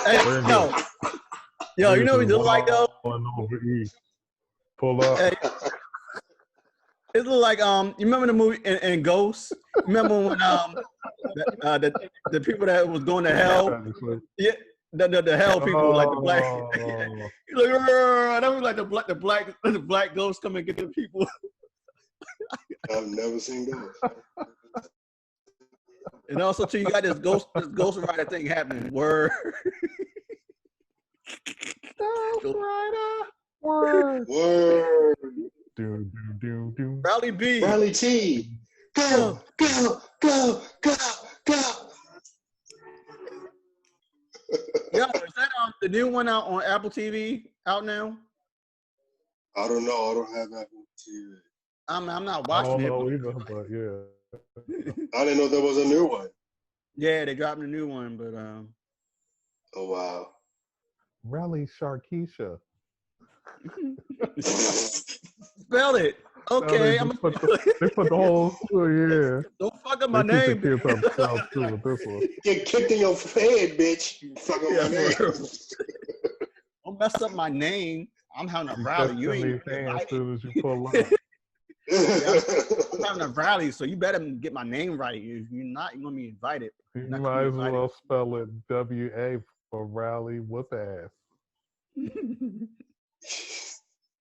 hey, no. Yo, you know what you look like though? Pull up. Hey, it look like you remember the movie in Ghost? Remember when the people that was going to hell? Yeah. The hell people like the black. He's like, that was like the black ghost come and get the people. I've never seen those. And also too, you got this ghost rider thing happening. Word. Ghost rider. Word. Do. Rally B. Rally T. Go. Yeah, is that the new one out on Apple TV out now? I don't know. I don't have Apple TV. I'm not watching it. I don't know either, but yeah. I didn't know there was a new one. Yeah, they dropped a new one, but Oh wow. Rally Sharkeisha. Spell it. Okay, they put the whole Don't fuck up my name. Kids up too with this one. Get kicked in your head, bitch. You fuck up my name. Don't mess up my name. I'm having a rally. You ain't as soon as you pull up. I'm having a rally, so you better get my name right. If you're not, you're gonna be invited. You might as well spell it WA for rally whoop ass.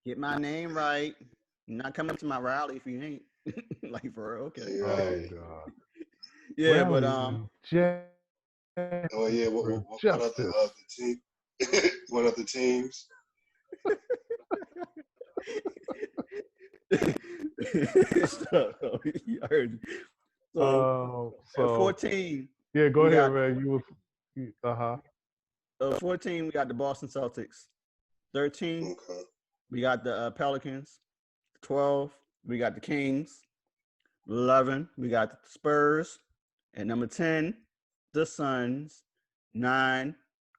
Get my name right. You're not coming to my rally if you ain't. Like for real, okay. Right. Oh God. Yeah, rally but oh yeah, what other team? What other teams? I heard you. So 14. Yeah, go ahead, man. 14, we got the Boston Celtics. 13, we got the Pelicans. 12, we got the Kings. 11, we got the Spurs. At number 10, the Suns. 9,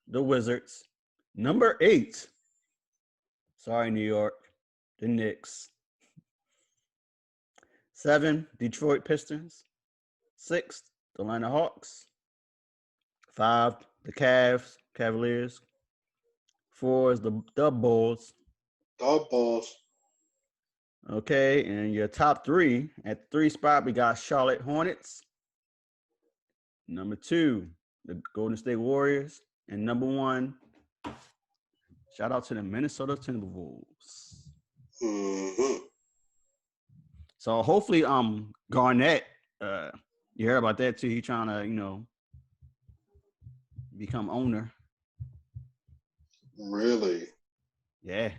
the Wizards. Number 8, sorry, New York, the Knicks. 7, Detroit Pistons. 6, the Atlanta Hawks. 5, the Cavaliers. 4 is the Bulls. The Bulls. Okay, and your top 3, at the 3 spot, we got Charlotte Hornets. Number 2, the Golden State Warriors. And number 1, shout out to the Minnesota Timberwolves. Mm-hmm. So hopefully, Garnett, you heard about that too. He trying to, become owner. Really? Yeah.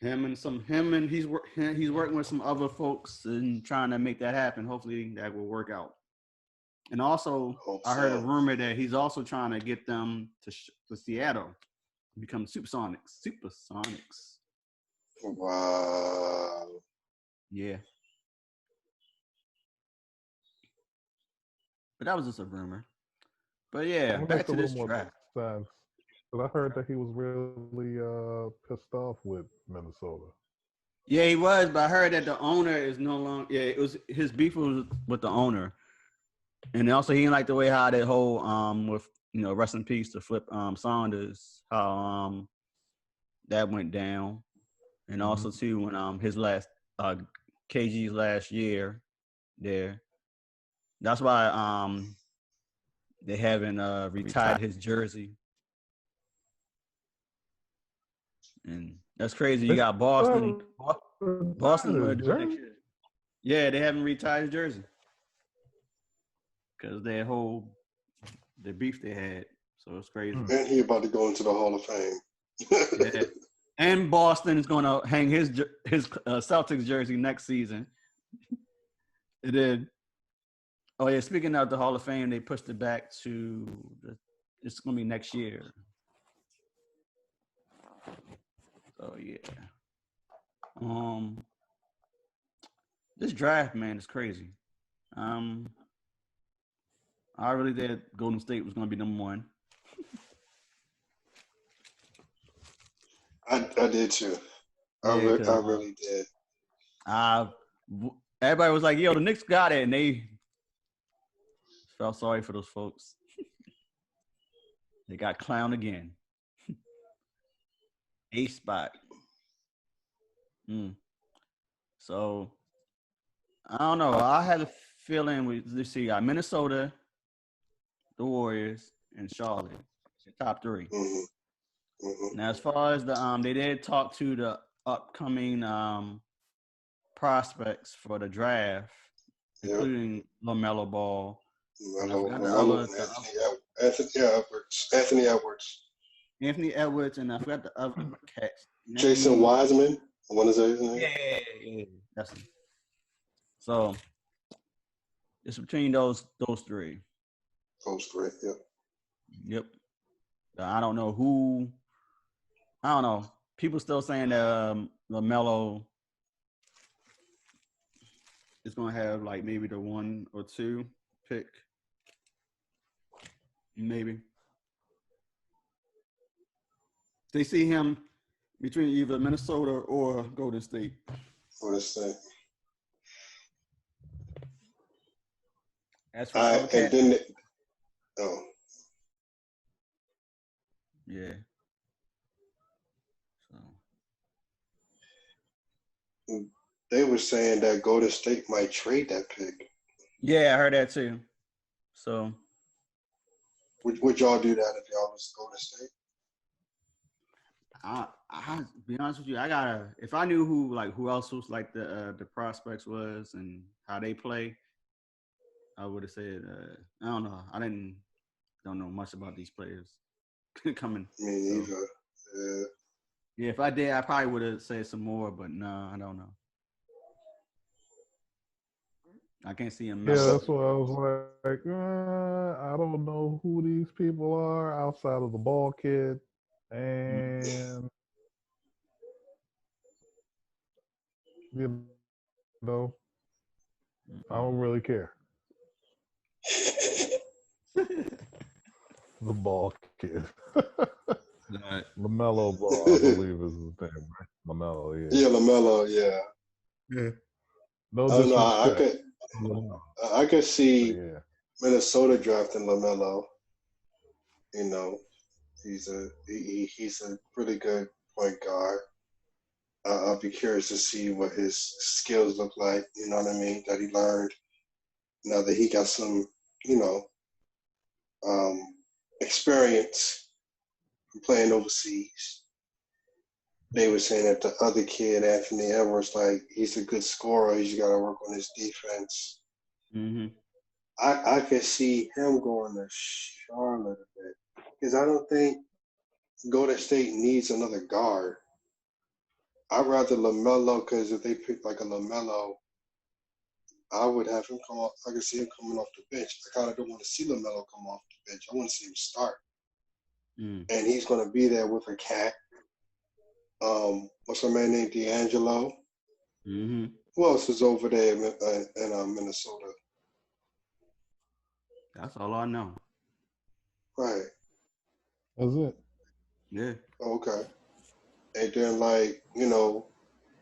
Him and he's working with some other folks and trying to make that happen. Hopefully that will work out. And also, Hope I heard a so. rumor that he's also trying to get them to Seattle, become Supersonics. Wow. Yeah. But that was just a rumor. But yeah, That back makes a to little this more draft. sense. But I heard that he was really pissed off with Minnesota. Yeah, he was, but I heard that the owner is no longer. Yeah, it was his beef was with the owner, and also he didn't like the way how that whole with rest in peace to Flip Saunders, how that went down, and also too when his last KG's last year there. That's why they haven't retired his jersey, and that's crazy. You They got Boston. Boston's retired gonna his do it next jersey? year. Yeah, they haven't retired his jersey because the beef they had. So it's crazy. And he about to go into the Hall of Fame. Yeah. And Boston is going to hang his Celtics jersey next season. It did. Oh yeah. Speaking of the Hall of Fame, they pushed it back to it's going to be next year. So yeah. This draft, man, is crazy. I really thought Golden State was going to be number one. I did too. I really did. Everybody was like, "Yo, the Knicks got it," and they felt sorry for those folks. They got clowned again. A spot. So I don't know. I had a feeling let's see, got Minnesota, the Warriors, and Charlotte. The top three. Mm-hmm. Mm-hmm. Now, as far as the they did talk to the upcoming prospects for the draft, including LaMelo Ball. Anthony Edwards. Anthony Edwards, and I forgot the other cats. Jason Wiseman. I want to say his name. Yeah. That's it. So it's between those three. Those three, yeah. Yep. I don't know who. I don't know. People still saying that LaMelo is going to have like maybe the 1 or 2 pick. Maybe. They see him between either Minnesota or Golden State. Golden State. That's for and then yeah. So they were saying that Golden State might trade that pick. Yeah, I heard that too. So would y'all do that if y'all was Golden State? I be honest with you, if I knew who else was like the prospects was and how they play, I would have said I don't know. Don't know much about these players coming. Me neither. Yeah. Yeah, if I did, I probably would have said some more, but no, I don't know. I can't see him. Yeah, that's why I was like, I don't know who these people are outside of the ball kid. And, I don't really care. The ball kid. Right. LaMelo Ball, I believe is his name, right? LaMelo, yeah. Yeah, LaMelo, yeah. Yeah. No disrespect. I could see Minnesota drafting LaMelo. He's a really good point guard. I'll be curious to see what his skills look like. You know what I mean? That he learned. Now that he got some, experience from playing overseas. they were saying that the other kid, Anthony Edwards, like he's a good scorer. He's got to work on his defense. Mm-hmm. I could see him going to Charlotte a bit because I don't think Golden State needs another guard. I'd rather LaMelo because if they pick like a LaMelo, I would have him come off. I could see him coming off the bench. I kind of don't want to see LaMelo come off the bench. I want to see him start. Mm. And he's going to be there with a cat. What's her man named D'Angelo? Mm-hmm. Who else is over there in Minnesota? That's all I know. Right. That's it. Yeah. Okay. And then, like, you know,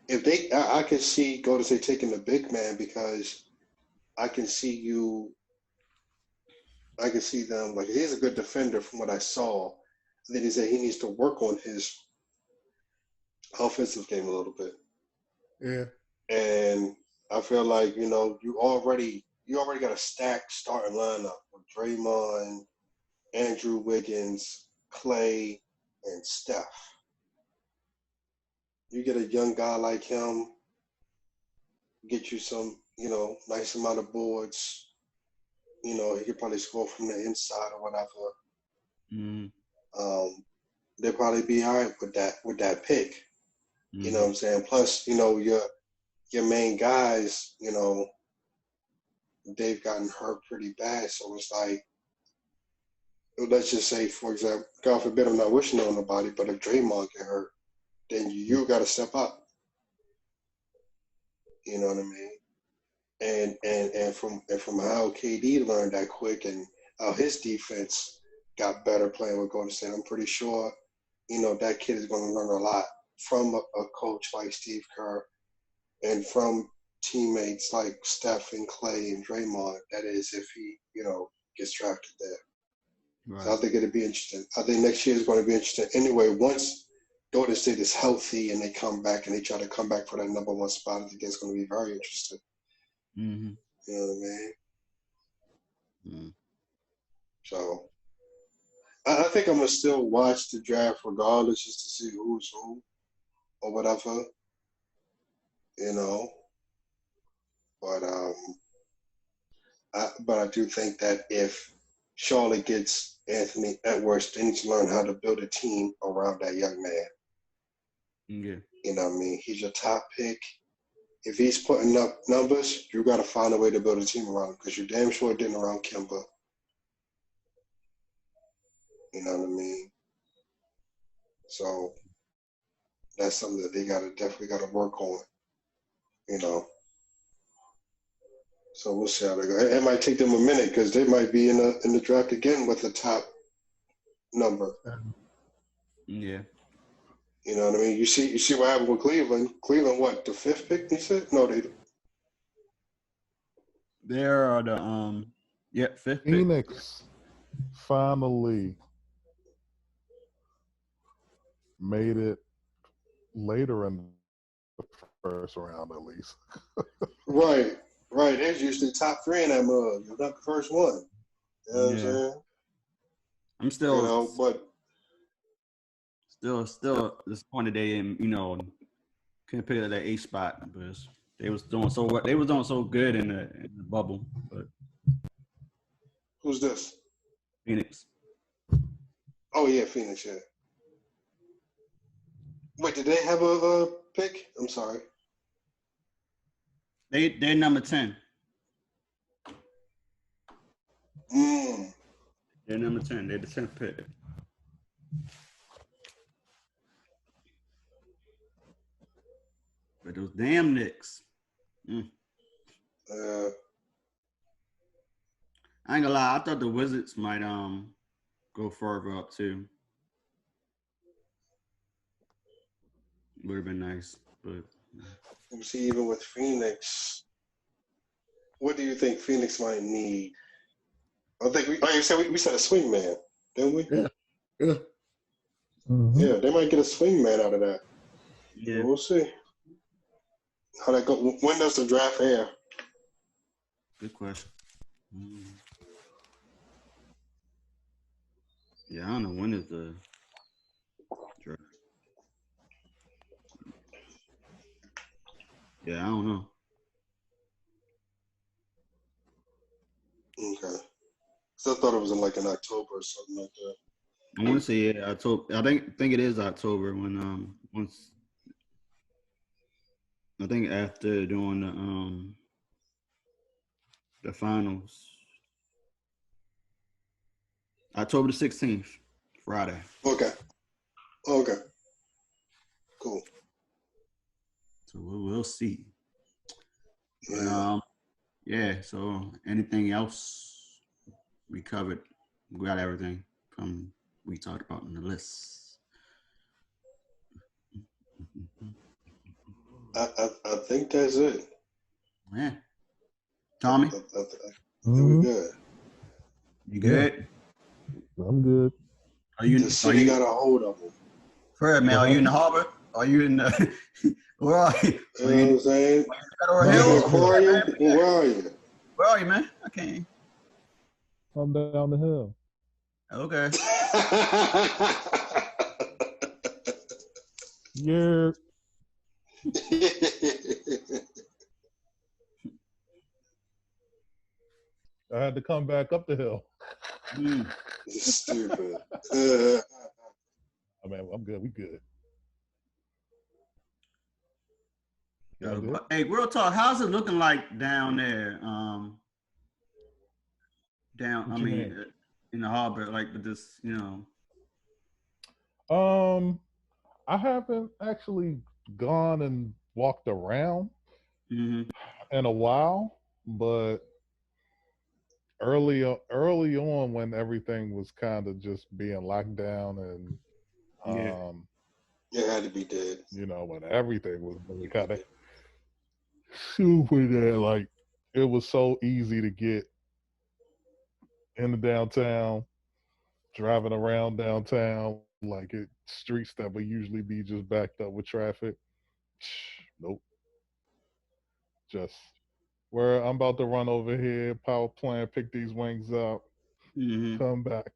if they, I can see Golden State taking the big man because I can see them, like, he's a good defender from what I saw. And then he said he needs to work on his offensive game a little bit. Yeah. And I feel like, you know, you already got a stacked starting lineup with Draymond, Andrew Wiggins, Clay, and Steph. You get a young guy like him, get you some, you know, nice amount of boards. You know, he could probably score from the inside or whatever. Mm-hmm. They'll probably be all right with that pick. Mm-hmm. You know what I'm saying? Plus, you know, your main guys, you know, they've gotten hurt pretty bad. So it's like, let's just say, for example, God forbid, I'm not wishing on nobody, but if Draymond get hurt, then you got to step up. You know what I mean? And from how KD learned that quick and how his defense got better playing with Golden State, I'm pretty sure, you know, that kid is going to learn a lot from a coach like Steve Kerr and from teammates like Steph and Clay and Draymond. That is, if he, you know, gets drafted there. Right. So I think it'll be interesting. I think next year is going to be interesting. Anyway, once Golden State is healthy and they come back and they try to come back for that number one spot, I think that's going to be very interesting. Mm-hmm. You know what I mean? Mm-hmm. So I think I'm going to still watch the draft regardless just to see who's who or whatever, you know. But I do think that if Charlotte gets Anthony Edwards, they need to learn how to build a team around that young man. Yeah. You know what I mean? He's your top pick. If he's putting up numbers, you got to find a way to build a team around him because you're damn sure didn't around Kemba. You know what I mean? So that's something that they definitely got to work on. You know. So we'll see how they go. It might take them a minute because they might be in the draft again with the top number. Yeah. You know what I mean? You see what happened with Cleveland. Cleveland, what, the 5th pick? You said no, they. There are the 5th pick. Phoenix finally made it later in the first round, at least. Right. There's usually top 3 in that mug. You're not the first one. You know what I'm saying? I'm still, you know, but still disappointed they didn't, you know, couldn't pick up that 8th spot because they was doing so what they was doing so good in the bubble. But who's this? Phoenix. Oh yeah, Phoenix. Yeah. Wait, did they have a pick? I'm sorry. They're number 10. They're number 10. They're the 10th pick. But those damn Knicks. I ain't gonna lie. I thought the Wizards might go further up too. Would have been nice, but You see, even with Phoenix, what do you think Phoenix might need? I think we said a swing man, didn't we? Yeah. Mm-hmm. Yeah, they might get a swing man out of that. Yeah. We'll see how that go. When does the draft air? Good question. Yeah, I don't know when is the draft. Yeah, I don't know. Okay. So I thought it was in like in October or something like that. I want to say October. I think it is October when once I think after doing the finals. October the 16th, Friday. Okay. Okay. Cool. So we'll see. But Yeah. yeah, so anything else we covered? We got everything from we talked about in the list. I think that's it. Yeah. Tommy? I think we're good. You good? I'm good. The city got a hold of them. Fred, man, are you in the harbor? Are you in the where are you? You know what I'm saying? Federal You in Hills? the aquarium? Where are you? Where are you, man? I can't. I'm down the hill. Okay. Yeah. I had to come back up the hill. Stupid. I mean, I'm good. We good. Y'all good? Hey, real talk. How's it looking like down there? What you mean? In the harbor, like with this, I haven't actually gone and walked around Mm-hmm. in a while, but early on when everything was kind of just being locked down and It had to be dead. when everything was really kind of super there, like it was so easy to get in the downtown, driving around downtown, like streets that would usually be just backed up with traffic. Nope. Just where I'm about to run over here, power plant, pick these wings up, come back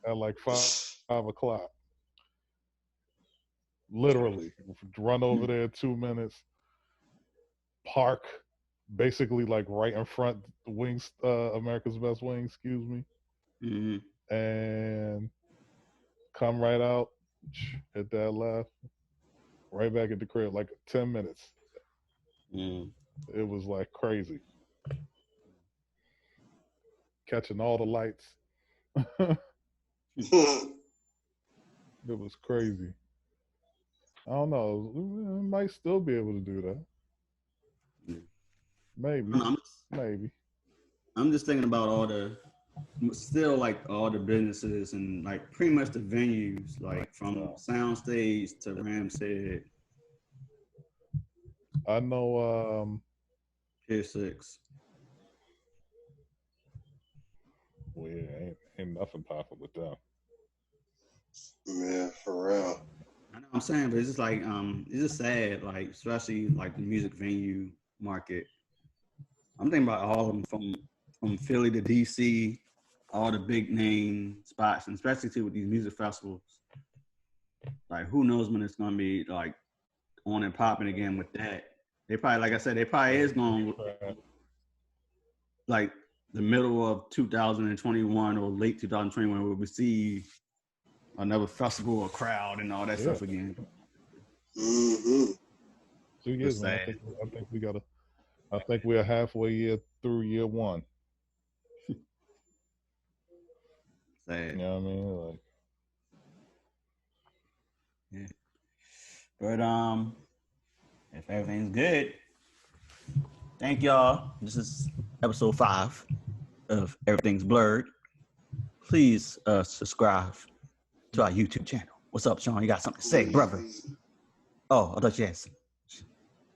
at like 5 o'clock. Literally, run over there 2 minutes, park, basically like right in front, Wings, America's Best Wings, excuse me, and come right out, hit that left, right back at the crib, like 10 minutes. It was like crazy. Catching all the lights. It was crazy. I don't know. We might still be able to do that. Maybe. Maybe. I'm just thinking about all the businesses and like pretty much the venues, like from Soundstage to Ramshead. I know Pier 6. Well, yeah, ain't nothing popping with them. Yeah, for real. I know what I'm saying, but it's just like it's just sad, like especially like the music venue market. I'm thinking about all of them from Philly to DC, all the big name spots, and especially too with these music festivals. Like who knows when it's gonna be like on and popping again with that. They probably, like I said, they probably is going like the middle of 2021 or late 2021 where we see another festival or crowd and all that stuff again. 2 years, man. I think we're halfway through year one. Sad. You know what I mean? Like, yeah. But if everything's good, thank y'all. This is episode 5 of Everything's Blurred. Please subscribe to our YouTube channel. What's up, Sean? You got something to say, brother? Oh, I thought you had some.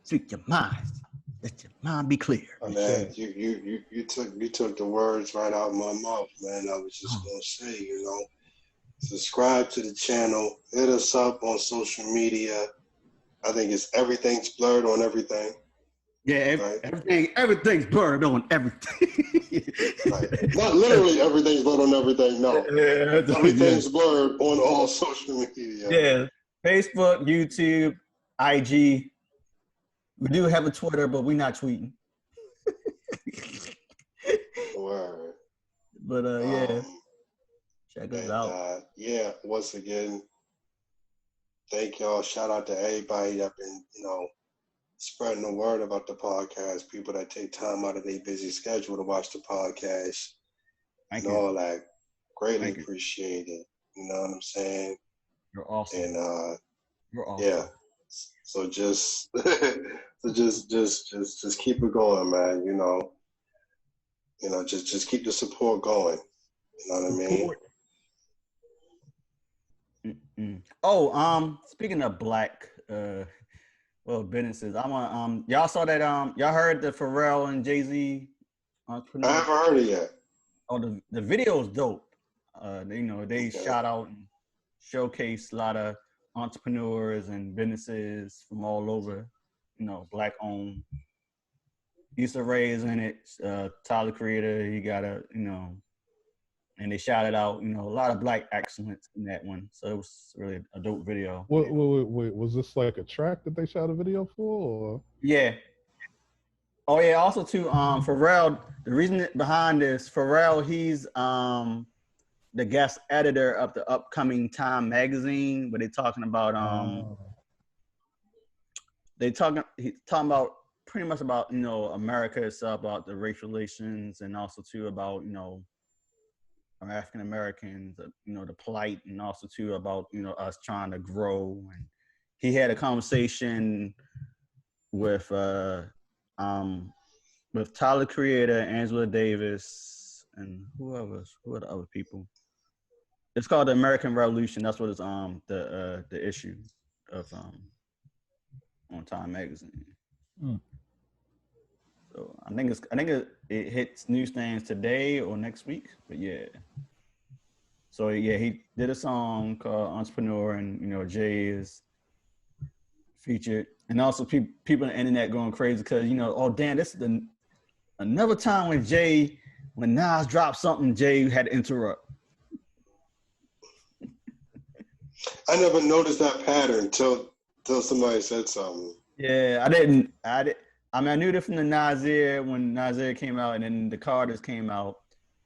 Speak your mind. Let your mind be clear. Oh, man, you took the words right out of my mouth, man. I was just gonna say, subscribe to the channel, hit us up on social media. I think it's Everything's Blurred on everything. Yeah, right? Everything's blurred on everything. Right. Not literally everything's blurred on everything, no. Everything's blurred on all social media. Yeah, Facebook, YouTube, IG. We do have a Twitter, but we're not tweeting. Word. But yeah, check us out. Yeah, once again, thank y'all. Shout out to everybody that been, spreading the word about the podcast. People that take time out of their busy schedule to watch the podcast. Thank and you. all that. Greatly Thank you. Appreciate it. You know what I'm saying? You're awesome. And You're awesome. yeah. So just just keep it going, man. Just keep the support going. You know what I mean? Mm-mm. Oh, speaking of black businesses, I want y'all saw that y'all heard the Pharrell and Jay-Z entrepreneur? I haven't heard it yet. Oh, the video is dope. They shout out and showcase a lot of entrepreneurs and businesses from all over, black owned. Issa Rae is in it, Tyler Creator, he got and they shouted out, a lot of black excellence in that one. So it was really a dope video. Wait, was this like a track that they shot a video for? Or? Yeah. Oh yeah, also too, Pharrell, the reason behind this, Pharrell, he's the guest editor of the upcoming Time magazine, where they're talking about he's talking about pretty much about America itself, about the racial relations, and also too about African Americans, the plight, and also too about us trying to grow. And he had a conversation with Tyler Creator, Angela Davis, and who are the other people? It's called the American Revolution. That's what it's the issue of on Time magazine. So I think it hits newsstands today or next week. But yeah. So yeah, he did a song called Entrepreneur, and Jay is featured, and also people on the internet going crazy because oh damn, this is another time when Nas dropped something, Jay had to interrupt. I never noticed that pattern till somebody said something. Yeah, I didn't. I knew it from the Nasir when Nasir came out, and then the Carters came out.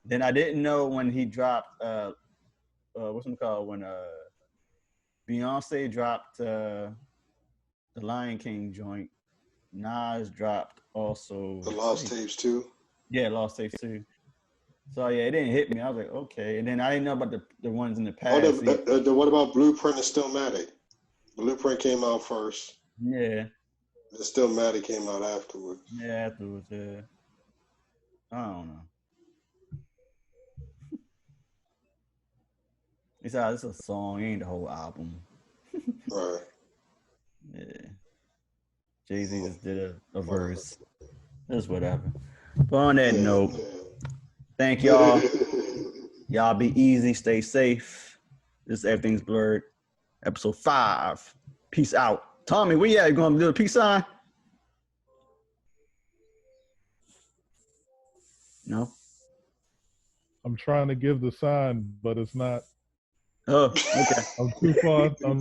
Then I didn't know when he dropped what's it called, when Beyonce dropped the Lion King joint. Nas dropped also the Lost Tapes too. Yeah, Lost Tapes too. So yeah, it didn't hit me. I was like, okay. And then I didn't know about the ones in the past. What about Blueprint and Stillmatic? Blueprint came out first. Yeah. And Stillmatic came out afterwards. Yeah, afterwards, yeah. I don't know. It's a song, it ain't the whole album. Right. Yeah. Jay-Z just did a verse. Just whatever. But on that note, thank y'all. Y'all be easy, stay safe. This is Everything's Blurred, episode 5. Peace out. Tommy, where you at? You gonna do a peace sign? No? I'm trying to give the sign, but it's not. Oh, okay. I'm too far down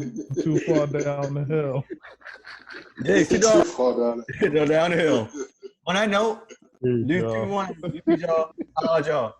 the hill. Yeah, you Too far down. down the hill. On that note, do 2-1. Y'all. I'll y'all.